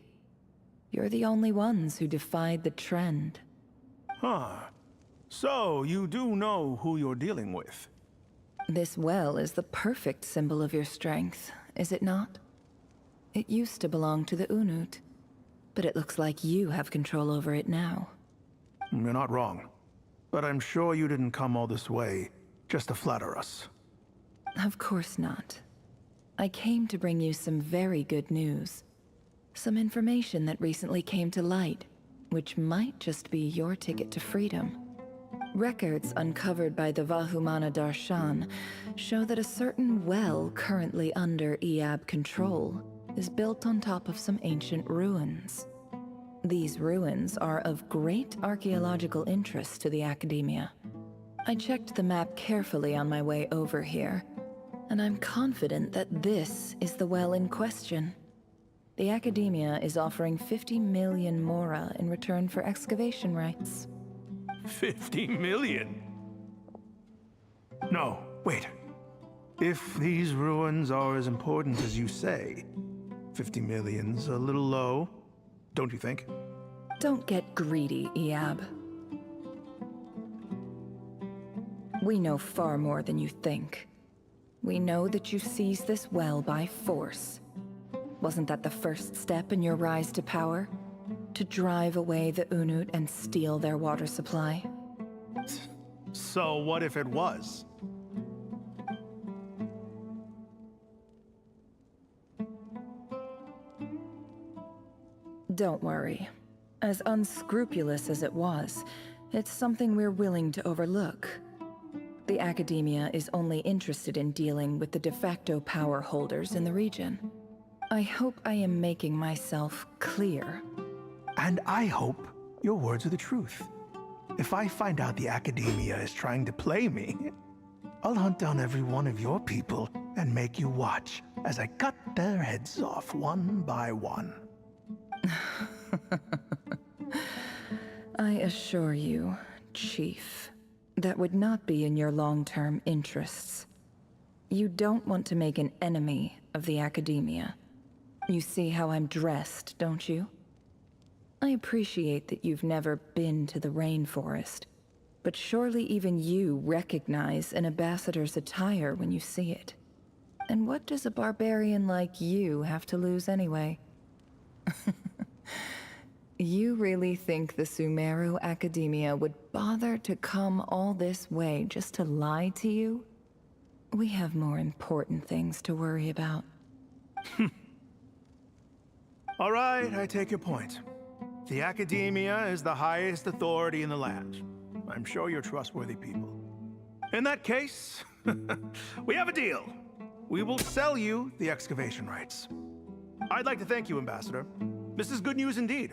You're the only ones who defied the trend. Huh. So, you do know who you're dealing with? This well is the perfect symbol of your strength, is it not? It used to belong to the Unut, but it looks like you have control over it now. You're not wrong. But I'm sure you didn't come all this way just to flatter us. Of course not. I came to bring you some very good news. Some information that recently came to light, which might just be your ticket to freedom. Records uncovered by the Vahumana Darshan show that a certain well currently under Eab control is built on top of some ancient ruins. These ruins are of great archaeological interest to the Academia. I checked the map carefully on my way over here, and I'm confident that this is the well in question. The Academia is offering 50 million mora in return for excavation rights. 50 million? No, wait. If these ruins are as important as you say, 50 million's a little low, don't you think? Don't get greedy, Eab. We know far more than you think. We know that you seized this well by force. Wasn't that the first step in your rise to power? To drive away the Unut and steal their water supply? So what if it was? Don't worry. As unscrupulous as it was, it's something we're willing to overlook. The Academia is only interested in dealing with the de facto power holders in the region. I hope I am making myself clear. And I hope your words are the truth. If I find out the Academia is trying to play me, I'll hunt down every one of your people and make you watch as I cut their heads off one by one. I assure you, Chief, that would not be in your long-term interests. You don't want to make an enemy of the Academia. You see how I'm dressed, don't you? I appreciate that you've never been to the rainforest, but surely even you recognize an ambassador's attire when you see it. And what does a barbarian like you have to lose anyway? You really think the Sumeru Academia would bother to come all this way just to lie to you? We have more important things to worry about. All right, I take your point. The Academia is the highest authority in the land. I'm sure you're trustworthy people. In that case, we have a deal. We will sell you the excavation rights. I'd like to thank you, Ambassador. This is good news indeed.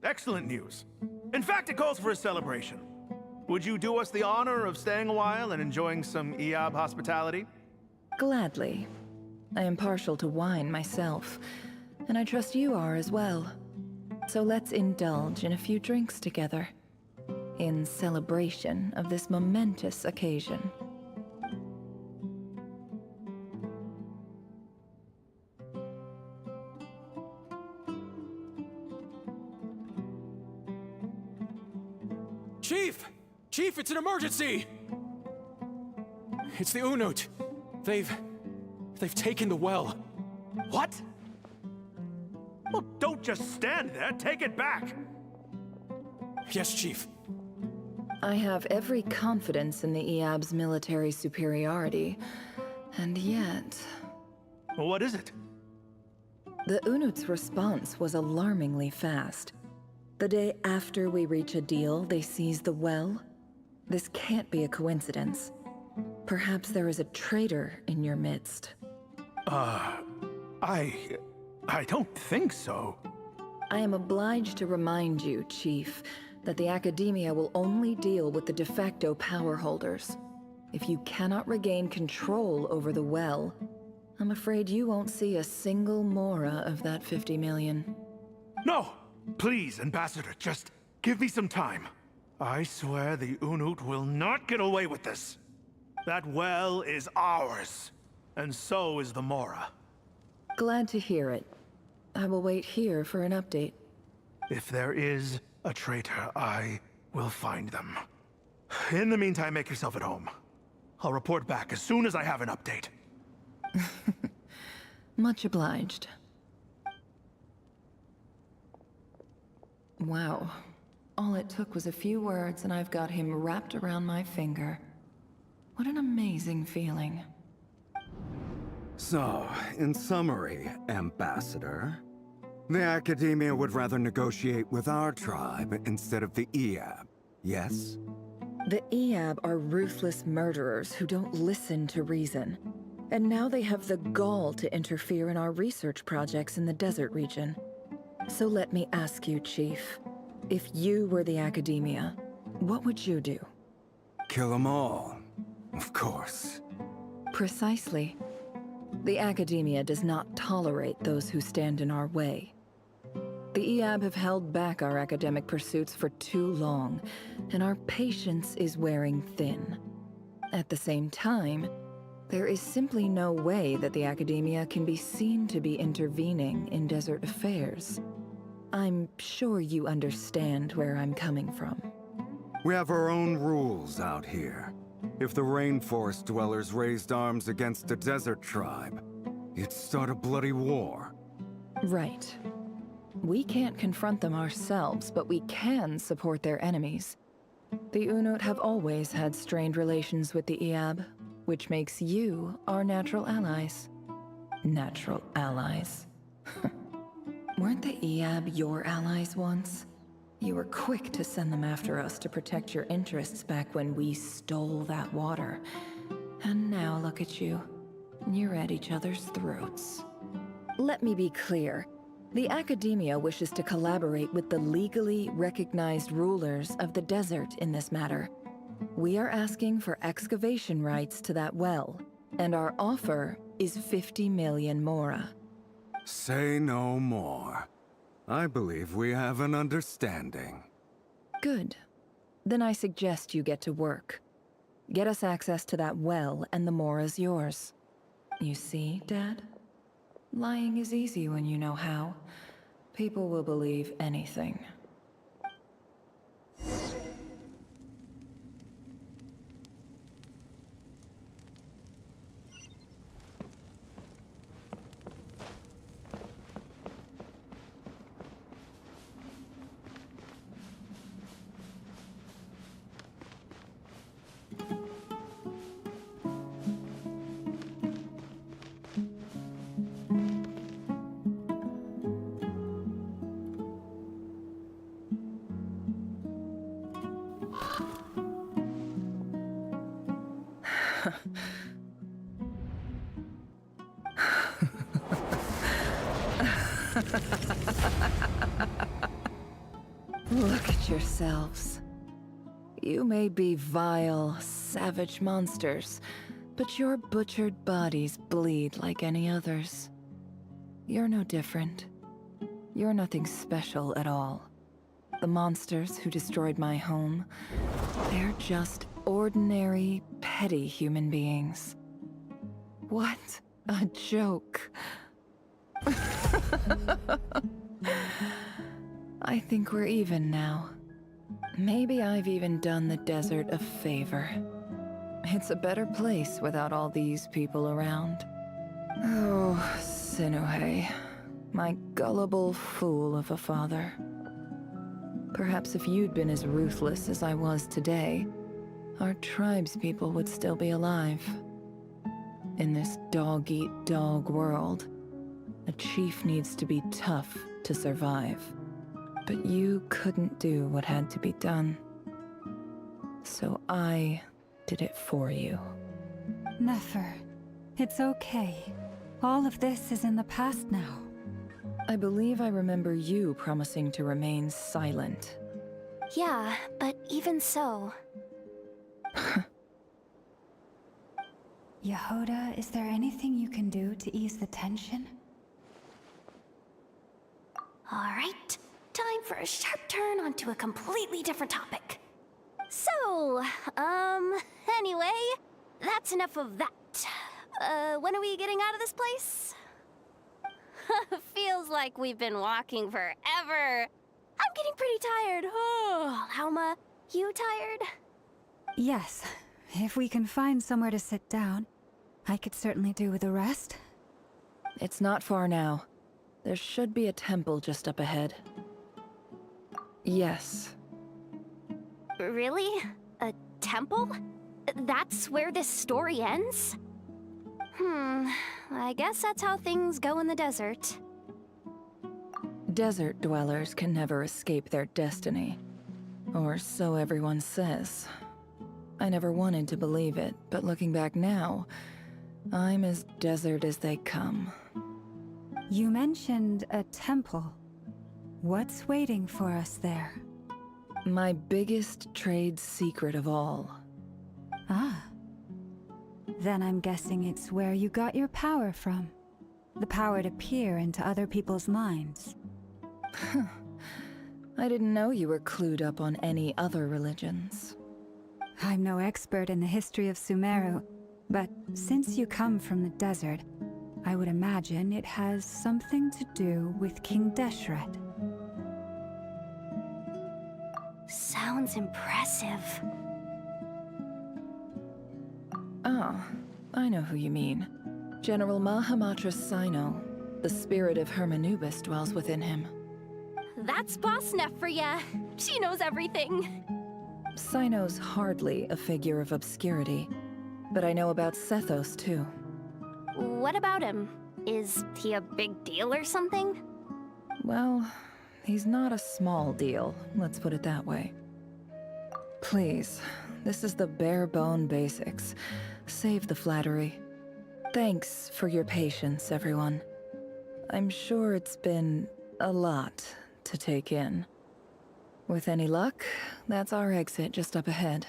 Excellent news. In fact, it calls for a celebration. Would you do us the honor of staying a while and enjoying some Eab hospitality? Gladly. I am partial to wine myself, and I trust you are as well. So let's indulge in a few drinks together, in celebration of this momentous occasion. Chief! Chief, it's an emergency! It's the Unut. They've taken the well. What? Well, don't just stand there. Take it back. Yes, Chief. I have every confidence in the Eab's military superiority, and yet, What is it? The Unut's response was alarmingly fast. The day after we reach a deal, they seize the well. This can't be a coincidence. Perhaps there is a traitor in your midst. I don't think so. I am obliged to remind you, Chief, that the Academia will only deal with the de facto power holders. If you cannot regain control over the well, I'm afraid you won't see a single mora of that 50 million. No! Please, Ambassador, just give me some time. I swear the Unut will not get away with this. That well is ours, and so is the mora. Glad to hear it. I will wait here for an update. If there is a traitor, I will find them. In the meantime, make yourself at home. I'll report back as soon as I have an update. Much obliged. Wow. All it took was a few words and I've got him wrapped around my finger. What an amazing feeling. So, in summary, Ambassador, the Academia would rather negotiate with our tribe instead of the Eab, yes? The Eab are ruthless murderers who don't listen to reason. And now they have the gall to interfere in our research projects in the desert region. So let me ask you, Chief. If you were the Academia, what would you do? Kill them all, of course. Precisely. The Academia does not tolerate those who stand in our way. The Eab have held back our academic pursuits for too long, and our patience is wearing thin. At the same time, there is simply no way that the Academia can be seen to be intervening in desert affairs. I'm sure you understand where I'm coming from. We have our own rules out here. If the rainforest dwellers raised arms against a desert tribe, it'd start a bloody war. Right. We can't confront them ourselves, but we can support their enemies. The Unut have always had strained relations with the Eab, which makes you our natural allies. Natural allies. Weren't the Eab your allies once? You were quick to send them after us to protect your interests back when we stole that water. And now look at you. You're at each other's throats. Let me be clear. The Academia wishes to collaborate with the legally recognized rulers of the desert in this matter. We are asking for excavation rights to that well, and our offer is 50 million mora. Say no more. I believe we have an understanding. Good. Then I suggest you get to work. Get us access to that well, and the mora's yours. You see, Dad? Lying is easy when you know how. People will believe anything. Look at yourselves. You may be vile, savage monsters, but your butchered bodies bleed like any others. You're no different. You're nothing special at all. The monsters who destroyed my home, they're just ordinary, petty human beings. What a joke. I think we're even now. Maybe I've even done the desert a favor. It's a better place without all these people around. Oh, Sinuhe, my gullible fool of a father. Perhaps if you'd been as ruthless as I was today, our tribespeople would still be alive. In this dog-eat-dog world, a chief needs to be tough to survive. But you couldn't do what had to be done. So I did it for you. Nefer, it's okay. All of this is in the past now. I believe I remember you promising to remain silent. Yeah, but even so... Yehoda, is there anything you can do to ease the tension? Alright, time for a sharp turn onto a completely different topic. So, anyway, that's enough of that. When are we getting out of this place? Feels like we've been walking forever. I'm getting pretty tired. Oh, Lauma, you tired? Yes. If we can find somewhere to sit down, I could certainly do with a rest. It's not far now. There should be a temple just up ahead. Yes. Really? A temple? That's where this story ends? I guess that's how things go in the desert. Desert dwellers can never escape their destiny. Or so everyone says. I never wanted to believe it, but looking back now, I'm as desert as they come. You mentioned a temple. What's waiting for us there? My biggest trade secret of all. Ah. Then I'm guessing it's where you got your power from. The power to peer into other people's minds. I didn't know you were clued up on any other religions. I'm no expert in the history of Sumeru, but since you come from the desert, I would imagine it has something to do with King Deshret. Sounds impressive. Ah, I know who you mean. General Mahamatra Sino. The spirit of Hermanubis dwells within him. That's Boss Neff for ya. She knows everything. Sino's hardly a figure of obscurity, but I know about Sethos too. What about him? Is he a big deal or something? Well, he's not a small deal, let's put it that way. Please, this is the bare-bone basics. Save the flattery. Thanks for your patience, everyone. I'm sure it's been a lot to take in. With any luck, that's our exit just up ahead.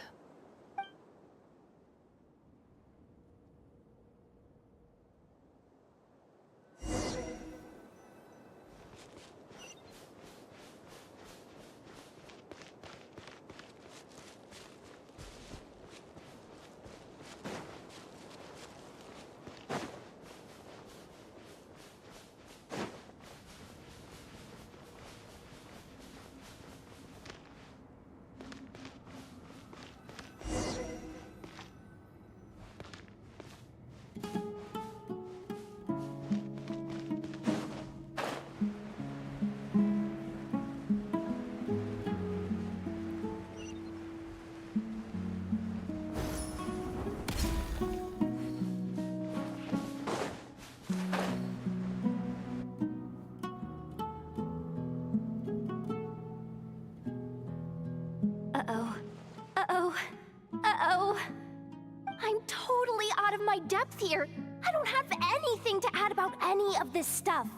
I'm totally out of my depth here. I don't have anything to add about any of this stuff.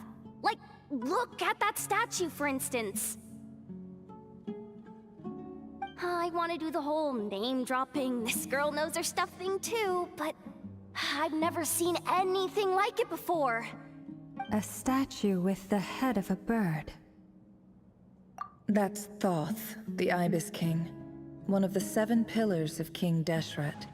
Like, look at that statue, for instance. I want to do the whole name-dropping, this girl knows her stuff thing too, but I've never seen anything like it before. A statue with the head of a bird. That's Thoth, the Ibis King, one of the 7 pillars of King Deshret.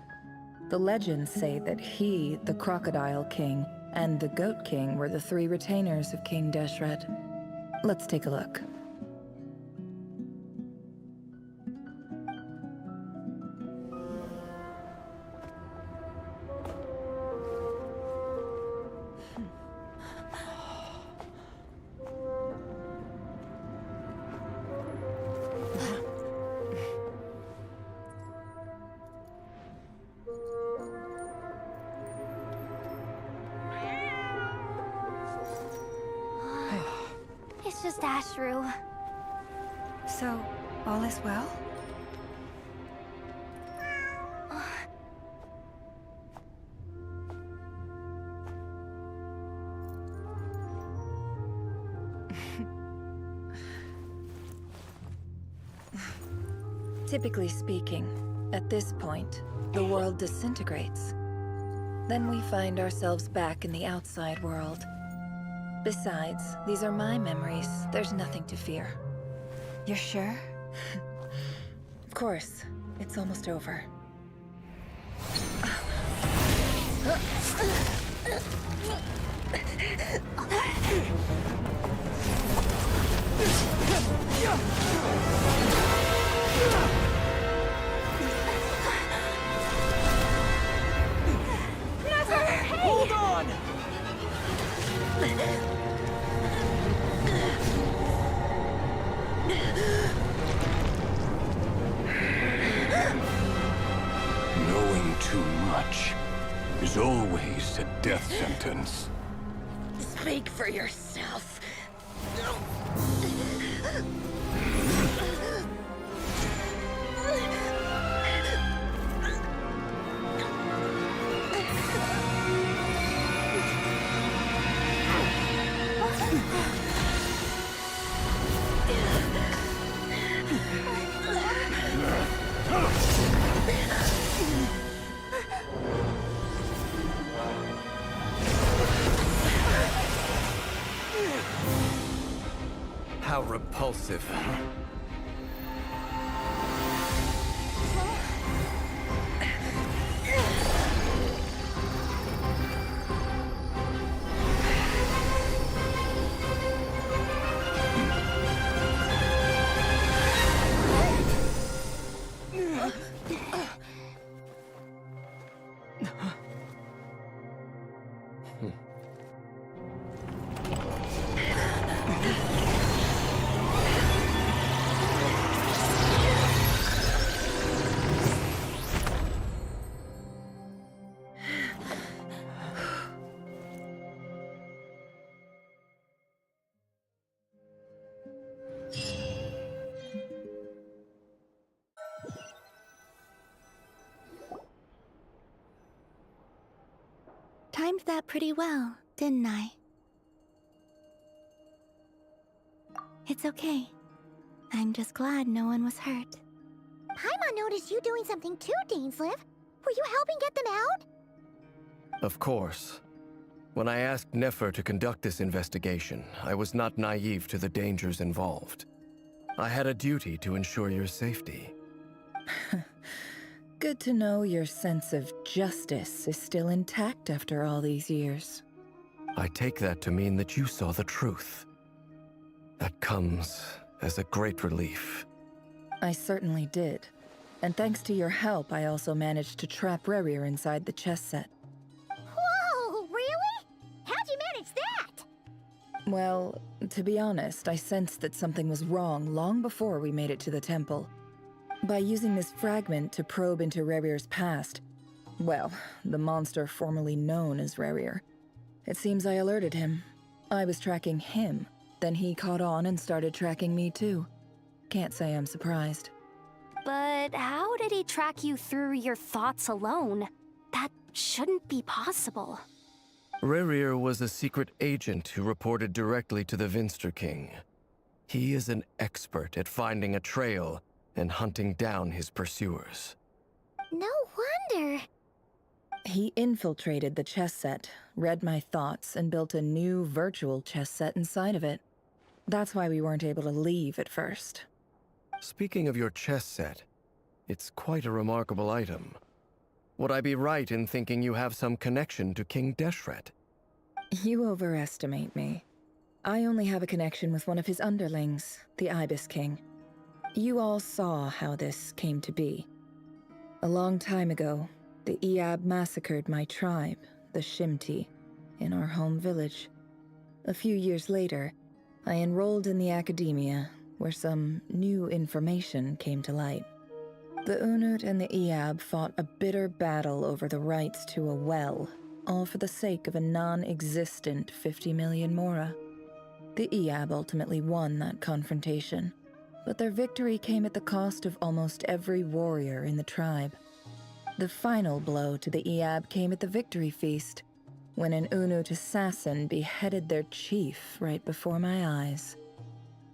The legends say that he, the Crocodile King, and the Goat King were the 3 retainers of King Deshret. Let's take a look. just Ashru. So, all is well? Typically speaking, at this point, the world disintegrates. Then we find ourselves back in the outside world. Besides, these are my memories. There's nothing to fear. You're sure? Of course. It's almost over. Hold on! Knowing too much is always a death sentence. Speak for yourself. How repulsive. Timed that pretty well, didn't I? It's okay. I'm just glad no one was hurt. Paimon noticed you doing something too, Dainsleif. Were you helping get them out? Of course. When I asked Nefer to conduct this investigation, I was not naive to the dangers involved. I had a duty to ensure your safety. Good to know your sense of justice is still intact after all these years. I take that to mean that you saw the truth. That comes as a great relief. I certainly did. And thanks to your help, I also managed to trap Rerir inside the chess set. Whoa, really? How'd you manage that? Well, to be honest, I sensed that something was wrong long before we made it to the temple. By using this fragment to probe into Rerir's past, well, the monster formerly known as Rerir, it seems I alerted him. I was tracking him, then he caught on and started tracking me too. Can't say I'm surprised. But how did he track you through your thoughts alone? That shouldn't be possible. Rerir was a secret agent who reported directly to the Vinster King. He is an expert at finding a trail and hunting down his pursuers. No wonder. He infiltrated the chess set, read my thoughts, and built a new virtual chess set inside of it. That's why we weren't able to leave at first. Speaking of your chess set, it's quite a remarkable item. Would I be right in thinking you have some connection to King Deshret? You overestimate me. I only have a connection with one of his underlings, the Ibis King. You all saw how this came to be. A long time ago, the Iab massacred my tribe, the Shimti, in our home village. A few years later, I enrolled in the academia, where some new information came to light. The Unut and the Iab fought a bitter battle over the rights to a well, all for the sake of a non-existent 50 million mora. The Eab ultimately won that confrontation, but their victory came at the cost of almost every warrior in the tribe. The final blow to the Eab came at the victory feast, when an Unut assassin beheaded their chief right before my eyes.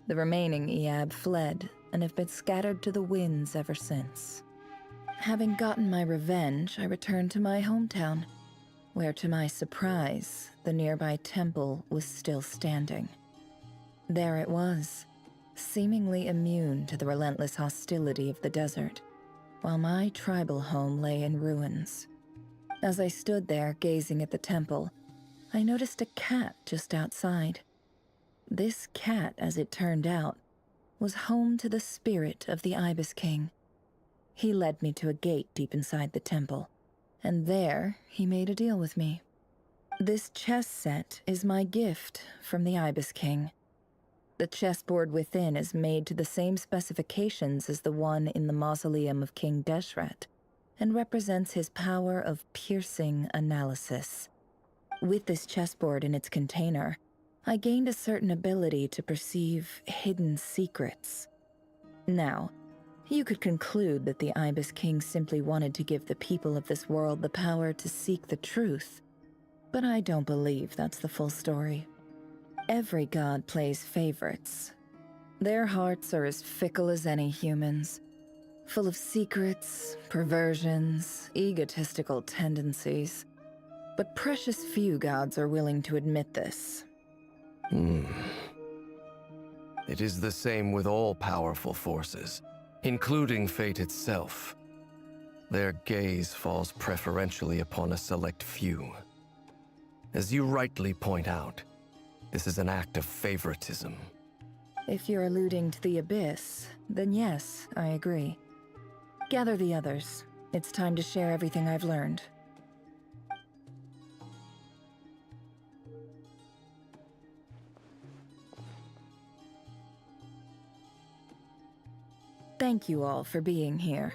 The remaining Eab fled and have been scattered to the winds ever since. Having gotten my revenge, I returned to my hometown, where to my surprise, the nearby temple was still standing. There it was, seemingly immune to the relentless hostility of the desert, while my tribal home lay in ruins. As I stood there gazing at the temple, I noticed a cat just outside. This cat, as it turned out, was home to the spirit of the Ibis King. He led me to a gate deep inside the temple, and there he made a deal with me. This chess set is my gift from the Ibis King. The chessboard within is made to the same specifications as the one in the mausoleum of King Deshret, and represents his power of piercing analysis. With this chessboard in its container, I gained a certain ability to perceive hidden secrets. Now, you could conclude that the Ibis King simply wanted to give the people of this world the power to seek the truth, but I don't believe that's the full story. Every god plays favorites. Their hearts are as fickle as any human's, full of secrets, perversions, egotistical tendencies. But precious few gods are willing to admit this. It is the same with all powerful forces, including fate itself. Their gaze falls preferentially upon a select few. As you rightly point out, this is an act of favoritism. If you're alluding to the Abyss, then yes, I agree. Gather the others. It's time to share everything I've learned. Thank you all for being here.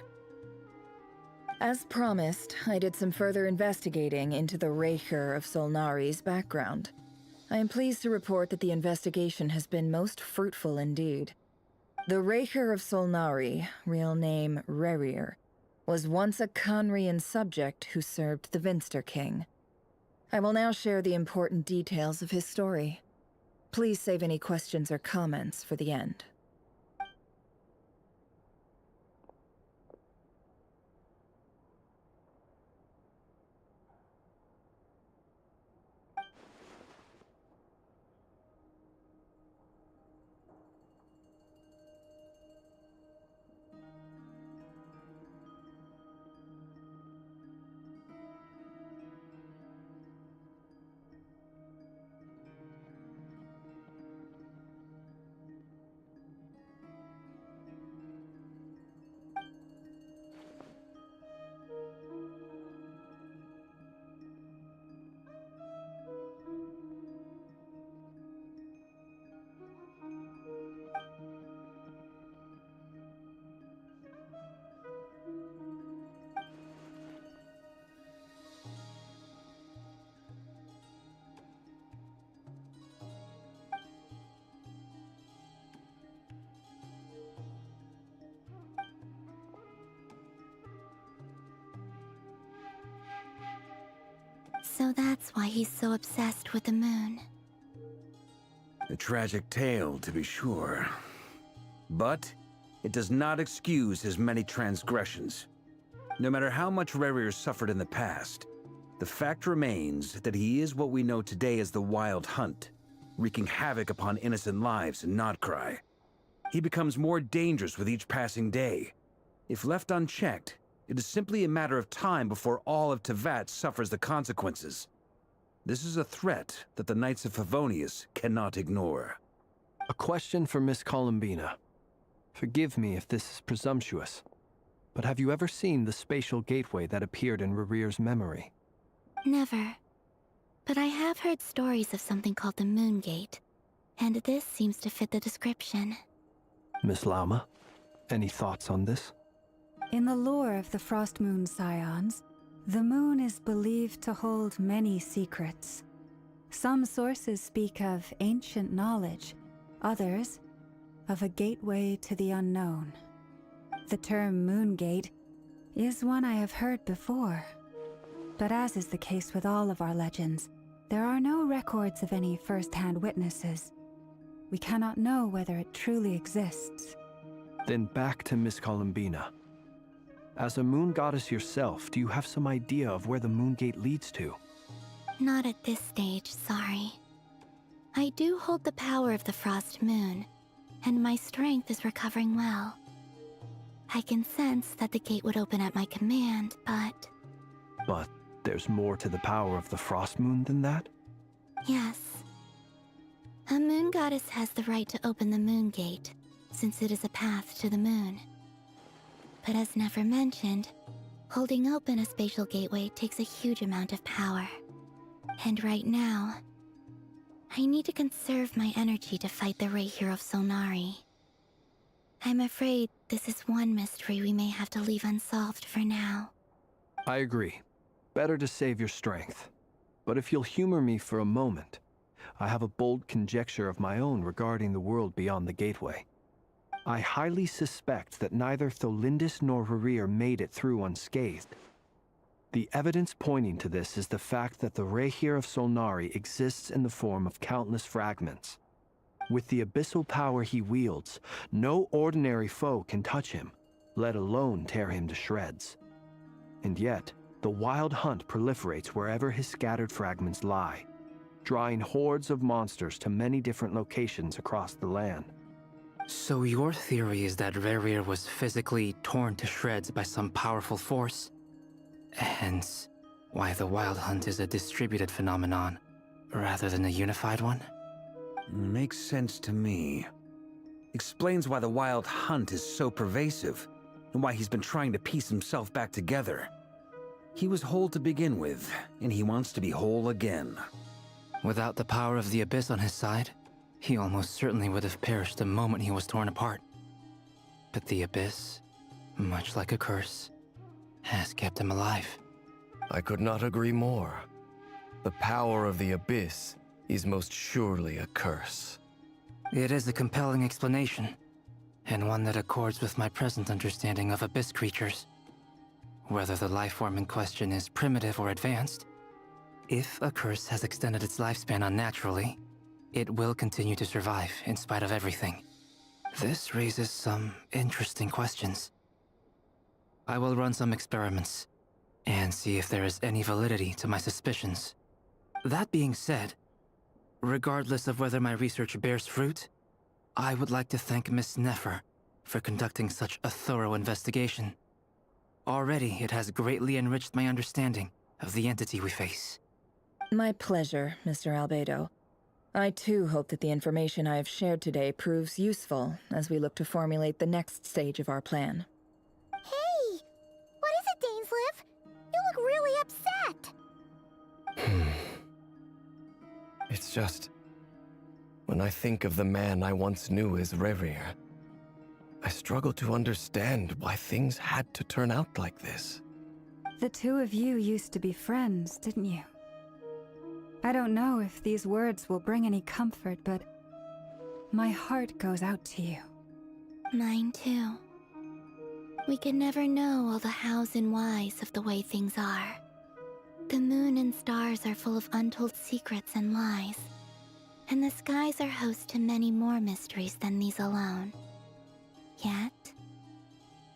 As promised, I did some further investigating into the Raker of Solnari's background. I am pleased to report that the investigation has been most fruitful indeed. The Raker of Solnari, real name Rerir, was once a Conrian subject who served the Vinster King. I will now share the important details of his story. Please save any questions or comments for the end. So that's why he's so obsessed with the moon. A tragic tale, to be sure. But it does not excuse his many transgressions. No matter how much Rerir suffered in the past, the fact remains that he is what we know today as the Wild Hunt, wreaking havoc upon innocent lives in Notcry. He becomes more dangerous with each passing day. If left unchecked, it is simply a matter of time before all of Tevat suffers the consequences. This is a threat that the Knights of Favonius cannot ignore. A question for Miss Columbina. Forgive me if this is presumptuous, but have you ever seen the spatial gateway that appeared in Rerir's memory? Never. But I have heard stories of something called the Moon Gate, and this seems to fit the description. Miss Lama, any thoughts on this? In the lore of the Frost Moon Scions, the moon is believed to hold many secrets. Some sources speak of ancient knowledge, others of a gateway to the unknown. The term Moongate is one I have heard before, but as is the case with all of our legends, there are no records of any first-hand witnesses. We cannot know whether it truly exists. Then back to Miss Columbina. As a moon goddess yourself, do you have some idea of where the Moongate leads to? Not at this stage, sorry. I do hold the power of the Frost Moon, and my strength is recovering well. I can sense that the gate would open at my command, but... But there's more to the power of the Frost Moon than that? Yes. A moon goddess has the right to open the moon gate, since it is a path to the moon. But as Nefer mentioned, holding open a spatial gateway takes a huge amount of power. And right now, I need to conserve my energy to fight the Rahier of Solnari. I'm afraid this is one mystery we may have to leave unsolved for now. I agree. Better to save your strength. But if you'll humor me for a moment, I have a bold conjecture of my own regarding the world beyond the gateway. I highly suspect that neither Tholindis nor Rarir made it through unscathed. The evidence pointing to this is the fact that the Rahier of Solnari exists in the form of countless fragments. With the abyssal power he wields, no ordinary foe can touch him, let alone tear him to shreds. And yet, the Wild Hunt proliferates wherever his scattered fragments lie, drawing hordes of monsters to many different locations across the land. So your theory is that Rarir was physically torn to shreds by some powerful force? Hence, why the Wild Hunt is a distributed phenomenon, rather than a unified one? Makes sense to me. Explains why the Wild Hunt is so pervasive, and why he's been trying to piece himself back together. He was whole to begin with, and he wants to be whole again. Without the power of the Abyss on his side, he almost certainly would have perished the moment he was torn apart. But the Abyss, much like a curse, has kept him alive. I could not agree more. The power of the Abyss is most surely a curse. It is a compelling explanation, and one that accords with my present understanding of Abyss creatures. Whether the life form in question is primitive or advanced, if a curse has extended its lifespan unnaturally, it will continue to survive in spite of everything. This raises some interesting questions. I will run some experiments and see if there is any validity to my suspicions. That being said, regardless of whether my research bears fruit, I would like to thank Miss Nefer for conducting such a thorough investigation. Already, it has greatly enriched my understanding of the entity we face. My pleasure, Mr. Albedo. I too hope that the information I have shared today proves useful as we look to formulate the next stage of our plan. Hey! What is it, Dainsleif? You look really upset! It's just... when I think of the man I once knew as Rarir, I struggle to understand why things had to turn out like this. The two of you used to be friends, didn't you? I don't know if these words will bring any comfort, but my heart goes out to you. Mine too. We can never know all the hows and whys of the way things are. The moon and stars are full of untold secrets and lies, and the skies are host to many more mysteries than these alone. Yet,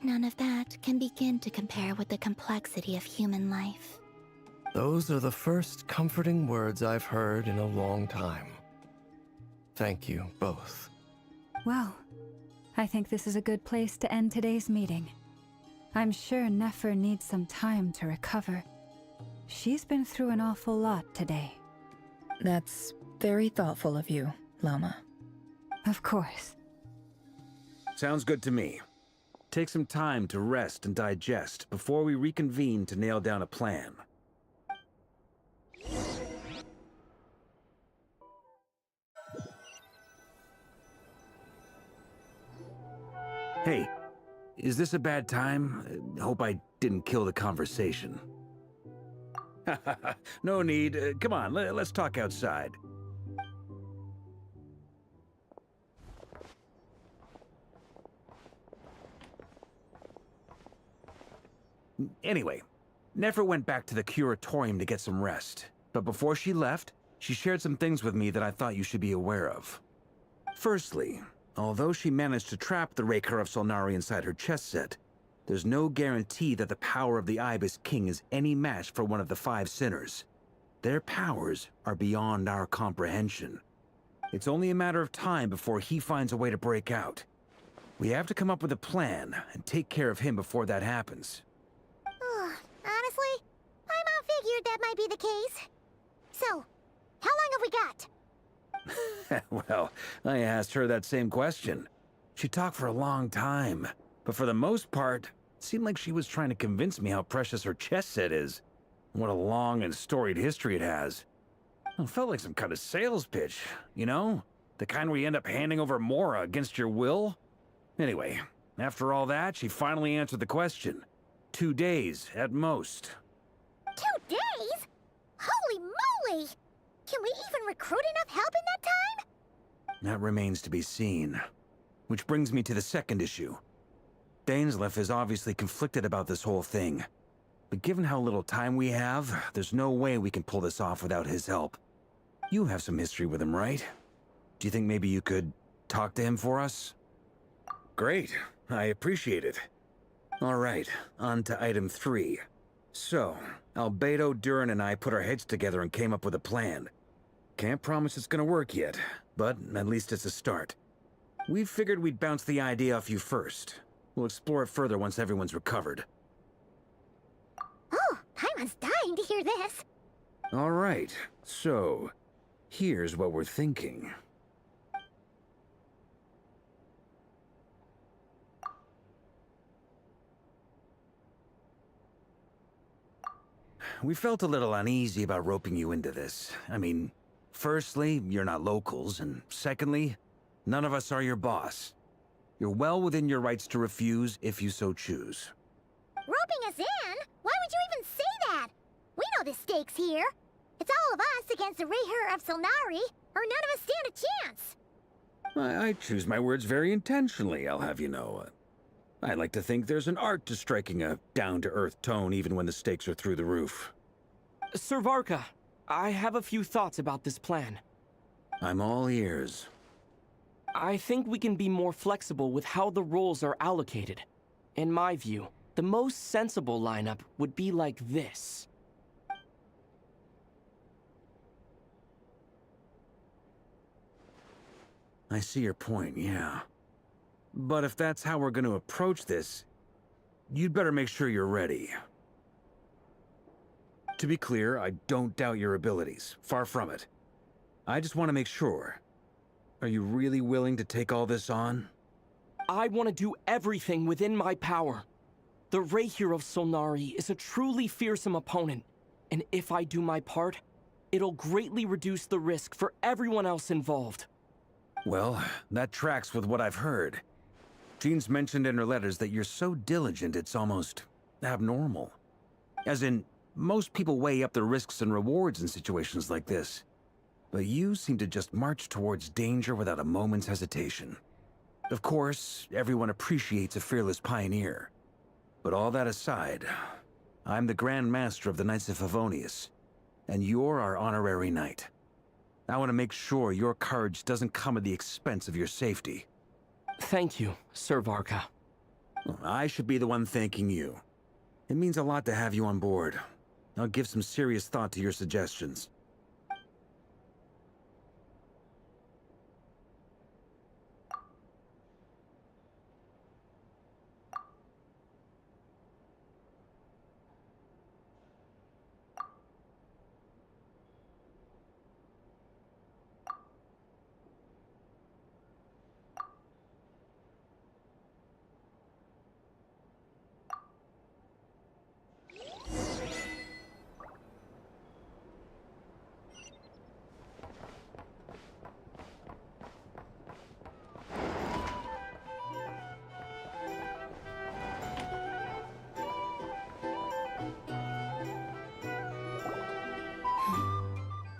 none of that can begin to compare with the complexity of human life. Those are the first comforting words I've heard in a long time. Thank you, both. Well, I think this is a good place to end today's meeting. I'm sure Nefer needs some time to recover. She's been through an awful lot today. That's very thoughtful of you, Lama. Of course. Sounds good to me. Take some time to rest and digest before we reconvene to nail down a plan. Hey, is this a bad time? Hope I didn't kill the conversation. No need. Come on, let's talk outside. Anyway, Nefer went back to the curatorium to get some rest. But before she left, she shared some things with me that I thought you should be aware of. Firstly, although she managed to trap the Raker of Solnari inside her chess set, there's no guarantee that the power of the Ibis King is any match for one of the 5 sinners. Their powers are beyond our comprehension. It's only a matter of time before he finds a way to break out. We have to come up with a plan and take care of him before that happens. Honestly, my mom figured that might be the case. So, how long have we got? Well, I asked her that same question. She talked for a long time, but for the most part, it seemed like she was trying to convince me how precious her chess set is. What a long and storied history it has. It felt like some kind of sales pitch, you know? The kind where you end up handing over Mora against your will? Anyway, after all that, she finally answered the question. 2 days, at most. 2 days? Holy moly! Can we even recruit enough help in that time? That remains to be seen. Which brings me to the second issue. Dainsleif is obviously conflicted about this whole thing. But given how little time we have, there's no way we can pull this off without his help. You have some history with him, right? Do you think maybe you could talk to him for us? Great. I appreciate it. All right, on to item 3. So, Albedo, Durin, and I put our heads together and came up with a plan. Can't promise it's gonna work yet, but at least it's a start. We figured we'd bounce the idea off you first. We'll explore it further once everyone's recovered. Oh, Paimon's dying to hear this. All right, so here's what we're thinking. We felt a little uneasy about roping you into this. I mean, firstly, you're not locals, and secondly, none of us are your boss. You're well within your rights to refuse if you so choose. Roping us in? Why would you even say that? We know the stakes here. It's all of us against the Rayher of Solnari, or none of us stand a chance. I choose my words very intentionally, I'll have you know. I like to think there's an art to striking a down-to-earth tone even when the stakes are through the roof. Sir Varka, I have a few thoughts about this plan. I'm all ears. I think we can be more flexible with how the roles are allocated. In my view, the most sensible lineup would be like this. I see your point, yeah. But if that's how we're going to approach this, you'd better make sure you're ready. To be clear, I don't doubt your abilities. Far from it. I just want to make sure. Are you really willing to take all this on? I want to do everything within my power. The Rayher of Solnari is a truly fearsome opponent, and if I do my part, it'll greatly reduce the risk for everyone else involved. Well, that tracks with what I've heard. Jean's mentioned in her letters that you're so diligent it's almost abnormal. As in, most people weigh up the risks and rewards in situations like this. But you seem to just march towards danger without a moment's hesitation. Of course, everyone appreciates a fearless pioneer. But all that aside, I'm the Grand Master of the Knights of Favonius, and you're our honorary knight. I want to make sure your courage doesn't come at the expense of your safety. Thank you, Sir Varka. I should be the one thanking you. It means a lot to have you on board. I'll give some serious thought to your suggestions.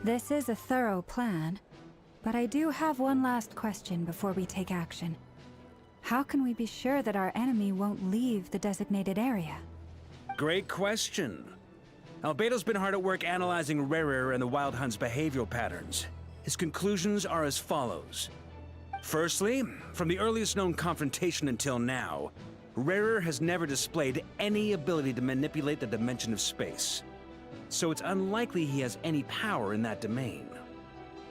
This is a thorough plan, but I do have one last question before we take action. How can we be sure that our enemy won't leave the designated area? Great question. Albedo's been hard at work analyzing Rerir and the Wild Hunt's behavioral patterns. His conclusions are as follows. Firstly, from the earliest known confrontation until now, Rerir has never displayed any ability to manipulate the dimension of space. So it's unlikely he has any power in that domain.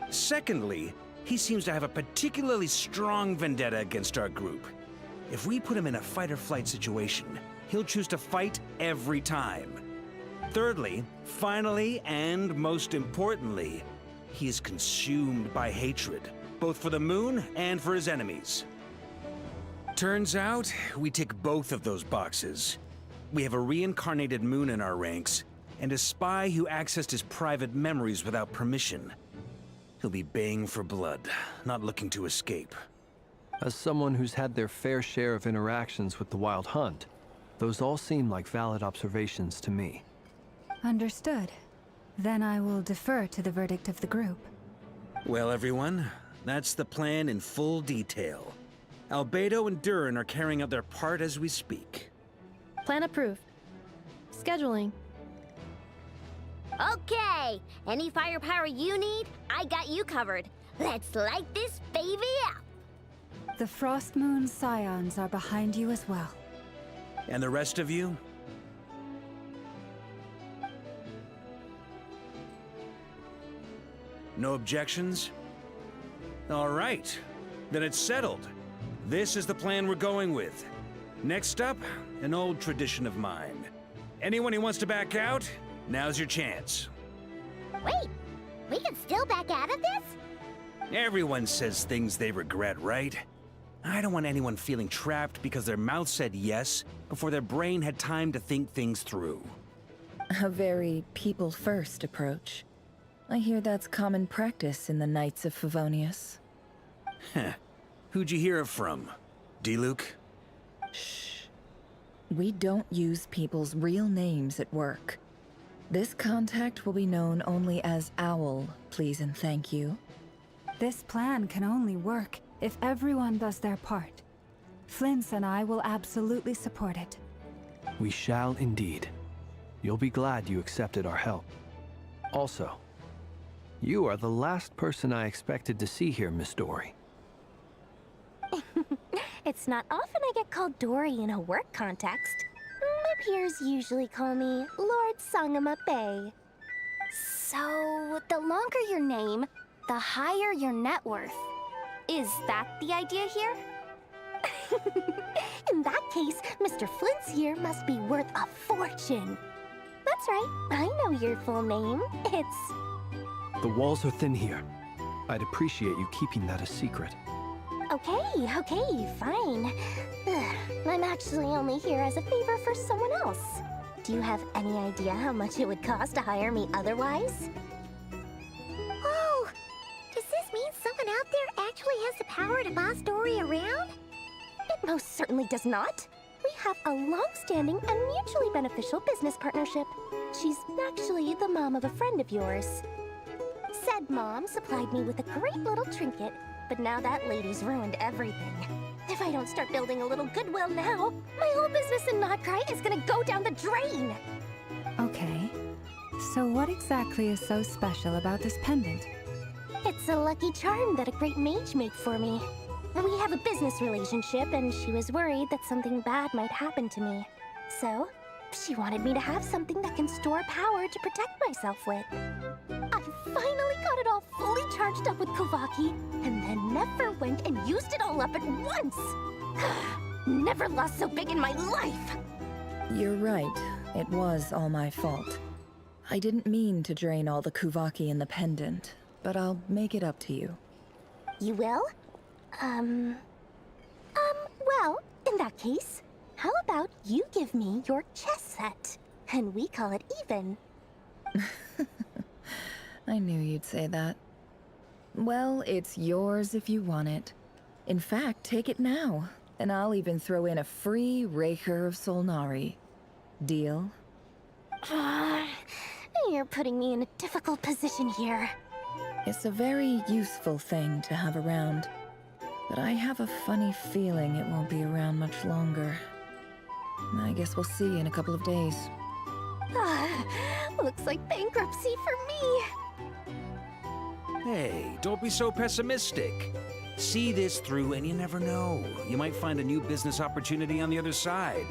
Secondly, he seems to have a particularly strong vendetta against our group. If we put him in a fight-or-flight situation, he'll choose to fight every time. Thirdly, finally, and most importantly, he is consumed by hatred, both for the moon and for his enemies. Turns out, we tick both of those boxes. We have a reincarnated moon in our ranks, and a spy who accessed his private memories without permission. He'll be baying for blood, not looking to escape. As someone who's had their fair share of interactions with the Wild Hunt, those all seem like valid observations to me. Understood. Then I will defer to the verdict of the group. Well, everyone, that's the plan in full detail. Albedo and Durin are carrying out their part as we speak. Plan approved. Scheduling. Okay, any firepower you need, I got you covered. Let's light this baby up. The Frost Moon Scions are behind you as well. And the rest of you? No objections? All right, then it's settled. This is the plan we're going with. Next up, an old tradition of mine. Anyone who wants to back out, now's your chance. Wait, we can still back out of this? Everyone says things they regret, right? I don't want anyone feeling trapped because their mouth said yes before their brain had time to think things through. A very people-first approach. I hear that's common practice in the Knights of Favonius. Heh. Who'd you hear it from? D-Luke? Shh. We don't use people's real names at work. This contact will be known only as Owl, please and thank you. This plan can only work if everyone does their part. Flint's and I will absolutely support it. We shall indeed. You'll be glad you accepted our help. Also, you are the last person I expected to see here, Miss Dory. It's not often I get called Dory in a work context. My peers usually call me Lord Sangamabe. So, the longer your name, the higher your net worth. Is that the idea here? In that case, Mr. Flint's here must be worth a fortune. That's right, I know your full name. It's... The walls are thin here. I'd appreciate you keeping that a secret. Okay, fine. Ugh, I'm actually only here as a favor for someone else. Do you have any idea how much it would cost to hire me otherwise? Oh, does this mean someone out there actually has the power to boss Dory around? It most certainly does not. We have a long-standing and mutually beneficial business partnership. She's actually the mom of a friend of yours. Said mom supplied me with a great little trinket, but now that lady's ruined everything. If I don't start building a little goodwill now, my whole business in Notcry is gonna go down the drain! Okay. So what exactly is so special about this pendant? It's a lucky charm that a great mage made for me. We have a business relationship, and she was worried that something bad might happen to me. So, she wanted me to have something that can store power to protect myself with. I finally got it all fully charged up with Kovaki, and then never went and used it all up at once! Never lost so big in my life! You're right. It was all my fault. I didn't mean to drain all the Kuvaki in the pendant, but I'll make it up to you. You will? Well, in that case, how about you give me your chess set, and we call it even? I knew you'd say that. Well, it's yours if you want it. In fact, take it now, and I'll even throw in a free Raker of Solnari. Deal? You're putting me in a difficult position here. It's a very useful thing to have around, but I have a funny feeling it won't be around much longer. I guess we'll see in a couple of days. Looks like bankruptcy for me. Hey, don't be so pessimistic. See this through and you never know. You might find a new business opportunity on the other side.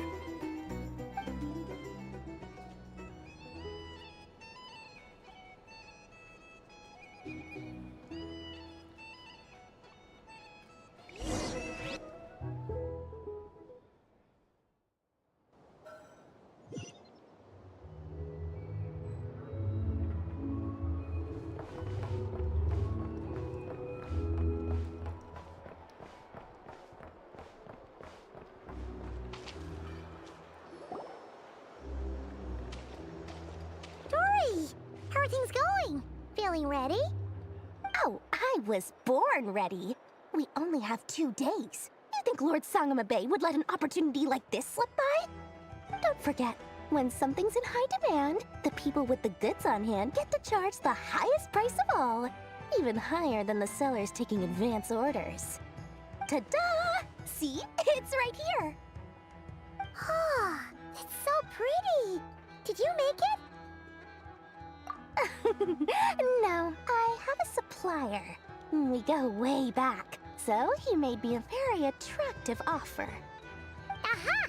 How are things going? Feeling ready? Oh, I was born ready. We only have 2 days. You think Lord Sangamabe would let an opportunity like this slip by? Don't forget, when something's in high demand, the people with the goods on hand get to charge the highest price of all, even higher than the sellers taking advance orders. Ta-da! See? It's right here. Ah, it's so pretty. Did you make it? No, I have a supplier. We go way back, so he made me a very attractive offer. Aha!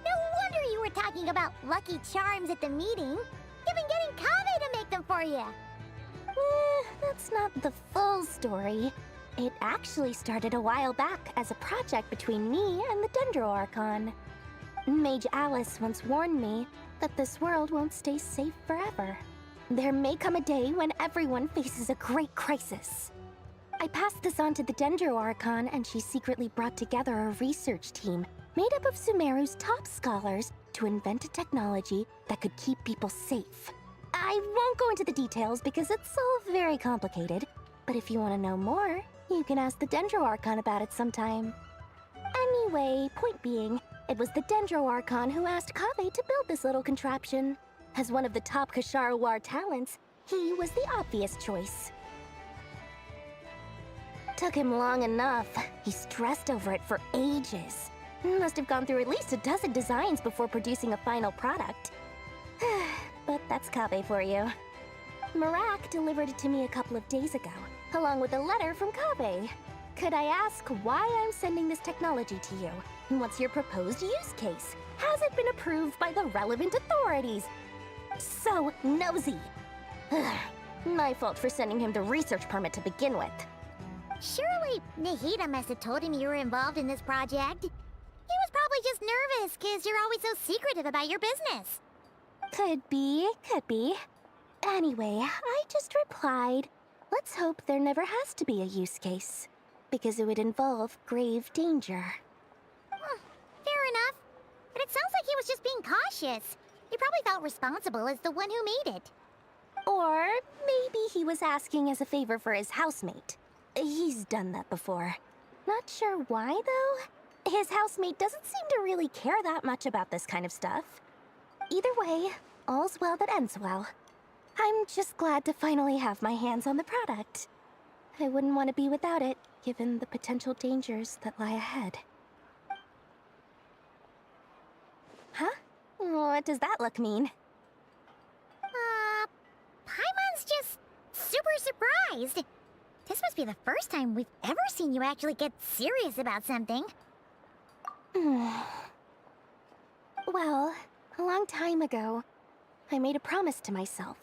No wonder you were talking about Lucky Charms at the meeting. You've been getting Kave to make them for you. That's not the full story. It actually started a while back as a project between me and the Dendro Archon. Mage Alice once warned me that this world won't stay safe forever. There may come a day when everyone faces a great crisis. I passed this on to the Dendro Archon, and she secretly brought together a research team made up of Sumeru's top scholars to invent a technology that could keep people safe. I won't go into the details because it's all very complicated, but if you want to know more, you can ask the Dendro Archon about it sometime. Anyway, point being, it was the Dendro Archon who asked Kave to build this little contraption. As one of the top Kasharawar talents, he was the obvious choice. Took him long enough. He stressed over it for ages. Must have gone through at least a dozen designs before producing a final product. But that's Kave for you. Marak delivered it to me a couple of days ago, along with a letter from Kave. Could I ask why I'm sending this technology to you? What's your proposed use case? Has it been approved by the relevant authorities? So nosy. My fault for sending him the research permit to begin with. Surely Nahida must have told him you were involved in this project. He was probably just nervous because you're always so secretive about your business. Could be, could be. Anyway, I just replied, let's hope there never has to be a use case, because it would involve grave danger. Fair enough. But it sounds like he was just being cautious. He probably felt responsible as the one who made it. Or maybe he was asking as a favor for his housemate. He's done that before. Not sure why, though. His housemate doesn't seem to really care that much about this kind of stuff. Either way, all's well that ends well. I'm just glad to finally have my hands on the product. I wouldn't want to be without it, given the potential dangers that lie ahead. Huh? What does that look mean? Paimon's just super surprised. This must be the first time we've ever seen you actually get serious about something. Well, a long time ago, I made a promise to myself.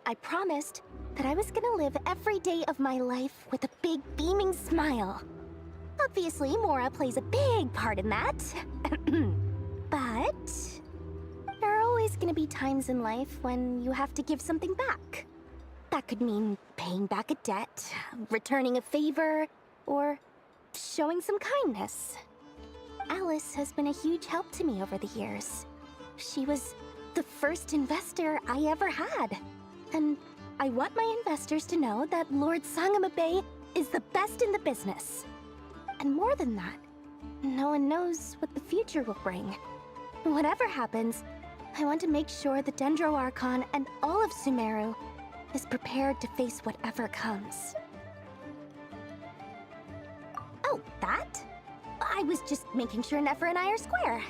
I promised that I was gonna live every day of my life with a big beaming smile. Obviously, Mora plays a big part in that. But there are always gonna be times in life when you have to give something back. That could mean paying back a debt, returning a favor, or showing some kindness. Alice has been a huge help to me over the years. She was the first investor I ever had. And I want my investors to know that Lord Sangamabe is the best in the business. And more than that, no one knows what the future will bring. Whatever happens, I want to make sure the Dendro Archon and all of Sumeru is prepared to face whatever comes. Oh, that? I was just making sure Nefer and I are square.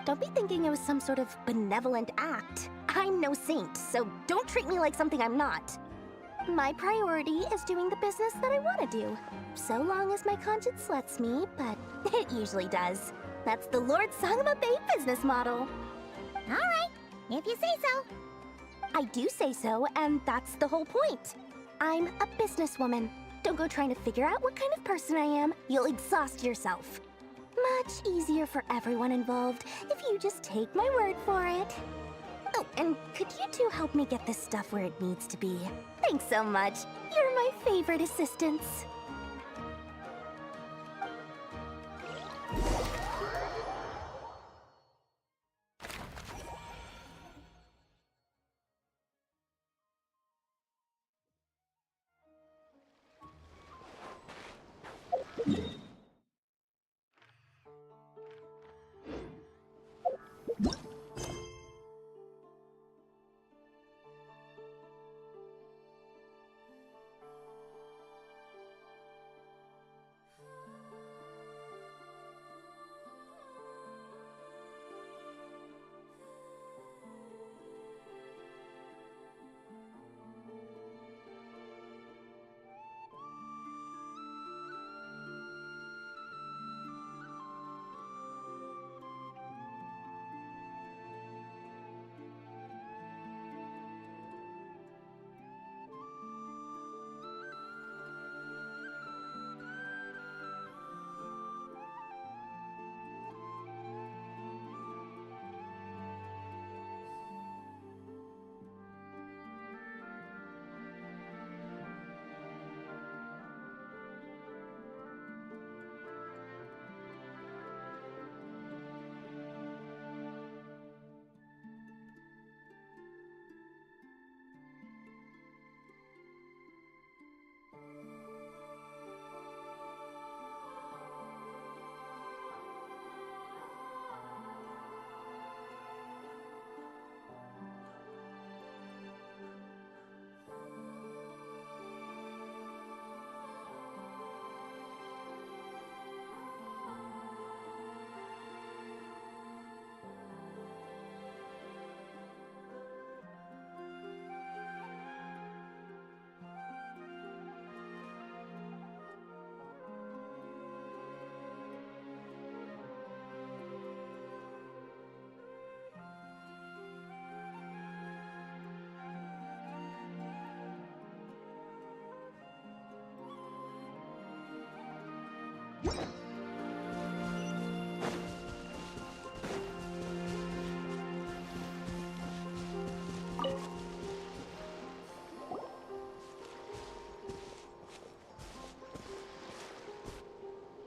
Don't be thinking it was some sort of benevolent act. I'm no saint, so don't treat me like something I'm not. My priority is doing the business that I want to do, so long as my conscience lets me, but it usually does. That's the Lord Sangama Bay business model. All right, if you say so. I do say so, and that's the whole point. I'm a businesswoman. Don't go trying to figure out what kind of person I am. You'll exhaust yourself. Much easier for everyone involved if you just take my word for it. Oh, and could you two help me get this stuff where it needs to be? Thanks so much. You're my favorite assistants.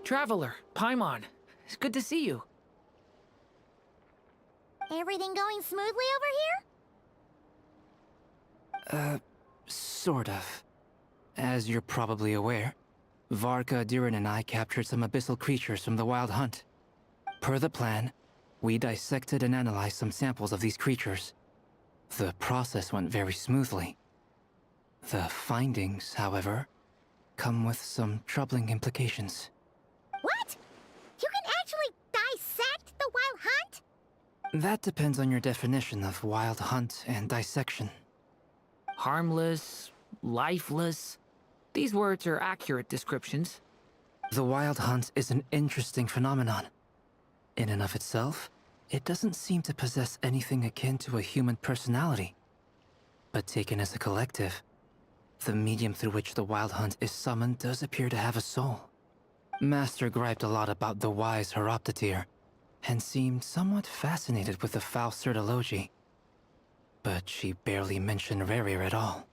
Traveler, Paimon, it's good to see you. Everything going smoothly over here? Sort of. As you're probably aware, Varka, Diren, and I captured some abyssal creatures from the Wild Hunt. Per the plan, we dissected and analyzed some samples of these creatures. The process went very smoothly. The findings, however, come with some troubling implications. What? You can actually dissect the Wild Hunt? That depends on your definition of Wild Hunt and dissection. Harmless, lifeless. These words are accurate descriptions. The Wild Hunt is an interesting phenomenon. In and of itself, it doesn't seem to possess anything akin to a human personality. But taken as a collective, the medium through which the Wild Hunt is summoned does appear to have a soul. Master griped a lot about the wise Horoptetyr, and seemed somewhat fascinated with the foul Certology. But she barely mentioned Rerir at all.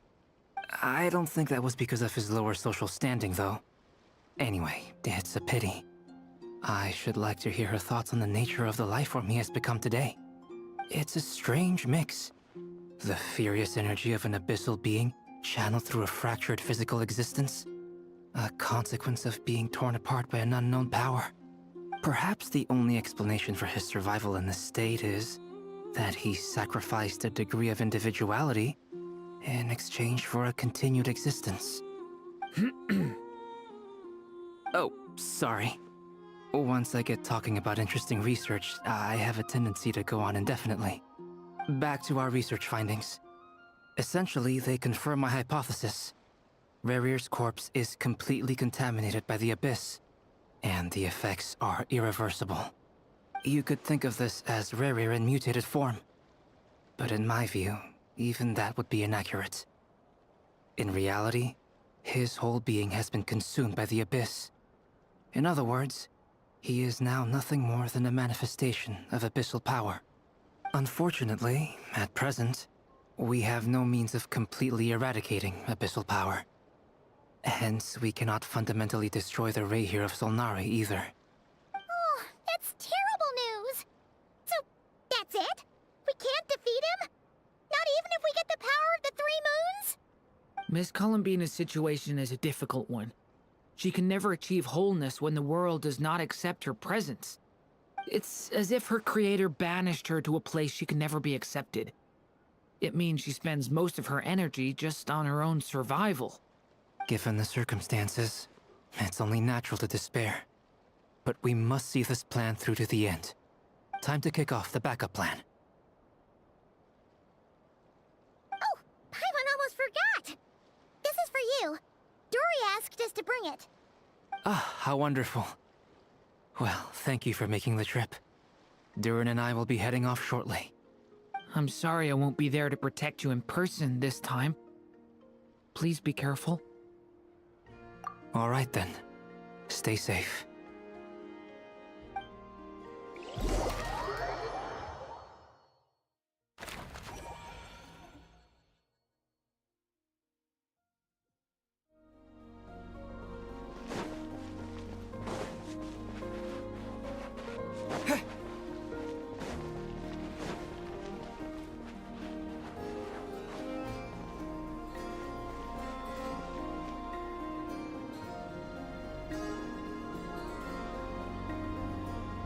I don't think that was because of his lower social standing, though. Anyway, it's a pity. I should like to hear her thoughts on the nature of the lifeform he has become today. It's a strange mix. The furious energy of an abyssal being channeled through a fractured physical existence. A consequence of being torn apart by an unknown power. Perhaps the only explanation for his survival in this state is that he sacrificed a degree of individuality in exchange for a continued existence. Oh, sorry. Once I get talking about interesting research, I have a tendency to go on indefinitely. Back to our research findings. Essentially, they confirm my hypothesis. Rerir's corpse is completely contaminated by the Abyss, and the effects are irreversible. You could think of this as Rerir in mutated form. But in my view, even that would be inaccurate. In reality, his whole being has been consumed by the Abyss. In other words, he is now nothing more than a manifestation of abyssal power. Unfortunately, at present, we have no means of completely eradicating abyssal power. Hence, we cannot fundamentally destroy the Reihir of Solnari either. Oh, that's terrible news! So, that's it? We can't defeat him? Not even if we get the power of the Three Moons? Miss Columbina's situation is a difficult one. She can never achieve wholeness when the world does not accept her presence. It's as if her creator banished her to a place she can never be accepted. It means she spends most of her energy just on her own survival. Given the circumstances, it's only natural to despair. But we must see this plan through to the end. Time to kick off the backup plan. Oh, Paimon almost forgot! This is for you. Dory asked us to bring it. Ah, how wonderful. Well, thank you for making the trip. Durin and I will be heading off shortly. I'm sorry I won't be there to protect you in person this time. Please be careful. All right then. Stay safe.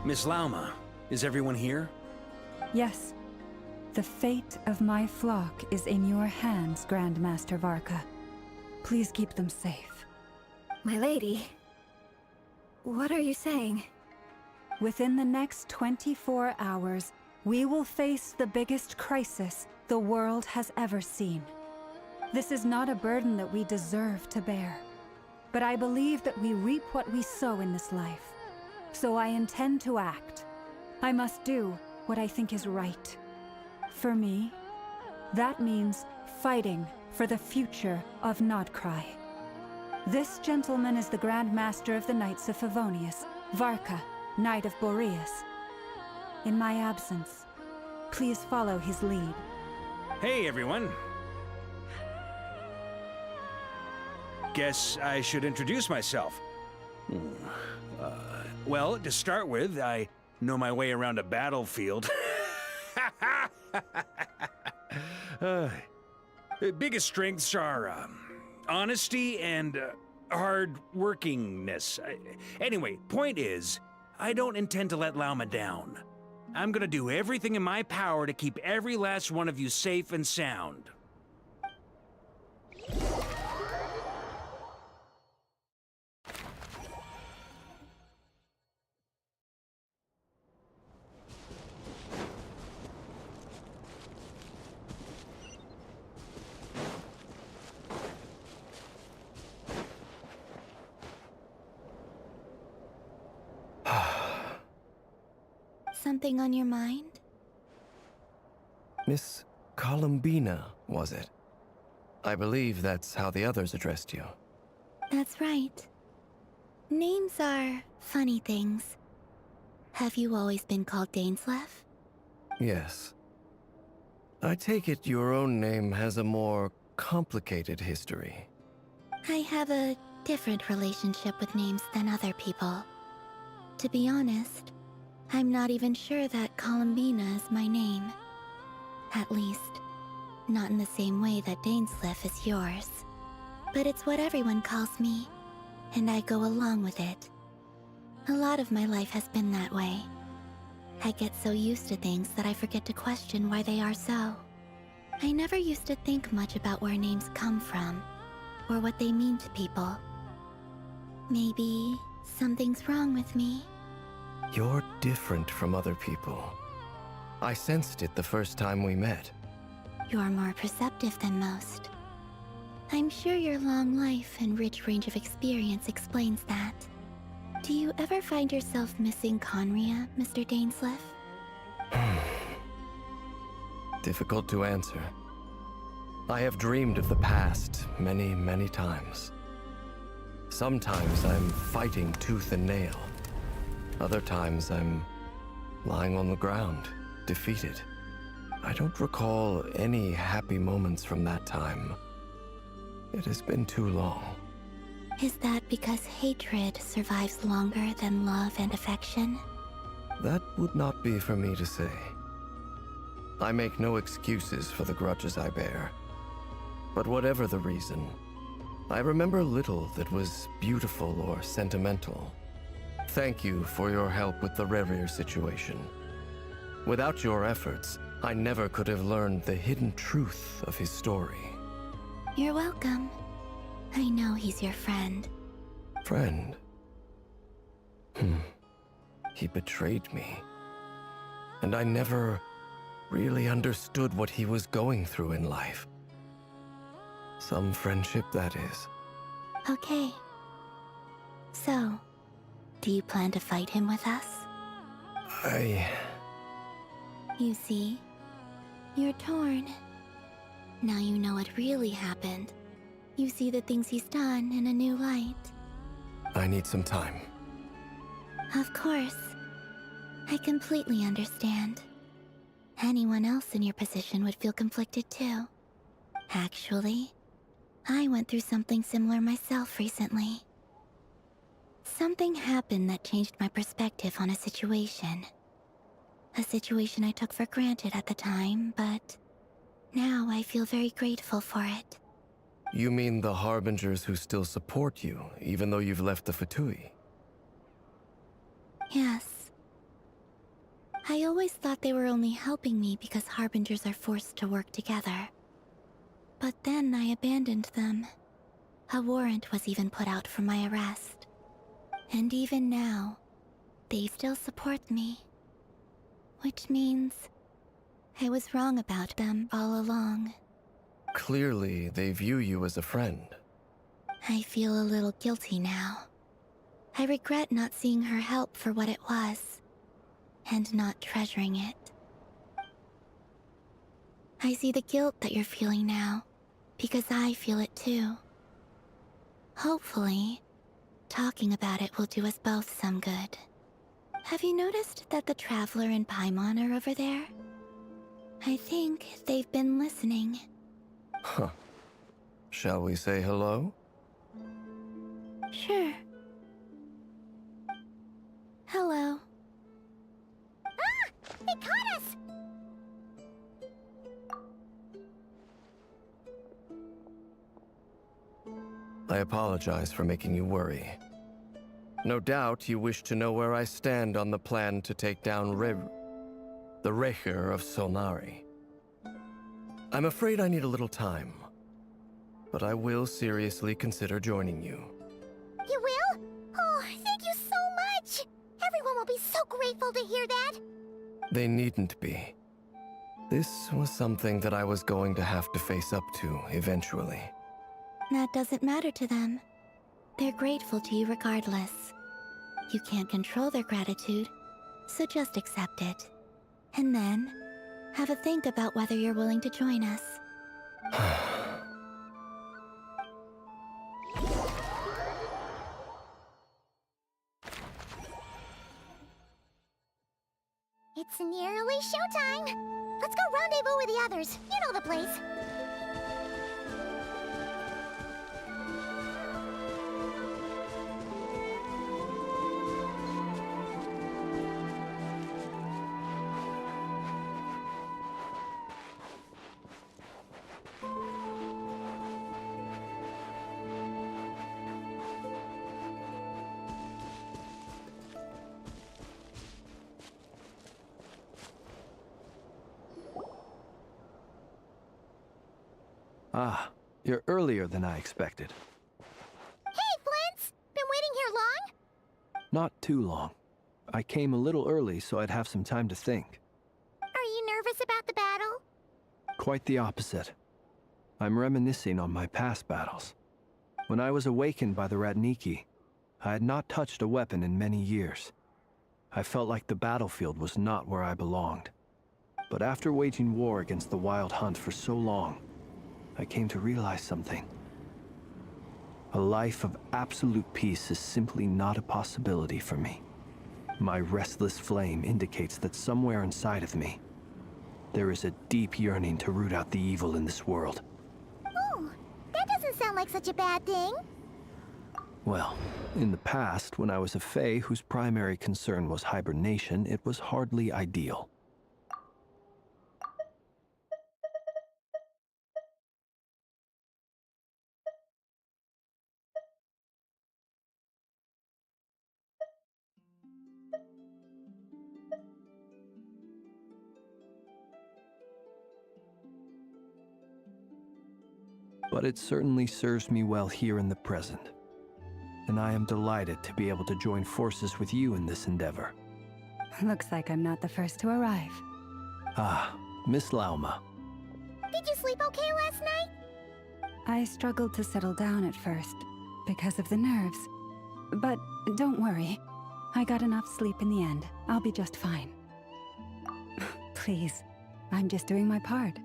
Miss Lauma, is everyone here? Yes. The fate of my flock is in your hands, Grand Master Varka. Please keep them safe. My lady, what are you saying? Within the next 24 hours, we will face the biggest crisis the world has ever seen. This is not a burden that we deserve to bear, but I believe that we reap what we sow in this life. So I intend to act. I must do what I think is right. For me, that means fighting for the future of Nodcry. This gentleman is the Grand Master of the Knights of Favonius, Varka, Knight of Boreas. In my absence, please follow his lead. Hey, everyone. Guess I should introduce myself. Well, to start with, I know my way around a battlefield. Biggest strengths are honesty and hard-workingness. Anyway, point is, I don't intend to let Lauma down. I'm gonna do everything in my power to keep every last one of you safe and sound. Something on your mind? Miss Columbina, was it? I believe that's how the others addressed you. That's right. Names are funny things. Have you always been called Dainslev? Yes. I take it your own name has a more complicated history. I have a different relationship with names than other people. To be honest, I'm not even sure that Columbina is my name. At least, not in the same way that Dainslev is yours. But it's what everyone calls me, and I go along with it. A lot of my life has been that way. I get so used to things that I forget to question why they are so. I never used to think much about where names come from, or what they mean to people. Maybe something's wrong with me. You're different from other people. I sensed it the first time we met. You're more perceptive than most. I'm sure your long life and rich range of experience explains that. Do you ever find yourself missing Conria, Mr. Dainsleif? Difficult to answer. I have dreamed of the past many, many times. Sometimes I'm fighting tooth and nail. Other times I'm lying on the ground, defeated. I don't recall any happy moments from that time. It has been too long. Is that because hatred survives longer than love and affection? That would not be for me to say. I make no excuses for the grudges I bear. But whatever the reason, I remember little that was beautiful or sentimental. Thank you for your help with the Rerir situation. Without your efforts, I never could have learned the hidden truth of his story. You're welcome. I know he's your friend. Friend? He betrayed me. And I never really understood what he was going through in life. Some friendship, that is. Okay. So, do you plan to fight him with us? You see, you're torn. Now you know what really happened. You see the things he's done in a new light. I need some time. Of course. I completely understand. Anyone else in your position would feel conflicted too. Actually, I went through something similar myself recently. Something happened that changed my perspective on a situation. A situation I took for granted at the time, but now I feel very grateful for it. You mean the Harbingers who still support you, even though you've left the Fatui? Yes. I always thought they were only helping me because Harbingers are forced to work together. But then I abandoned them. A warrant was even put out for my arrest. And even now, they still support me. Which means I was wrong about them all along. Clearly, they view you as a friend. I feel a little guilty now. I regret not seeing her help for what it was, and not treasuring it. I see the guilt that you're feeling now, because I feel it too. Hopefully, talking about it will do us both some good. Have you noticed that the Traveler and Paimon are over there? I think they've been listening. Huh. Shall we say hello? Sure. Hello. Ah! They caught us! I apologize for making you worry. No doubt you wish to know where I stand on the plan to take down the Reir of Solnari. I'm afraid I need a little time, but I will seriously consider joining you. You will? Oh, thank you so much! Everyone will be so grateful to hear that! They needn't be. This was something that I was going to have to face up to eventually. That doesn't matter to them. They're grateful to you regardless. You can't control their gratitude, so just accept it. And then, have a think about whether you're willing to join us. It's nearly showtime! Let's go rendezvous with the others. You know the place. Ah, you're earlier than I expected. Hey, Flint's! Been waiting here long? Not too long. I came a little early so I'd have some time to think. Are you nervous about the battle? Quite the opposite. I'm reminiscing on my past battles. When I was awakened by the Ratniki, I had not touched a weapon in many years. I felt like the battlefield was not where I belonged. But after waging war against the Wild Hunt for so long, I came to realize something. A life of absolute peace is simply not a possibility for me. My restless flame indicates that somewhere inside of me, there is a deep yearning to root out the evil in this world. Oh, that doesn't sound like such a bad thing. Well, in the past, when I was a Fae whose primary concern was hibernation, it was hardly ideal. But it certainly serves me well here in the present. And I am delighted to be able to join forces with you in this endeavor. Looks like I'm not the first to arrive. Ah, Miss Lauma. Did you sleep okay last night? I struggled to settle down at first, because of the nerves. But don't worry. I got enough sleep in the end. I'll be just fine. Please, I'm just doing my part.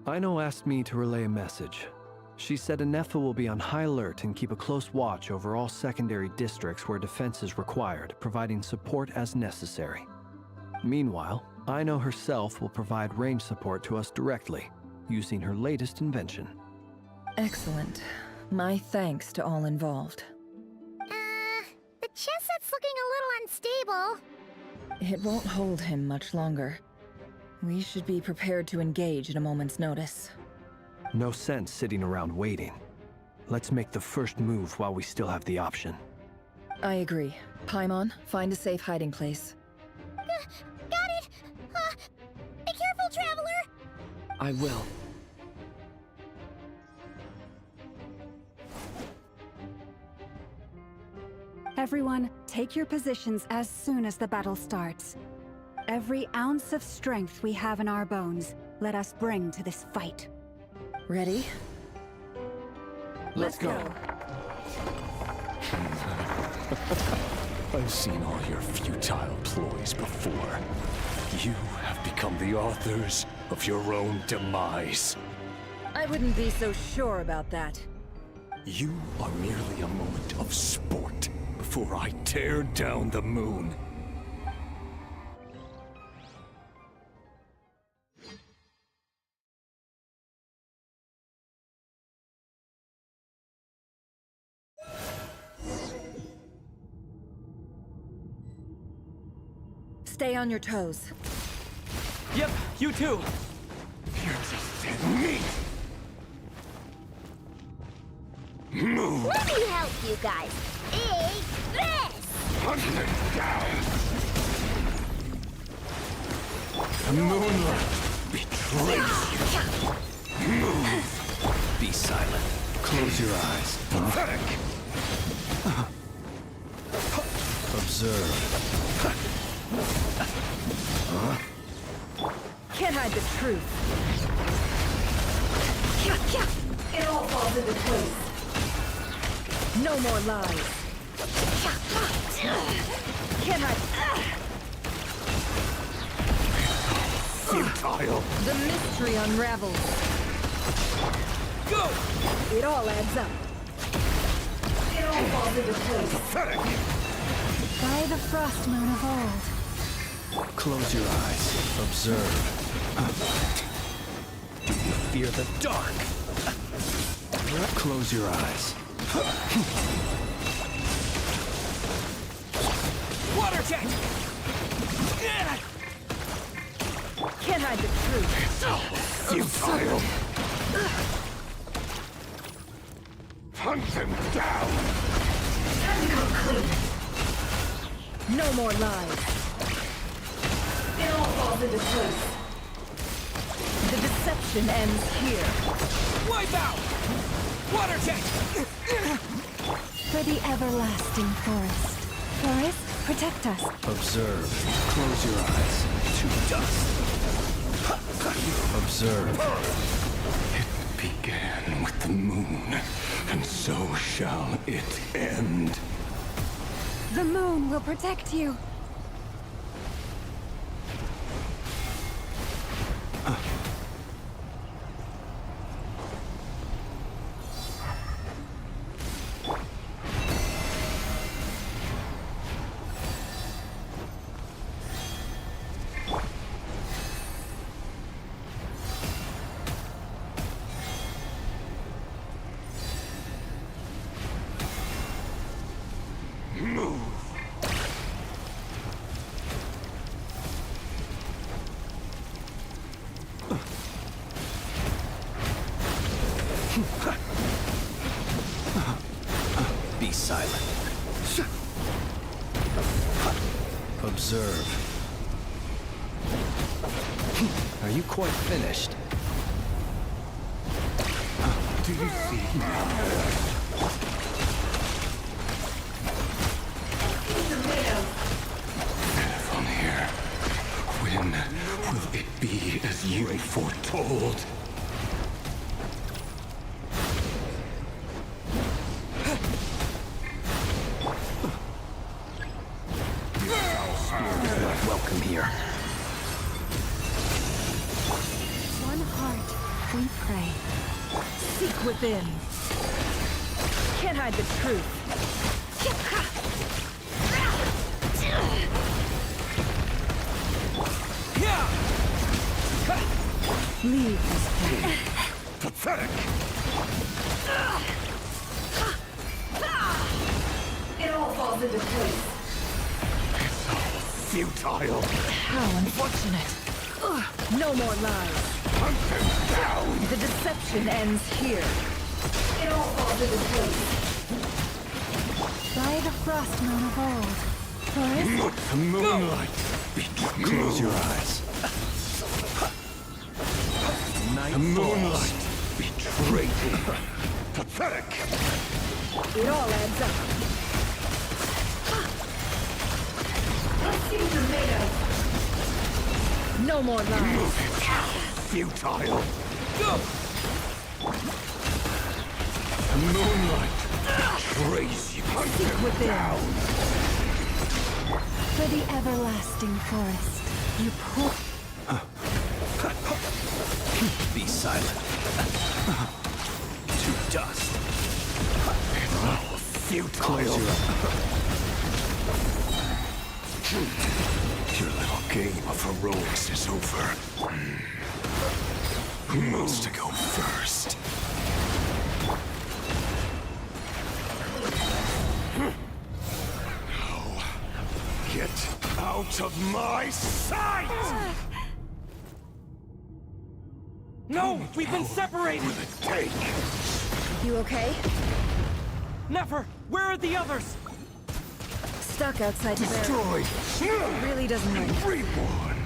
Aino asked me to relay a message. She said Anefa will be on high alert and keep a close watch over all secondary districts where defense is required, providing support as necessary. Meanwhile, Aino herself will provide range support to us directly, using her latest invention. Excellent. My thanks to all involved. The chest set's looking a little unstable. It won't hold him much longer. We should be prepared to engage at a moment's notice. No sense sitting around waiting. Let's make the first move while we still have the option. I agree. Paimon, find a safe hiding place. Got it! Be careful, Traveler! I will. Everyone, take your positions as soon as the battle starts. Every ounce of strength we have in our bones, let us bring to this fight. Ready? Let's go. I've seen all your futile ploys before. You have become the authors of your own demise. I wouldn't be so sure about that. You are merely a moment of sport before I tear down the moon. Stay on your toes. Yep, you too. You're just dead meat. Move. Let me help you guys. Take this! Hunt them down. The moonlight betrays you. Move. Be silent. Close your eyes. Pathetic. Observe. Can't hide the truth. It all falls into place. No more lies. Can't hide. Futile. The mystery unravels. Go! It all adds up. It all falls into place. Pathetic. By the frost moon of old. Close your eyes. Observe. You fear the dark. Close your eyes. Water jet! Can't hide the truth. Futile. Hunt them down. No more lies. It all falls into place. The deception ends here. Wipe out! Water tank! For the everlasting forest. Forest, protect us. Observe. Close your eyes. To dust. Observe. It began with the moon, and so shall it end. The moon will protect you. Be silent. Observe. Are you quite finished? Do you see? From here, when will it be as you foretold? Welcome here. One heart, we pray. Seek within. Can't hide the truth. Leave this place. Pathetic! It all falls into place. Futile! How unfortunate. No more lies. Hunt them down! The deception ends here. It all falls into place. By the frost moon of old. Forest, The moonlight! Close your eyes. The moonlight betrayed me. Pathetic! It all adds up. No more lies. Futile! The moonlight betrays you. Hunt them down! for the everlasting forest. You poor... Be silent. To dust. Oh, futile! Your little game of heroics is over. Who wants to go first? No. Get out of my sight! No! We've been separated! Take! You okay? Never! Where are the others? Stuck outside the barrel. Destroyed! It really doesn't hurt. Reborn!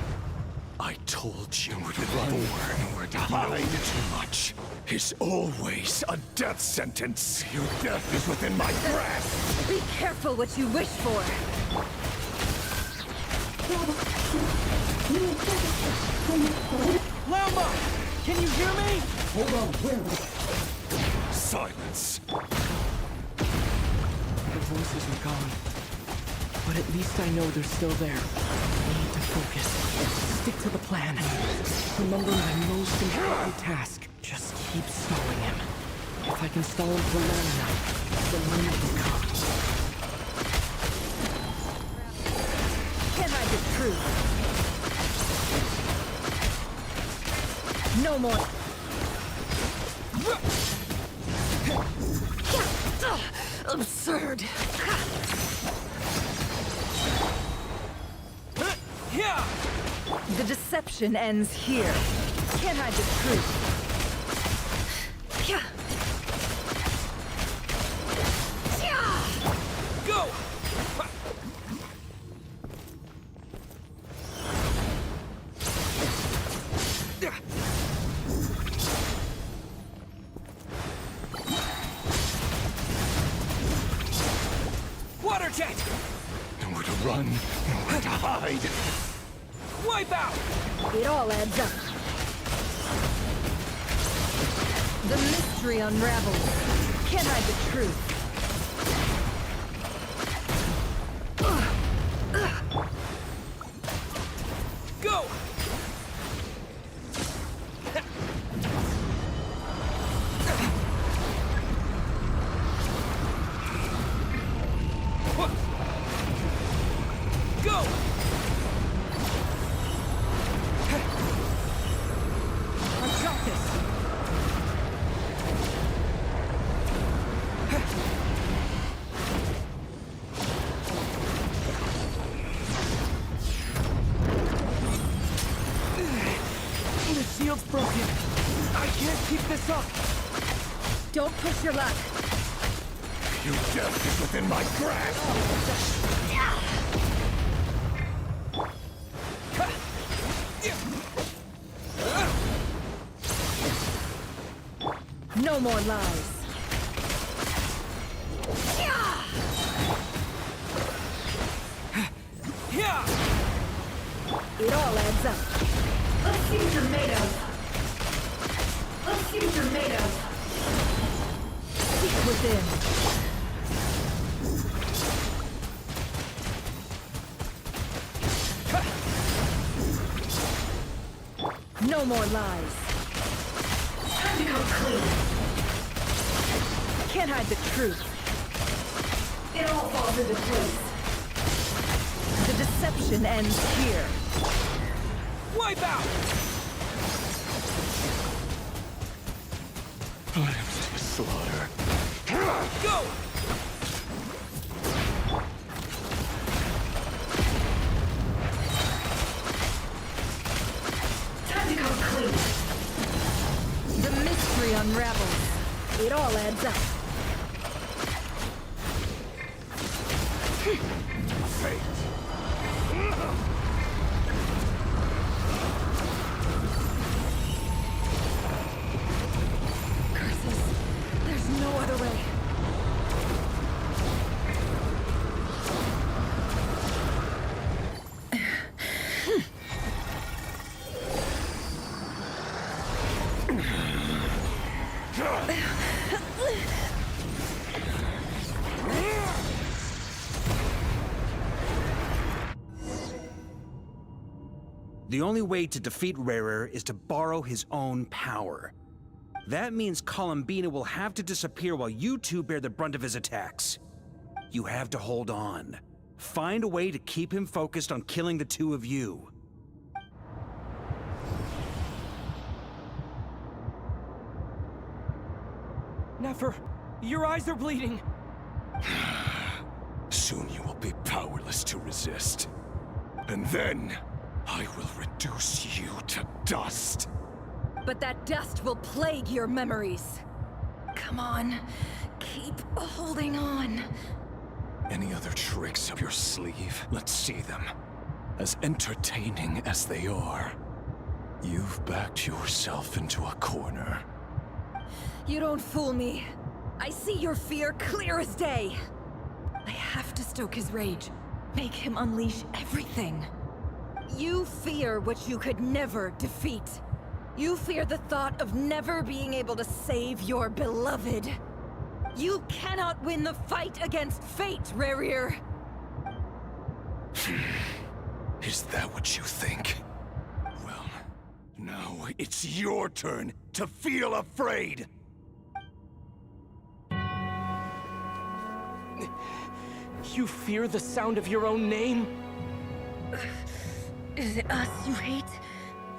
I told you reborn or die too much is always a death sentence. Your death is within my grasp. Be careful what you wish for. Lama! Can you hear me? Hold on, silence. The voices are gone. But at least I know they're still there. I need to focus. Stick to the plan. Remember my most important task. Just keep stalling him. If I can stall him for long enough, the moment will come. Can't hide the truth. No more. Absurd. The deception ends here. Can't hide the truth. Go! Dead! Nowhere to run, nowhere to hide. Wipe out! It all adds up. The mystery unravels. Can't hide the truth. Go! Go! I've got this. The shield's broken. I can't keep this up. Don't push your luck. Your death is within my grasp! No more lies. It all adds up. Let's see what you're made of. Let's see what you're made of. Seek within. No more lies. Time to come clean. Can't hide the truth. It all falls into place. The deception ends here. Wipe out! I am to slaughter. Go! Time to come clean. The mystery unravels. It all adds up. Fate. Curses. There's no other way. The only way to defeat Rarer is to borrow his own power. That means Columbina will have to disappear while you two bear the brunt of his attacks. You have to hold on. Find a way to keep him focused on killing the two of you. Nefer, your eyes are bleeding. Soon you will be powerless to resist. And then, I will reduce you to dust. But that dust will plague your memories. Come on, keep holding on. Any other tricks up your sleeve? Let's see them. As entertaining as they are, you've backed yourself into a corner. You don't fool me. I see your fear clear as day. I have to stoke his rage. Make him unleash everything. You fear what you could never defeat. You fear the thought of never being able to save your beloved. You cannot win the fight against fate, Rarir. Is that what you think? Well, now it's your turn to feel afraid! You fear the sound of your own name? Is it us you hate?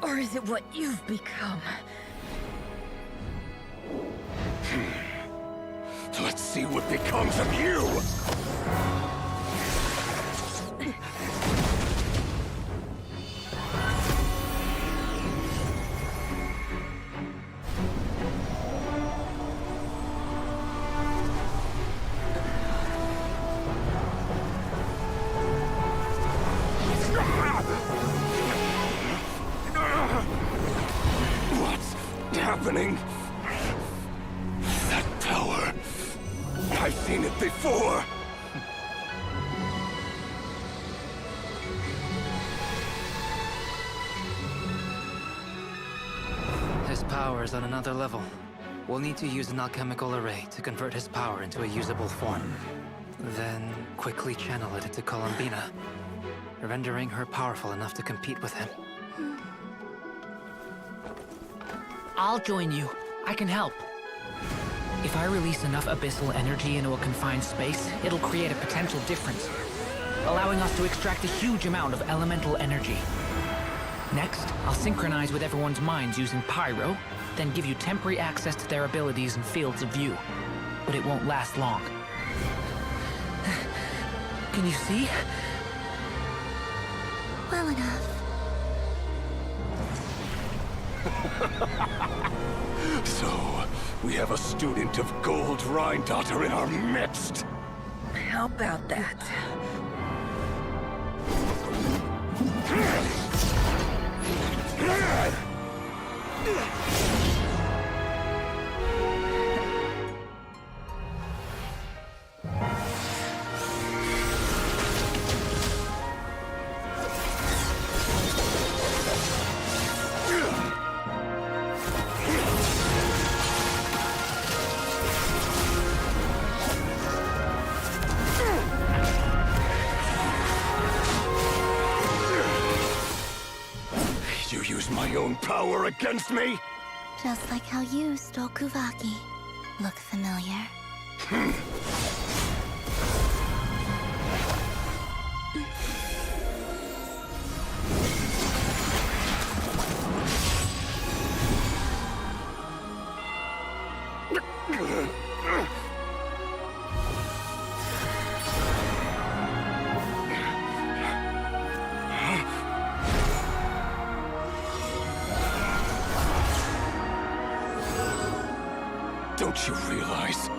Or is it what you've become? Let's see what becomes of you! What's happening? That power. I've seen it before. power is on another level. We'll need to use an alchemical array to convert his power into a usable form. Then quickly channel it into Columbina, rendering her powerful enough to compete with him. I'll join you. I can help. If I release enough abyssal energy into a confined space, it'll create a potential difference, allowing us to extract a huge amount of elemental energy. Next, I'll synchronize with everyone's minds using pyro, then give you temporary access to their abilities and fields of view. But it won't last long. Can you see? Well enough. So, we have a student of Gold Rheindotter in our midst. How about that? You use my own power against me? Just like how you stole Kuvaki. Look familiar? Don't you realize?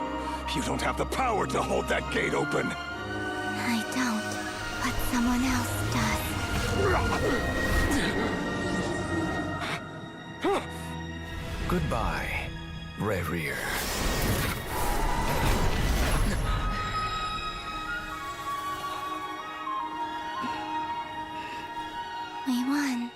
You don't have the power to hold that gate open. I don't, but someone else does. Goodbye, Rerir. We won.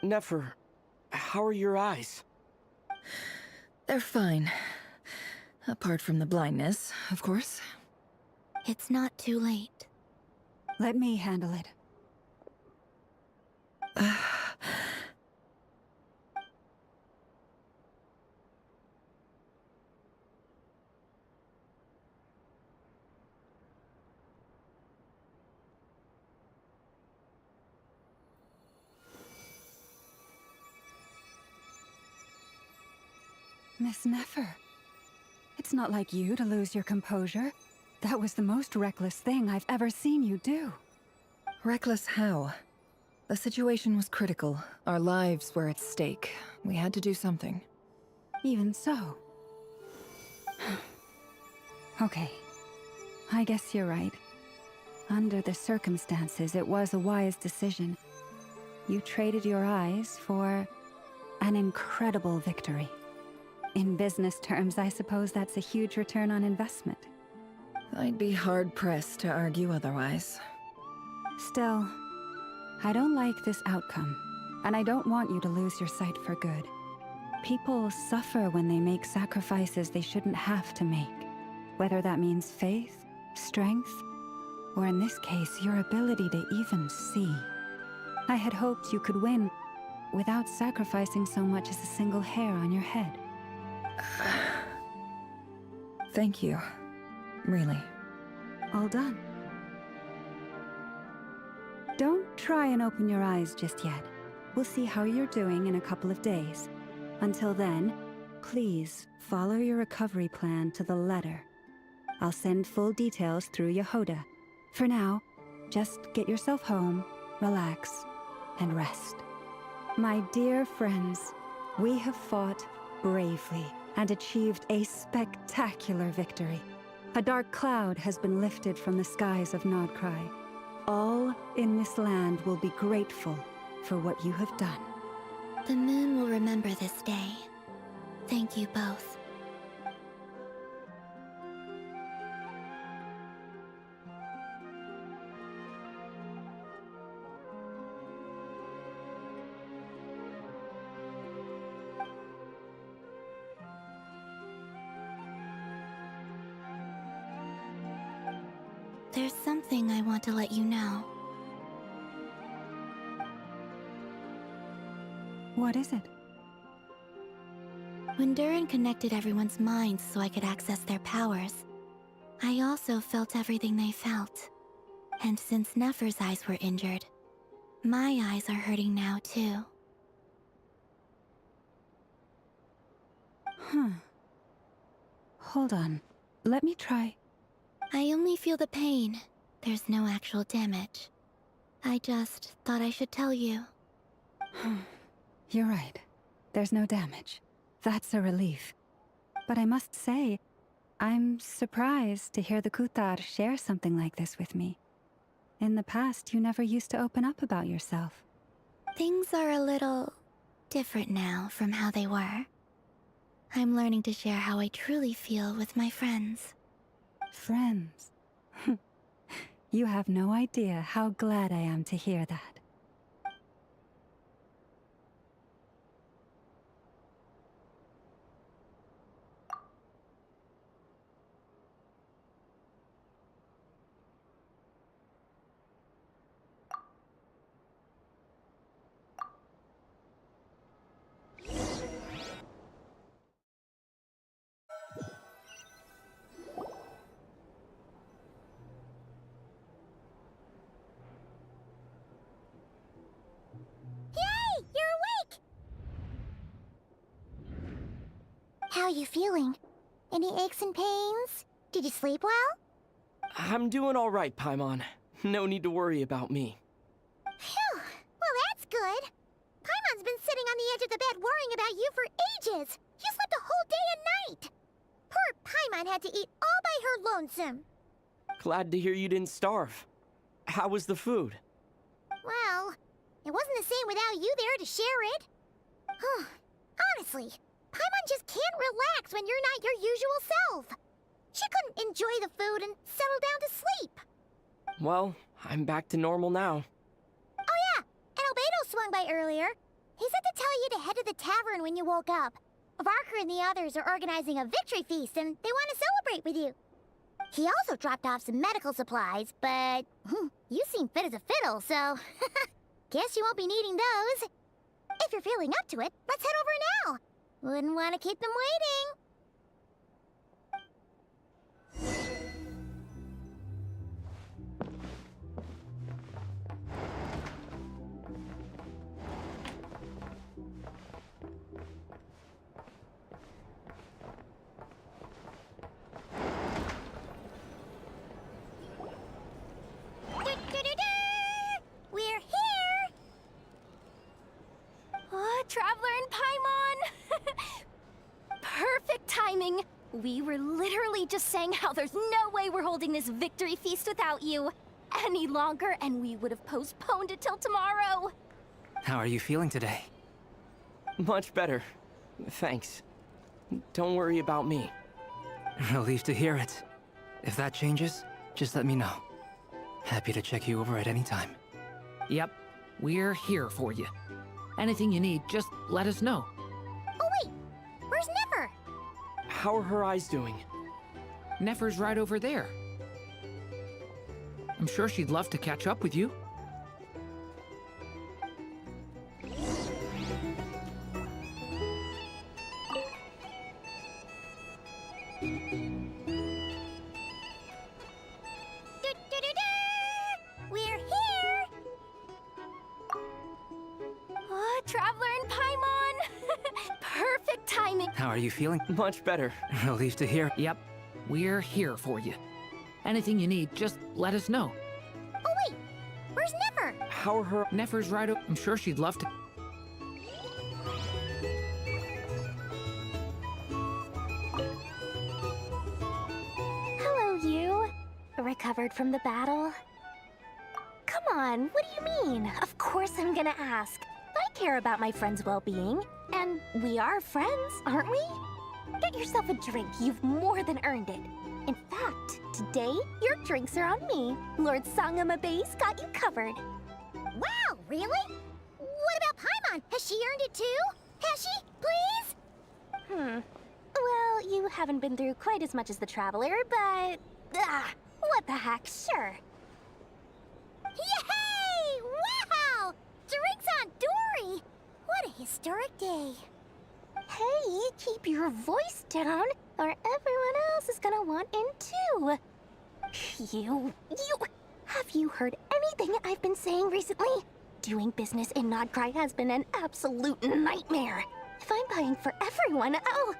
Nefer, how are your eyes? They're fine. Apart from the blindness, of course. It's not too late. Let me handle it. Miss Nefer, it's not like you to lose your composure. That was the most reckless thing I've ever seen you do. Reckless how? The situation was critical. Our lives were at stake. We had to do something. Even so. Okay. I guess you're right. Under the circumstances, it was a wise decision. You traded your eyes for an incredible victory. In business terms, I suppose that's a huge return on investment. I'd be hard-pressed to argue otherwise. Still, I don't like this outcome, and I don't want you to lose your sight for good. People suffer when they make sacrifices they shouldn't have to make, whether that means faith, strength, or in this case, your ability to even see. I had hoped you could win without sacrificing so much as a single hair on your head. Thank you. Really. All done. Don't try and open your eyes just yet. We'll see how you're doing in a couple of days. Until then, please follow your recovery plan to the letter. I'll send full details through Yehoda. For now, just get yourself home, relax, and rest. My dear friends, we have fought bravely and achieved a spectacular victory. A dark cloud has been lifted from the skies of Nodcry. All in this land will be grateful for what you have done. The moon will remember this day. Thank you both. There's something I want to let you know. What is it? When Durin connected everyone's minds so I could access their powers, I also felt everything they felt. And since Nefer's eyes were injured, my eyes are hurting now too. Huh. Hold on. Let me try. I only feel the pain. There's no actual damage. I just thought I should tell you. You're right. There's no damage. That's a relief. But I must say, I'm surprised to hear the Kutar share something like this with me. In the past, you never used to open up about yourself. Things are a little different now from how they were. I'm learning to share how I truly feel with my friends. Friends? You have no idea how glad I am to hear that. Yay! You're awake! How are you feeling? Any aches and pains? Did you sleep well? I'm doing all right, Paimon. No need to worry about me. Phew! Well, that's good. Paimon's been sitting on the edge of the bed worrying about you for ages. You slept a whole day and night. Poor Paimon had to eat all by her lonesome. Glad to hear you didn't starve. How was the food? Well, it wasn't the same without you there to share it. Honestly, Paimon just can't relax when you're not your usual self. She couldn't enjoy the food and settle down to sleep. Well, I'm back to normal now. Oh yeah, and Albedo swung by earlier. He said to tell you to head to the tavern when you woke up. Varker and the others are organizing a victory feast and they want to celebrate with you. He also dropped off some medical supplies, but you seem fit as a fiddle, so guess you won't be needing those. If you're feeling up to it, let's head over now. Wouldn't want to keep them waiting. We're here! Oh, Traveler and Paimon! Perfect timing! We were literally just saying how there's no way we're holding this victory feast without you any longer, and we would have postponed it till tomorrow. How are you feeling today? Much better. Thanks. Don't worry about me. Relieved to hear it. If that changes, just let me know. Happy to check you over at any time. Yep, we're here for you. Anything you need, just let us know. Oh wait, where's Nefer? How are her eyes doing? Nefer's right over there. I'm sure she'd love to catch up with you. We're here! Oh, Traveler and Paimon! Perfect timing! How are you feeling? Much better. Relieved to hear. Yep, we're here for you. Anything you need, just let us know. Oh wait, where's Nefer? How are her... Nefer's right up. I'm sure she'd love to. Hello, recovered from the battle? Come on, what do you mean? Of course I'm gonna ask. I care about my friend's well-being, and we are friends, aren't we? Get yourself a drink, you've more than earned it. In fact, today, your drinks are on me. Lord Sangama Base got you covered. Wow, really? What about Paimon? Has she earned it too? Has she? Please? Well, you haven't been through quite as much as the Traveler, but... what the heck, sure. Yay! Wow! Drinks on Dory! What a historic day. Hey, keep your voice down, or everyone else is gonna want in too. Have you heard anything I've been saying recently? Doing business in Nodcry has been an absolute nightmare. If I'm buying for everyone, oh...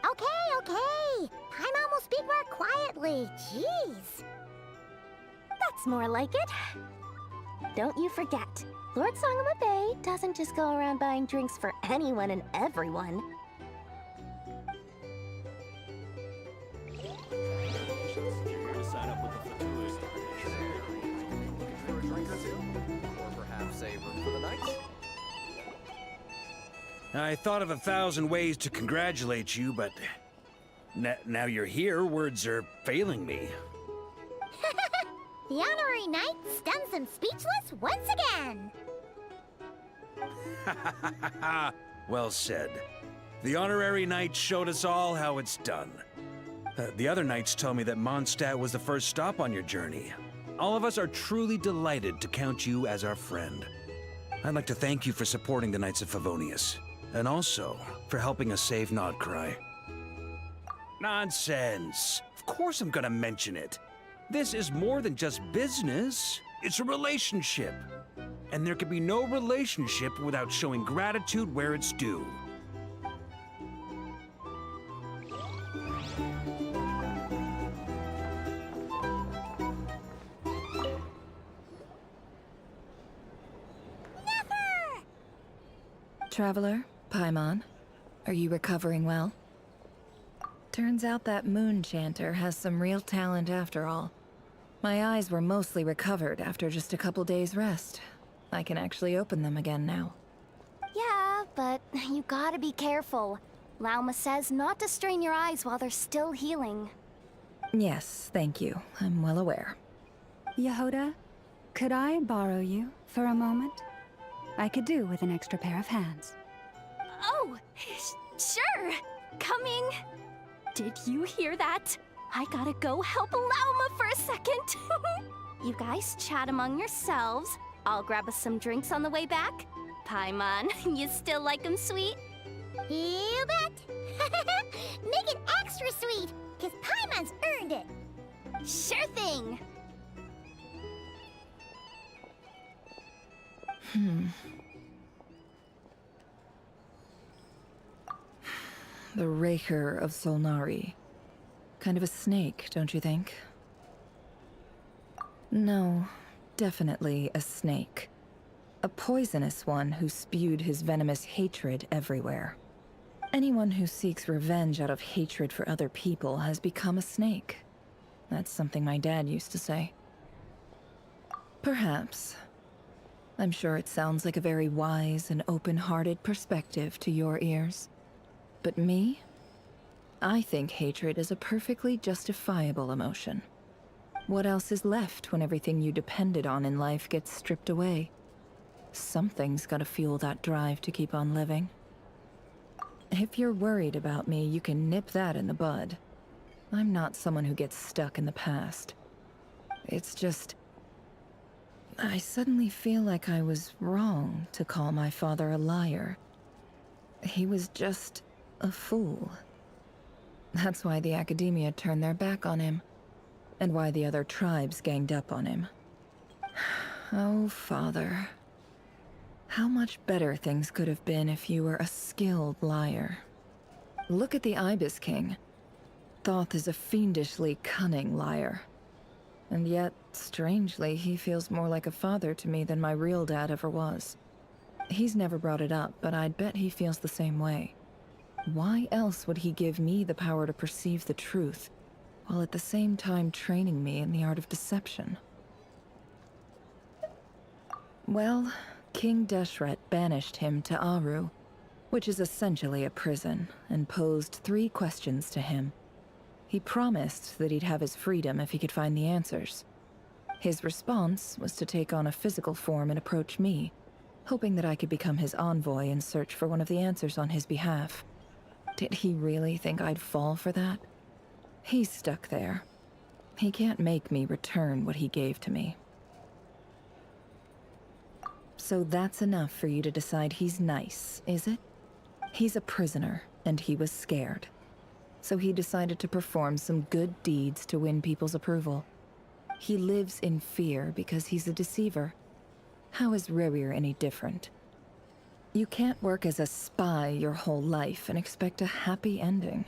Okay. Paimon will speak more quietly. Jeez. That's more like it. Don't you forget, Lord Sangama Bay doesn't just go around buying drinks for anyone and everyone. I thought of 1,000 ways to congratulate you, but now you're here, words are failing me. The honorary knight stuns them speechless once again. Well said. The honorary knight showed us all how it's done. The other knights tell me that Mondstadt was the first stop on your journey. All of us are truly delighted to count you as our friend. I'd like to thank you for supporting the Knights of Favonius, and also for helping us save Nodcry. Nonsense! Of course I'm gonna mention it. This is more than just business. It's a relationship. And there can be no relationship without showing gratitude where it's due. Traveler, Paimon, are you recovering well? Turns out that moon chanter has some real talent after all. My eyes were mostly recovered after just a couple days' rest. I can actually open them again now. Yeah, but you gotta be careful. Lauma says not to strain your eyes while they're still healing. Yes, thank you. I'm well aware. Yehoda, could I borrow you for a moment? I could do with an extra pair of hands. Oh, sure. Coming. Did you hear that? I gotta go help Lauma for a second. You guys chat among yourselves. I'll grab us some drinks on the way back. Paimon, you still like them sweet? You bet. Make it extra sweet, because Paimon's earned it. Sure thing. The Raker of Solnari. Kind of a snake, don't you think? No, definitely a snake. A poisonous one who spewed his venomous hatred everywhere. Anyone who seeks revenge out of hatred for other people has become a snake. That's something my dad used to say. Perhaps. I'm sure it sounds like a very wise and open-hearted perspective to your ears. But me? I think hatred is a perfectly justifiable emotion. What else is left when everything you depended on in life gets stripped away? Something's gotta fuel that drive to keep on living. If you're worried about me, you can nip that in the bud. I'm not someone who gets stuck in the past. It's just... I suddenly feel like I was wrong to call my father a liar. He was just a fool. That's why the Academia turned their back on him, and why the other tribes ganged up on him. Oh, Father. How much better things could have been if you were a skilled liar. Look at the Ibis King. Thoth is a fiendishly cunning liar. And yet, strangely, he feels more like a father to me than my real dad ever was. He's never brought it up, but I'd bet he feels the same way. Why else would he give me the power to perceive the truth, while at the same time training me in the art of deception. Well, King Deshret banished him to Aru, which is essentially a prison, and posed 3 questions to him. He promised that he'd have his freedom if he could find the answers. His response was to take on a physical form and approach me, hoping that I could become his envoy and search for one of the answers on his behalf. Did he really think I'd fall for that? He's stuck there. He can't make me return what he gave to me. So that's enough for you to decide he's nice, is it? He's a prisoner, and he was scared. So he decided to perform some good deeds to win people's approval. He lives in fear because he's a deceiver. How is Rerir any different? You can't work as a spy your whole life and expect a happy ending.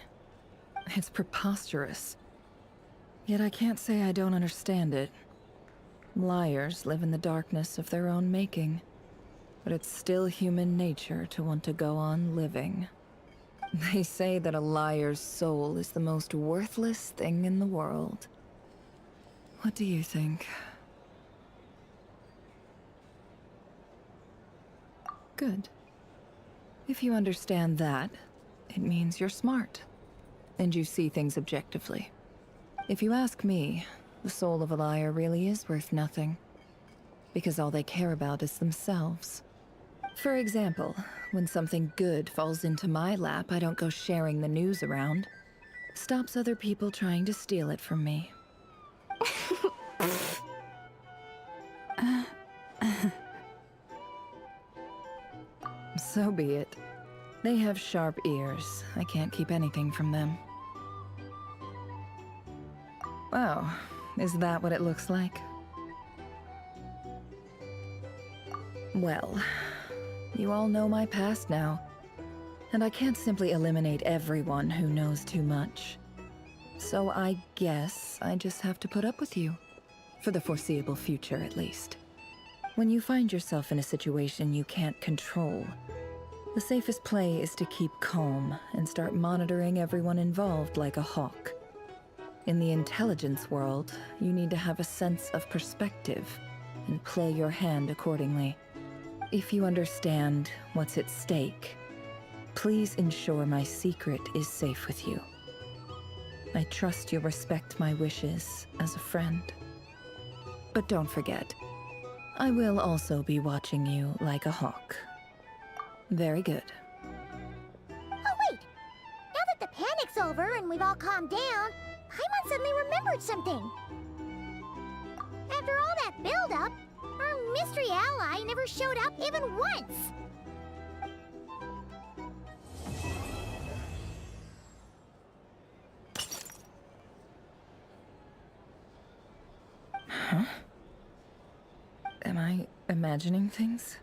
It's preposterous. Yet I can't say I don't understand it. Liars live in the darkness of their own making. But it's still human nature to want to go on living. They say that a liar's soul is the most worthless thing in the world. What do you think? Good. If you understand that, it means you're smart. And you see things objectively. If you ask me, the soul of a liar really is worth nothing. Because all they care about is themselves. For example, when something good falls into my lap, I don't go sharing the news around. Stops other people trying to steal it from me. So be it. They have sharp ears. I can't keep anything from them. Oh, is that what it looks like? Well, you all know my past now, and I can't simply eliminate everyone who knows too much. So I guess I just have to put up with you, for the foreseeable future at least. When you find yourself in a situation you can't control, the safest play is to keep calm and start monitoring everyone involved like a hawk. In the intelligence world, you need to have a sense of perspective and play your hand accordingly. If you understand what's at stake, please ensure my secret is safe with you. I trust you'll respect my wishes as a friend. But don't forget, I will also be watching you like a hawk. Very good. Oh wait! Now that the panic's over and we've all calmed down, Paimon suddenly remembered something. After all that build-up, our mystery ally never showed up even once! Huh? Am I imagining things?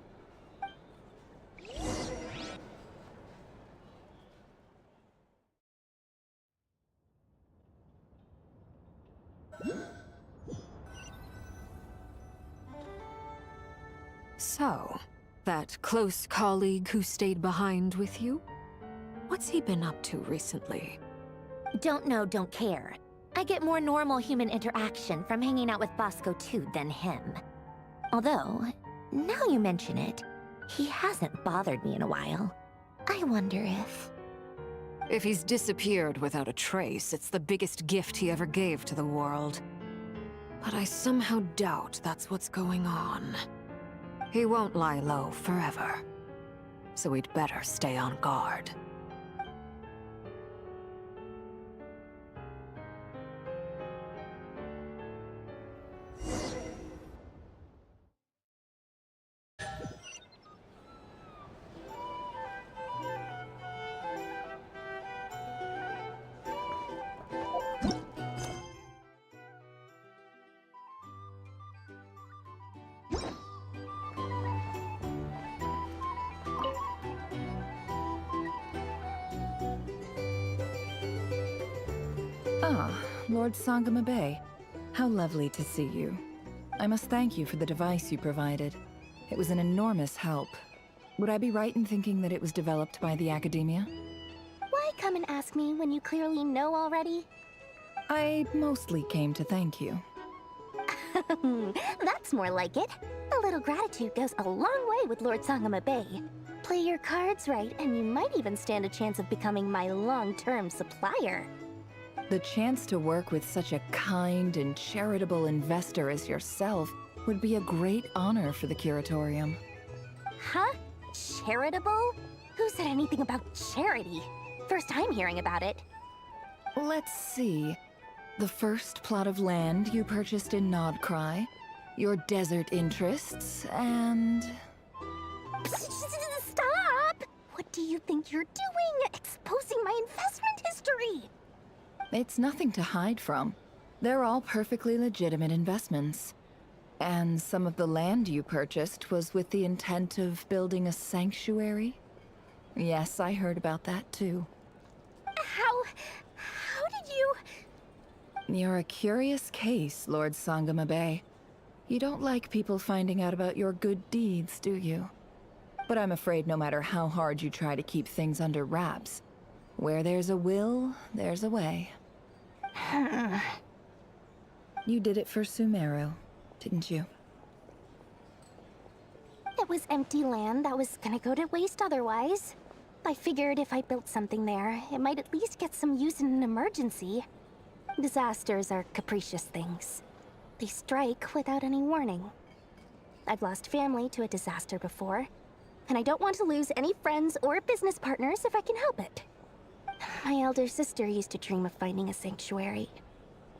So, that close colleague who stayed behind with you? What's he been up to recently? Don't know, don't care. I get more normal human interaction from hanging out with Bosco 2 than him. Although, now you mention it, he hasn't bothered me in a while. I wonder if... If he's disappeared without a trace, it's the biggest gift he ever gave to the world. But I somehow doubt that's what's going on. He won't lie low forever. So we'd better stay on guard. Ah, Lord Sangama Bay. How lovely to see you. I must thank you for the device you provided. It was an enormous help. Would I be right in thinking that it was developed by the Academia? Why come and ask me when you clearly know already? I mostly came to thank you. That's more like it. A little gratitude goes a long way with Lord Sangama Bay. Play your cards right, and you might even stand a chance of becoming my long-term supplier. The chance to work with such a kind and charitable investor as yourself would be a great honor for the Curatorium. Huh? Charitable? Who said anything about charity? First time hearing about it. Let's see. The first plot of land you purchased in Nodcry, your desert interests, and... Stop! What do you think you're doing? Exposing my investment history! It's nothing to hide from. They're all perfectly legitimate investments. And some of the land you purchased was with the intent of building a sanctuary? Yes, I heard about that too. How did you... You're a curious case, Lord Sangama Bay. You don't like people finding out about your good deeds, do you? But I'm afraid no matter how hard you try to keep things under wraps, where there's a will, there's a way. You did it for Sumeru, didn't you? It was empty land that was gonna go to waste otherwise. I figured if I built something there, it might at least get some use in an emergency. Disasters are capricious things. They strike without any warning. I've lost family to a disaster before, and I don't want to lose any friends or business partners if I can help it. My elder sister used to dream of finding a sanctuary.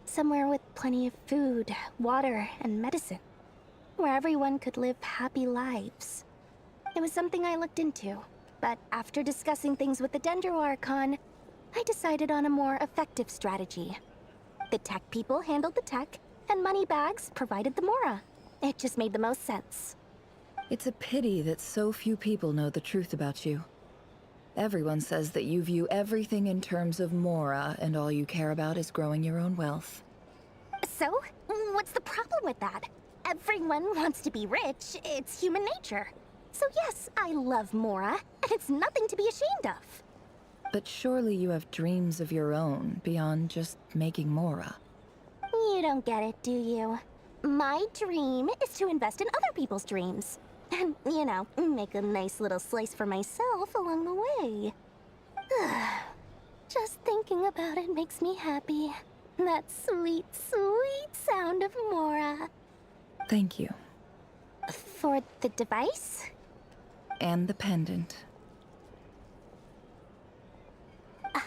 Somewhere with plenty of food, water, and medicine. Where everyone could live happy lives. It was something I looked into, but after discussing things with the Dendro Archon, I decided on a more effective strategy. The tech people handled the tech, and Moneybags provided the Mora. It just made the most sense. It's a pity that so few people know the truth about you. Everyone says that you view everything in terms of Mora, and all you care about is growing your own wealth. So, what's the problem with that? Everyone wants to be rich. It's human nature. So yes, I love Mora, and it's nothing to be ashamed of. But surely you have dreams of your own beyond just making Mora. You don't get it, do you? My dream is to invest in other people's dreams. And, you know, make a nice little slice for myself along the way. Just thinking about it makes me happy. That sweet, sweet sound of Mora. Thank you. For the device? And the pendant.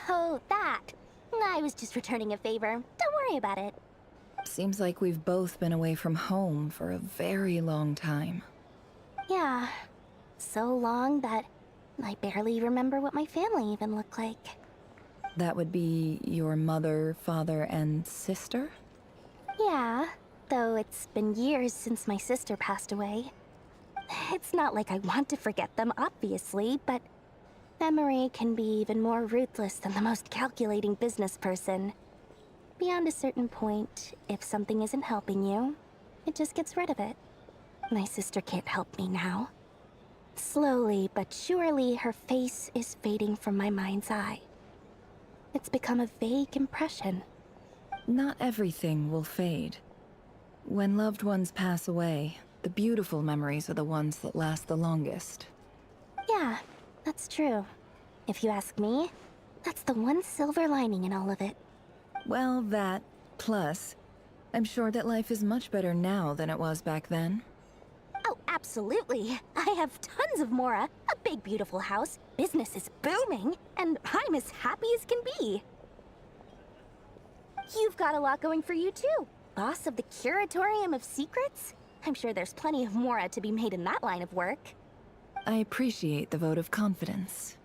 Oh, that. I was just returning a favor. Don't worry about it. Seems like we've both been away from home for a very long time. Yeah. So long that I barely remember what my family even looked like. That would be your mother, father, and sister? Yeah, though it's been years since my sister passed away. It's not like I want to forget them, obviously, but memory can be even more ruthless than the most calculating business person. Beyond a certain point, if something isn't helping you, it just gets rid of it. My sister can't help me now. Slowly but surely, her face is fading from my mind's eye. It's become a vague impression. Not everything will fade. When loved ones pass away, the beautiful memories are the ones that last the longest. Yeah, that's true. If you ask me, that's the one silver lining in all of it. Well, that, plus, I'm sure that life is much better now than it was back then. Oh, absolutely. I have tons of Mora, a big beautiful house, business is booming, and I'm as happy as can be. You've got a lot going for you too. Boss of the Curatorium of Secrets? I'm sure there's plenty of Mora to be made in that line of work. I appreciate the vote of confidence.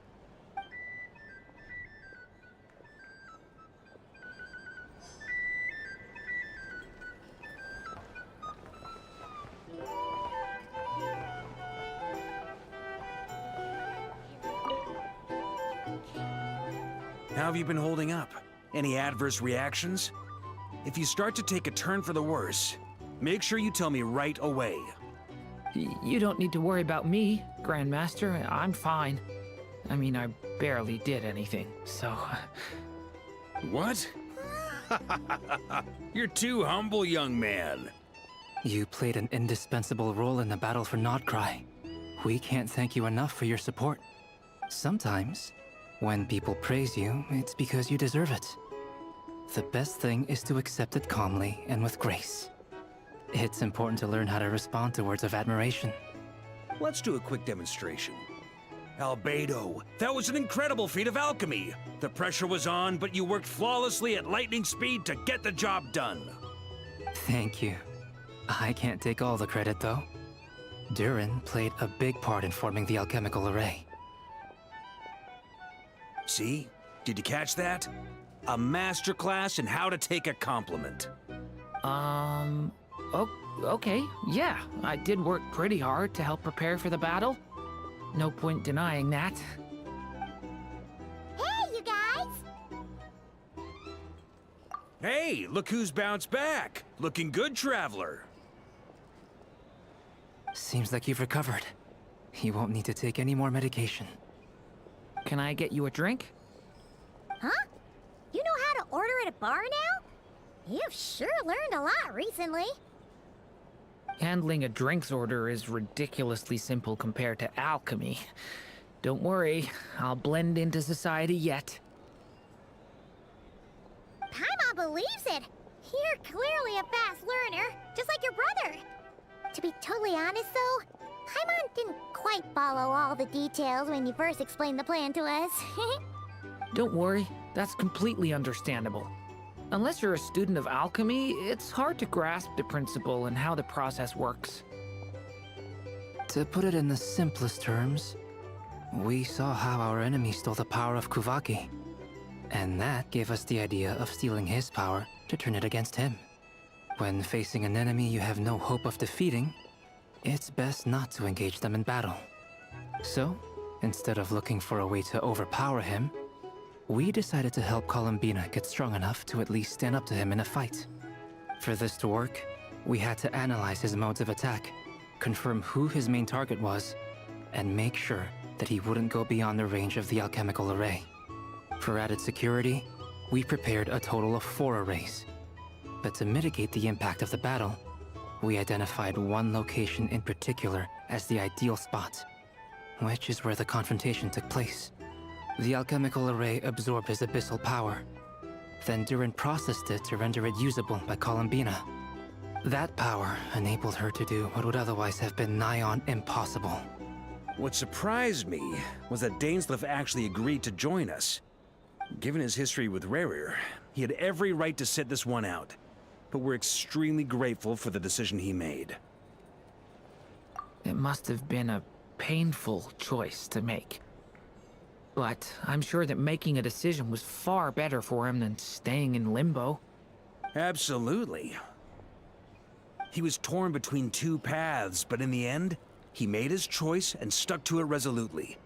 How have you been holding up? Any adverse reactions? If you start to take a turn for the worse, make sure you tell me right away. You don't need to worry about me, Grandmaster. I'm fine. I mean, I barely did anything, so... What? You're too humble, young man. You played an indispensable role in the battle for Nodcry. We can't thank you enough for your support. Sometimes, when people praise you, it's because you deserve it. The best thing is to accept it calmly and with grace. It's important to learn how to respond to words of admiration. Let's do a quick demonstration. Albedo, that was an incredible feat of alchemy. The pressure was on, but you worked flawlessly at lightning speed to get the job done. Thank you. I can't take all the credit, though. Durin played a big part in forming the alchemical array. See? Did you catch that? A masterclass in how to take a compliment. Okay, yeah. I did work pretty hard to help prepare for the battle. No point denying that. Hey, you guys! Hey, look who's bounced back. Looking good, traveler. Seems like you've recovered. You won't need to take any more medication. Can I get you a drink? Huh? You know how to order at a bar now? You've sure learned a lot recently. Handling a drinks order is ridiculously simple compared to alchemy. Don't worry, I'll blend into society yet. Paimon believes it. You're clearly a fast learner, just like your brother. To be totally honest, though, Paimon didn't quite follow all the details when you first explained the plan to us. Don't worry, that's completely understandable. Unless you're a student of alchemy, it's hard to grasp the principle and how the process works. To put it in the simplest terms, we saw how our enemy stole the power of Kuvaki. And that gave us the idea of stealing his power to turn it against him. When facing an enemy you have no hope of defeating, it's best not to engage them in battle. So, instead of looking for a way to overpower him, we decided to help Columbina get strong enough to at least stand up to him in a fight. For this to work, we had to analyze his modes of attack, confirm who his main target was, and make sure that he wouldn't go beyond the range of the alchemical array. For added security, we prepared a total of 4 arrays. But to mitigate the impact of the battle, we identified one location in particular as the ideal spot, which is where the confrontation took place. The alchemical array absorbed his abyssal power. Then Durin processed it to render it usable by Columbina. That power enabled her to do what would otherwise have been nigh on impossible. What surprised me was that Dainsleif actually agreed to join us. Given his history with Rerir, he had every right to sit this one out. But we're extremely grateful for the decision he made. It must have been a painful choice to make. But I'm sure that making a decision was far better for him than staying in limbo. Absolutely. He was torn between 2 paths, but in the end, he made his choice and stuck to it resolutely.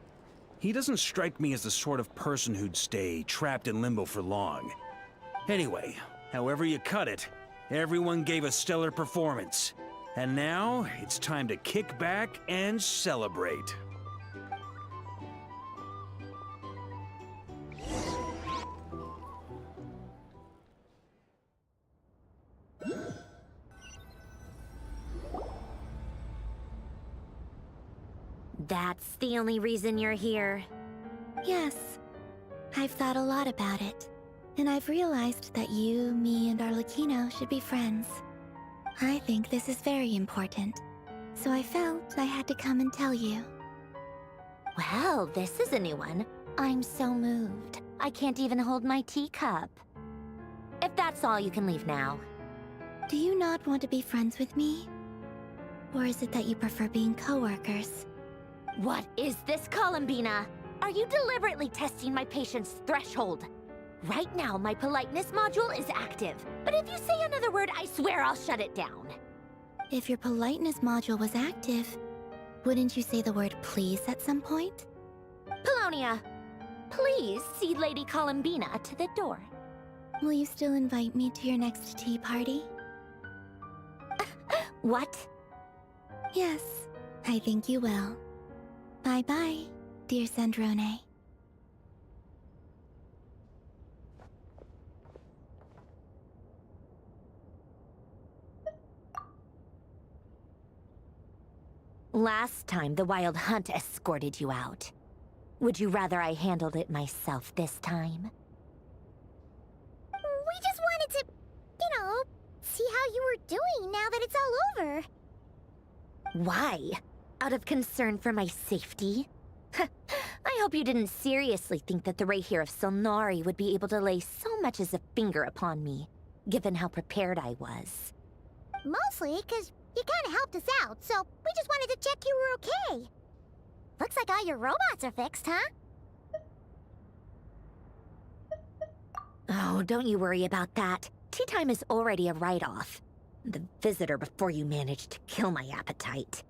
He doesn't strike me as the sort of person who'd stay trapped in limbo for long. Anyway, however you cut it, everyone gave a stellar performance. And now, it's time to kick back and celebrate. That's the only reason you're here. Yes. I've thought a lot about it. And I've realized that you, me, and Arlecchino should be friends. I think this is very important. So I felt I had to come and tell you. Well, this is a new one. I'm so moved. I can't even hold my teacup. If that's all, you can leave now. Do you not want to be friends with me? Or is it that you prefer being co-workers? What is this, Columbina? Are you deliberately testing my patience threshold? Right now, my politeness module is active. But if you say another word, I swear I'll shut it down. If your politeness module was active, wouldn't you say the word please at some point? Polonia, please see Lady Columbina to the door. Will you still invite me to your next tea party? What? Yes, I think you will. Bye-bye, dear Sandrone. Last time, the Wild Hunt escorted you out. Would you rather I handled it myself this time? We just wanted to, see how you were doing now that it's all over. Why? Out of concern for my safety? I hope you didn't seriously think that the Rayhir of Solnari would be able to lay so much as a finger upon me, given how prepared I was. Mostly because you kind of helped us out, so we just wanted to check you were okay. Looks like all your robots are fixed, huh? Oh, don't you worry about that. Tea time is already a write-off. The visitor before you managed to kill my appetite.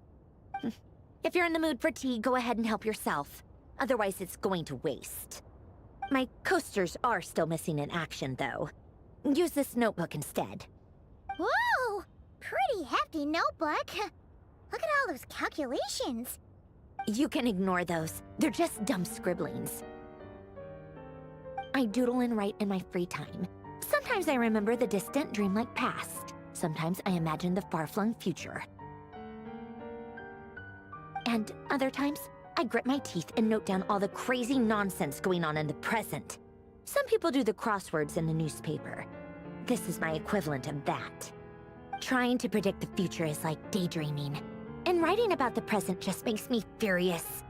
If you're in the mood for tea, go ahead and help yourself. Otherwise, it's going to waste. My coasters are still missing in action, though. Use this notebook instead. Whoa! Pretty hefty notebook. Look at all those calculations. You can ignore those. They're just dumb scribblings. I doodle and write in my free time. Sometimes I remember the distant dreamlike past. Sometimes I imagine the far-flung future. And other times, I grit my teeth and note down all the crazy nonsense going on in the present. Some people do the crosswords in the newspaper. This is my equivalent of that. Trying to predict the future is like daydreaming, and writing about the present just makes me furious.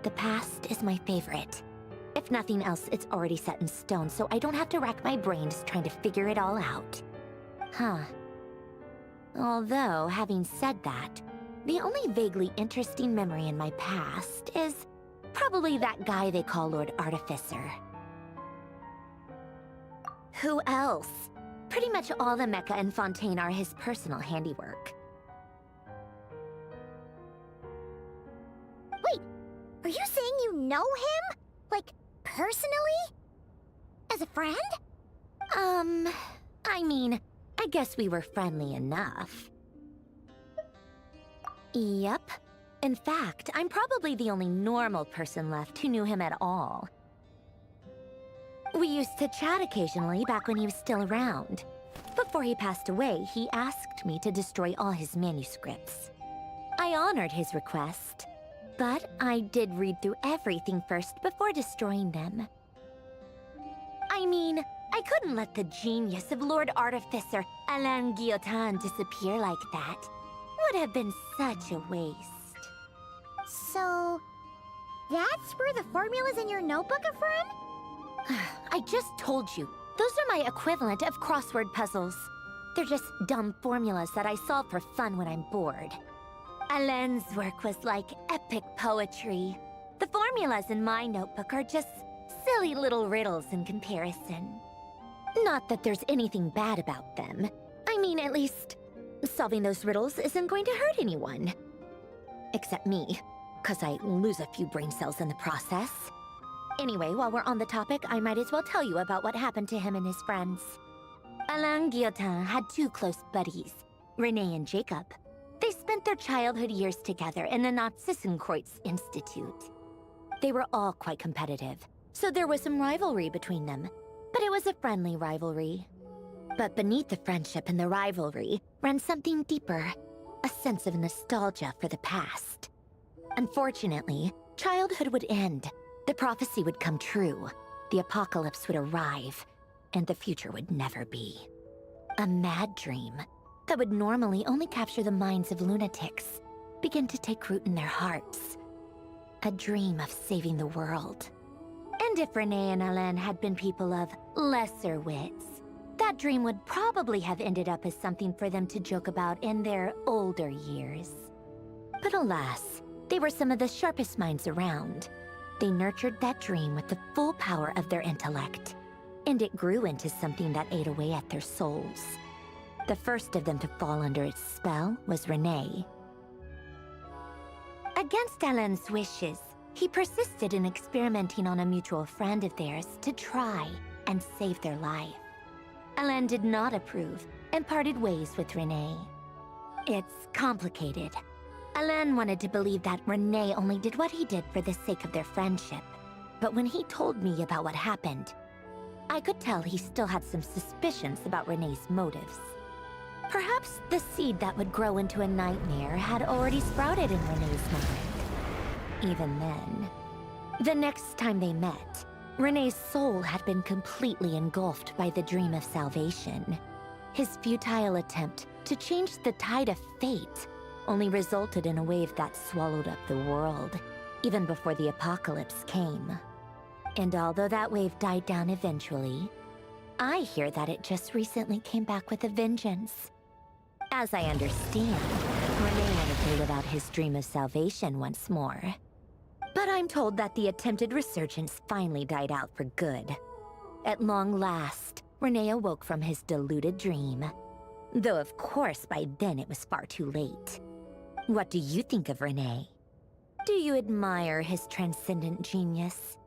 The past is my favorite. If nothing else, it's already set in stone, so I don't have to rack my brains trying to figure it all out. Huh. Although, having said that, the only vaguely interesting memory in my past is probably that guy they call Lord Artificer. Who else? Pretty much all the mecha and Fontaine are his personal handiwork. Wait, are you saying you know him? Like, personally? As a friend? I mean, I guess we were friendly enough. Yep. In fact, I'm probably the only normal person left who knew him at all. We used to chat occasionally back when he was still around. Before he passed away, he asked me to destroy all his manuscripts. I honored his request, but I did read through everything first before destroying them. I mean, I couldn't let the genius of Lord Artificer Alain Guillotin disappear like that. Would have been such a waste. So, that's where the formulas in your notebook are from? I just told you. Those are my equivalent of crossword puzzles. They're just dumb formulas that I solve for fun when I'm bored. Alain's work was like epic poetry. The formulas in my notebook are just silly little riddles in comparison. Not that there's anything bad about them. I mean, at least, solving those riddles isn't going to hurt anyone. Except me, 'cause I lose a few brain cells in the process. Anyway, while we're on the topic, I might as well tell you about what happened to him and his friends. Alain Guillotin had two close buddies, Renee and Jacob. They spent their childhood years together in the Narzissenkreuz Institute. They were all quite competitive, so there was some rivalry between them, but it was a friendly rivalry. But beneath the friendship and the rivalry ran something deeper, a sense of nostalgia for the past. Unfortunately, childhood would end. The prophecy would come true, the apocalypse would arrive, and the future would never be. A mad dream that would normally only capture the minds of lunatics began to take root in their hearts. A dream of saving the world. And if Renee and Alain had been people of lesser wits, that dream would probably have ended up as something for them to joke about in their older years. But alas, they were some of the sharpest minds around. They nurtured that dream with the full power of their intellect, and it grew into something that ate away at their souls. The first of them to fall under its spell was Renee. Against Alain's wishes, he persisted in experimenting on a mutual friend of theirs to try and save their life. Alain did not approve and parted ways with Renee. It's complicated. Alain wanted to believe that Renee only did what he did for the sake of their friendship. But when he told me about what happened, I could tell he still had some suspicions about Renee's motives. Perhaps the seed that would grow into a nightmare had already sprouted in Renee's mind. Even then, the next time they met, Renee's soul had been completely engulfed by the dream of salvation. His futile attempt to change the tide of fate only resulted in a wave that swallowed up the world, even before the apocalypse came. And although that wave died down eventually, I hear that it just recently came back with a vengeance. As I understand, Renee wanted to live out his dream of salvation once more. But I'm told that the attempted resurgence finally died out for good. At long last, Renee awoke from his deluded dream. Though of course by then it was far too late. What do you think of Renee? Do you admire his transcendent genius?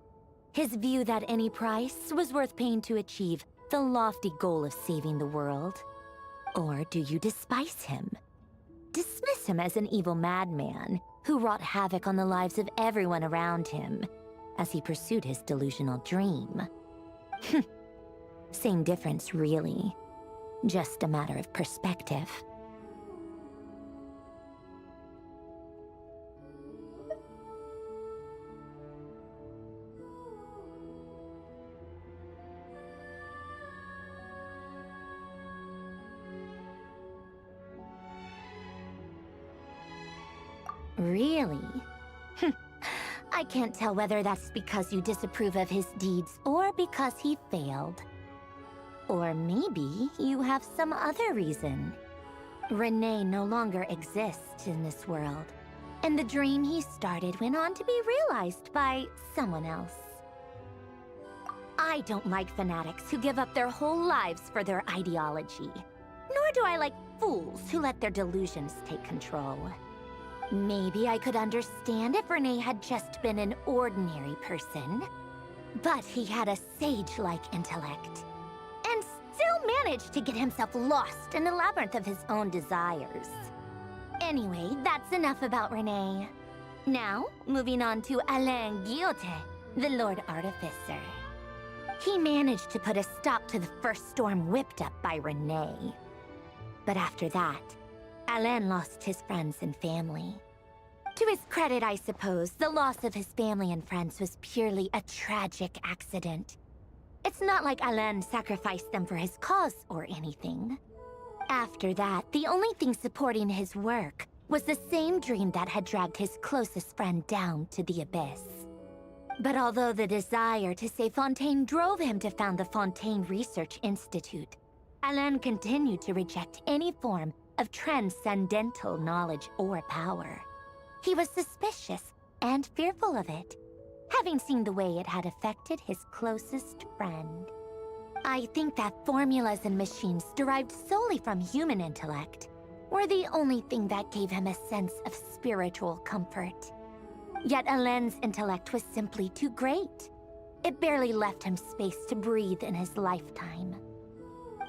His view that any price was worth paying to achieve the lofty goal of saving the world? Or do you despise him? Dismiss him as an evil madman who wrought havoc on the lives of everyone around him as he pursued his delusional dream? Same difference, really. Just a matter of perspective. Really? I can't tell whether that's because you disapprove of his deeds or because he failed. Or maybe you have some other reason. Renee no longer exists in this world, and the dream he started went on to be realized by someone else. I don't like fanatics who give up their whole lives for their ideology. Nor do I like fools who let their delusions take control. Maybe I could understand if Renee had just been an ordinary person. But he had a sage-like intellect, and still managed to get himself lost in the labyrinth of his own desires. Anyway, that's enough about Renee. Now, moving on to Alain Guillotin, the Lord Artificer. He managed to put a stop to the first storm whipped up by Renee. But after that, Alain lost his friends and family. To his credit, I suppose, the loss of his family and friends was purely a tragic accident. It's not like Alain sacrificed them for his cause or anything. After that, the only thing supporting his work was the same dream that had dragged his closest friend down to the abyss. But although the desire to save Fontaine drove him to found the Fontaine Research Institute, Alain continued to reject any form of transcendental knowledge or power. He was suspicious and fearful of it, having seen the way it had affected his closest friend. I think that formulas and machines derived solely from human intellect were the only thing that gave him a sense of spiritual comfort. Yet Alain's intellect was simply too great. It barely left him space to breathe in his lifetime.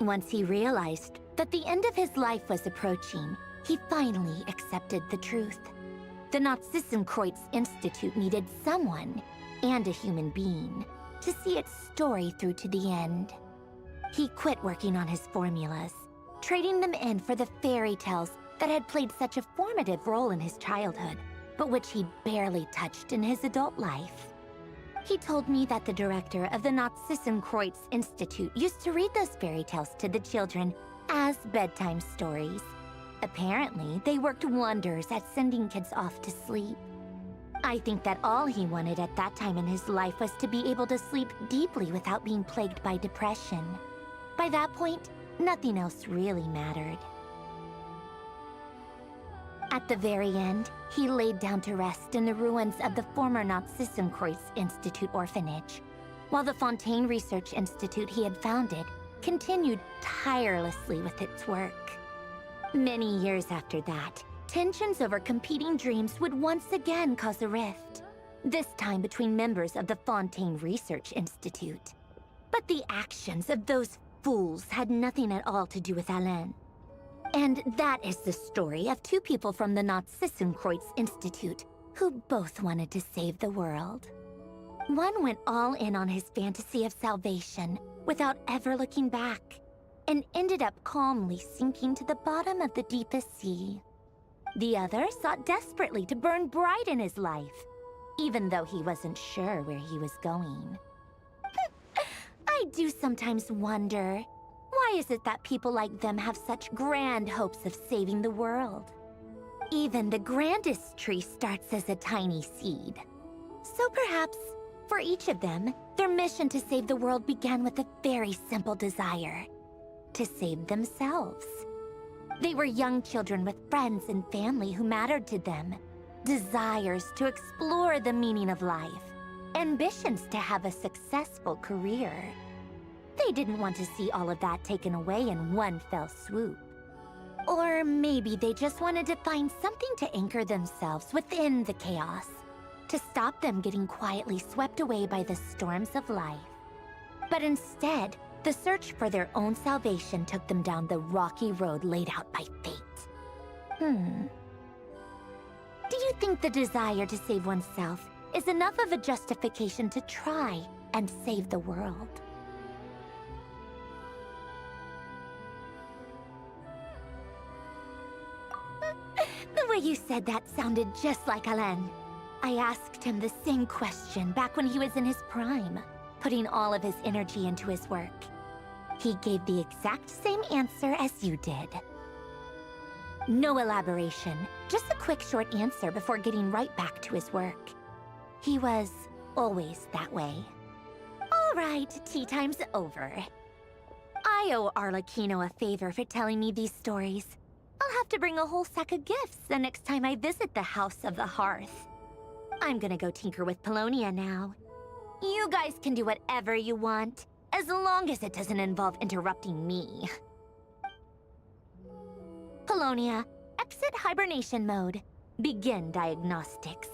Once he realized that the end of his life was approaching, he finally accepted the truth. The Nazissenkreuz Institute needed someone, and a human being, to see its story through to the end. He quit working on his formulas, trading them in for the fairy tales that had played such a formative role in his childhood, but which he barely touched in his adult life. He told me that the director of the Nazissenkreuz Institute used to read those fairy tales to the children as bedtime stories. Apparently, they worked wonders at sending kids off to sleep. I think that all he wanted at that time in his life was to be able to sleep deeply without being plagued by depression. By that point, nothing else really mattered. At the very end, he laid down to rest in the ruins of the former Nazissenkreuz Institute orphanage, while the Fontaine Research Institute he had founded continued tirelessly with its work. Many years after that, tensions over competing dreams would once again cause a rift, this time between members of the Fontaine Research Institute. But the actions of those fools had nothing at all to do with Alain. And that is the story of two people from the Nazissenkreuz Institute who both wanted to save the world. One went all in on his fantasy of salvation without ever looking back, and ended up calmly sinking to the bottom of the deepest sea. The other sought desperately to burn bright in his life, even though he wasn't sure where he was going. I do sometimes wonder, why is it that people like them have such grand hopes of saving the world? Even the grandest tree starts as a tiny seed. So perhaps, for each of them, their mission to save the world began with a very simple desire: to save themselves. They were young children with friends and family who mattered to them, desires to explore the meaning of life, ambitions to have a successful career. They didn't want to see all of that taken away in one fell swoop. Or maybe they just wanted to find something to anchor themselves within the chaos, to stop them getting quietly swept away by the storms of life. But instead, the search for their own salvation took them down the rocky road laid out by fate. Do you think the desire to save oneself is enough of a justification to try and save the world? The way you said that sounded just like Alain. I asked him the same question back when he was in his prime, putting all of his energy into his work. He gave the exact same answer as you did. No elaboration, just a quick short answer before getting right back to his work. He was always that way. All right, tea time's over. I owe Arlecchino a favor for telling me these stories. I'll have to bring a whole sack of gifts the next time I visit the House of the Hearth. I'm gonna go tinker with Polonia now. You guys can do whatever you want, as long as it doesn't involve interrupting me. Polonia, exit hibernation mode. Begin diagnostics.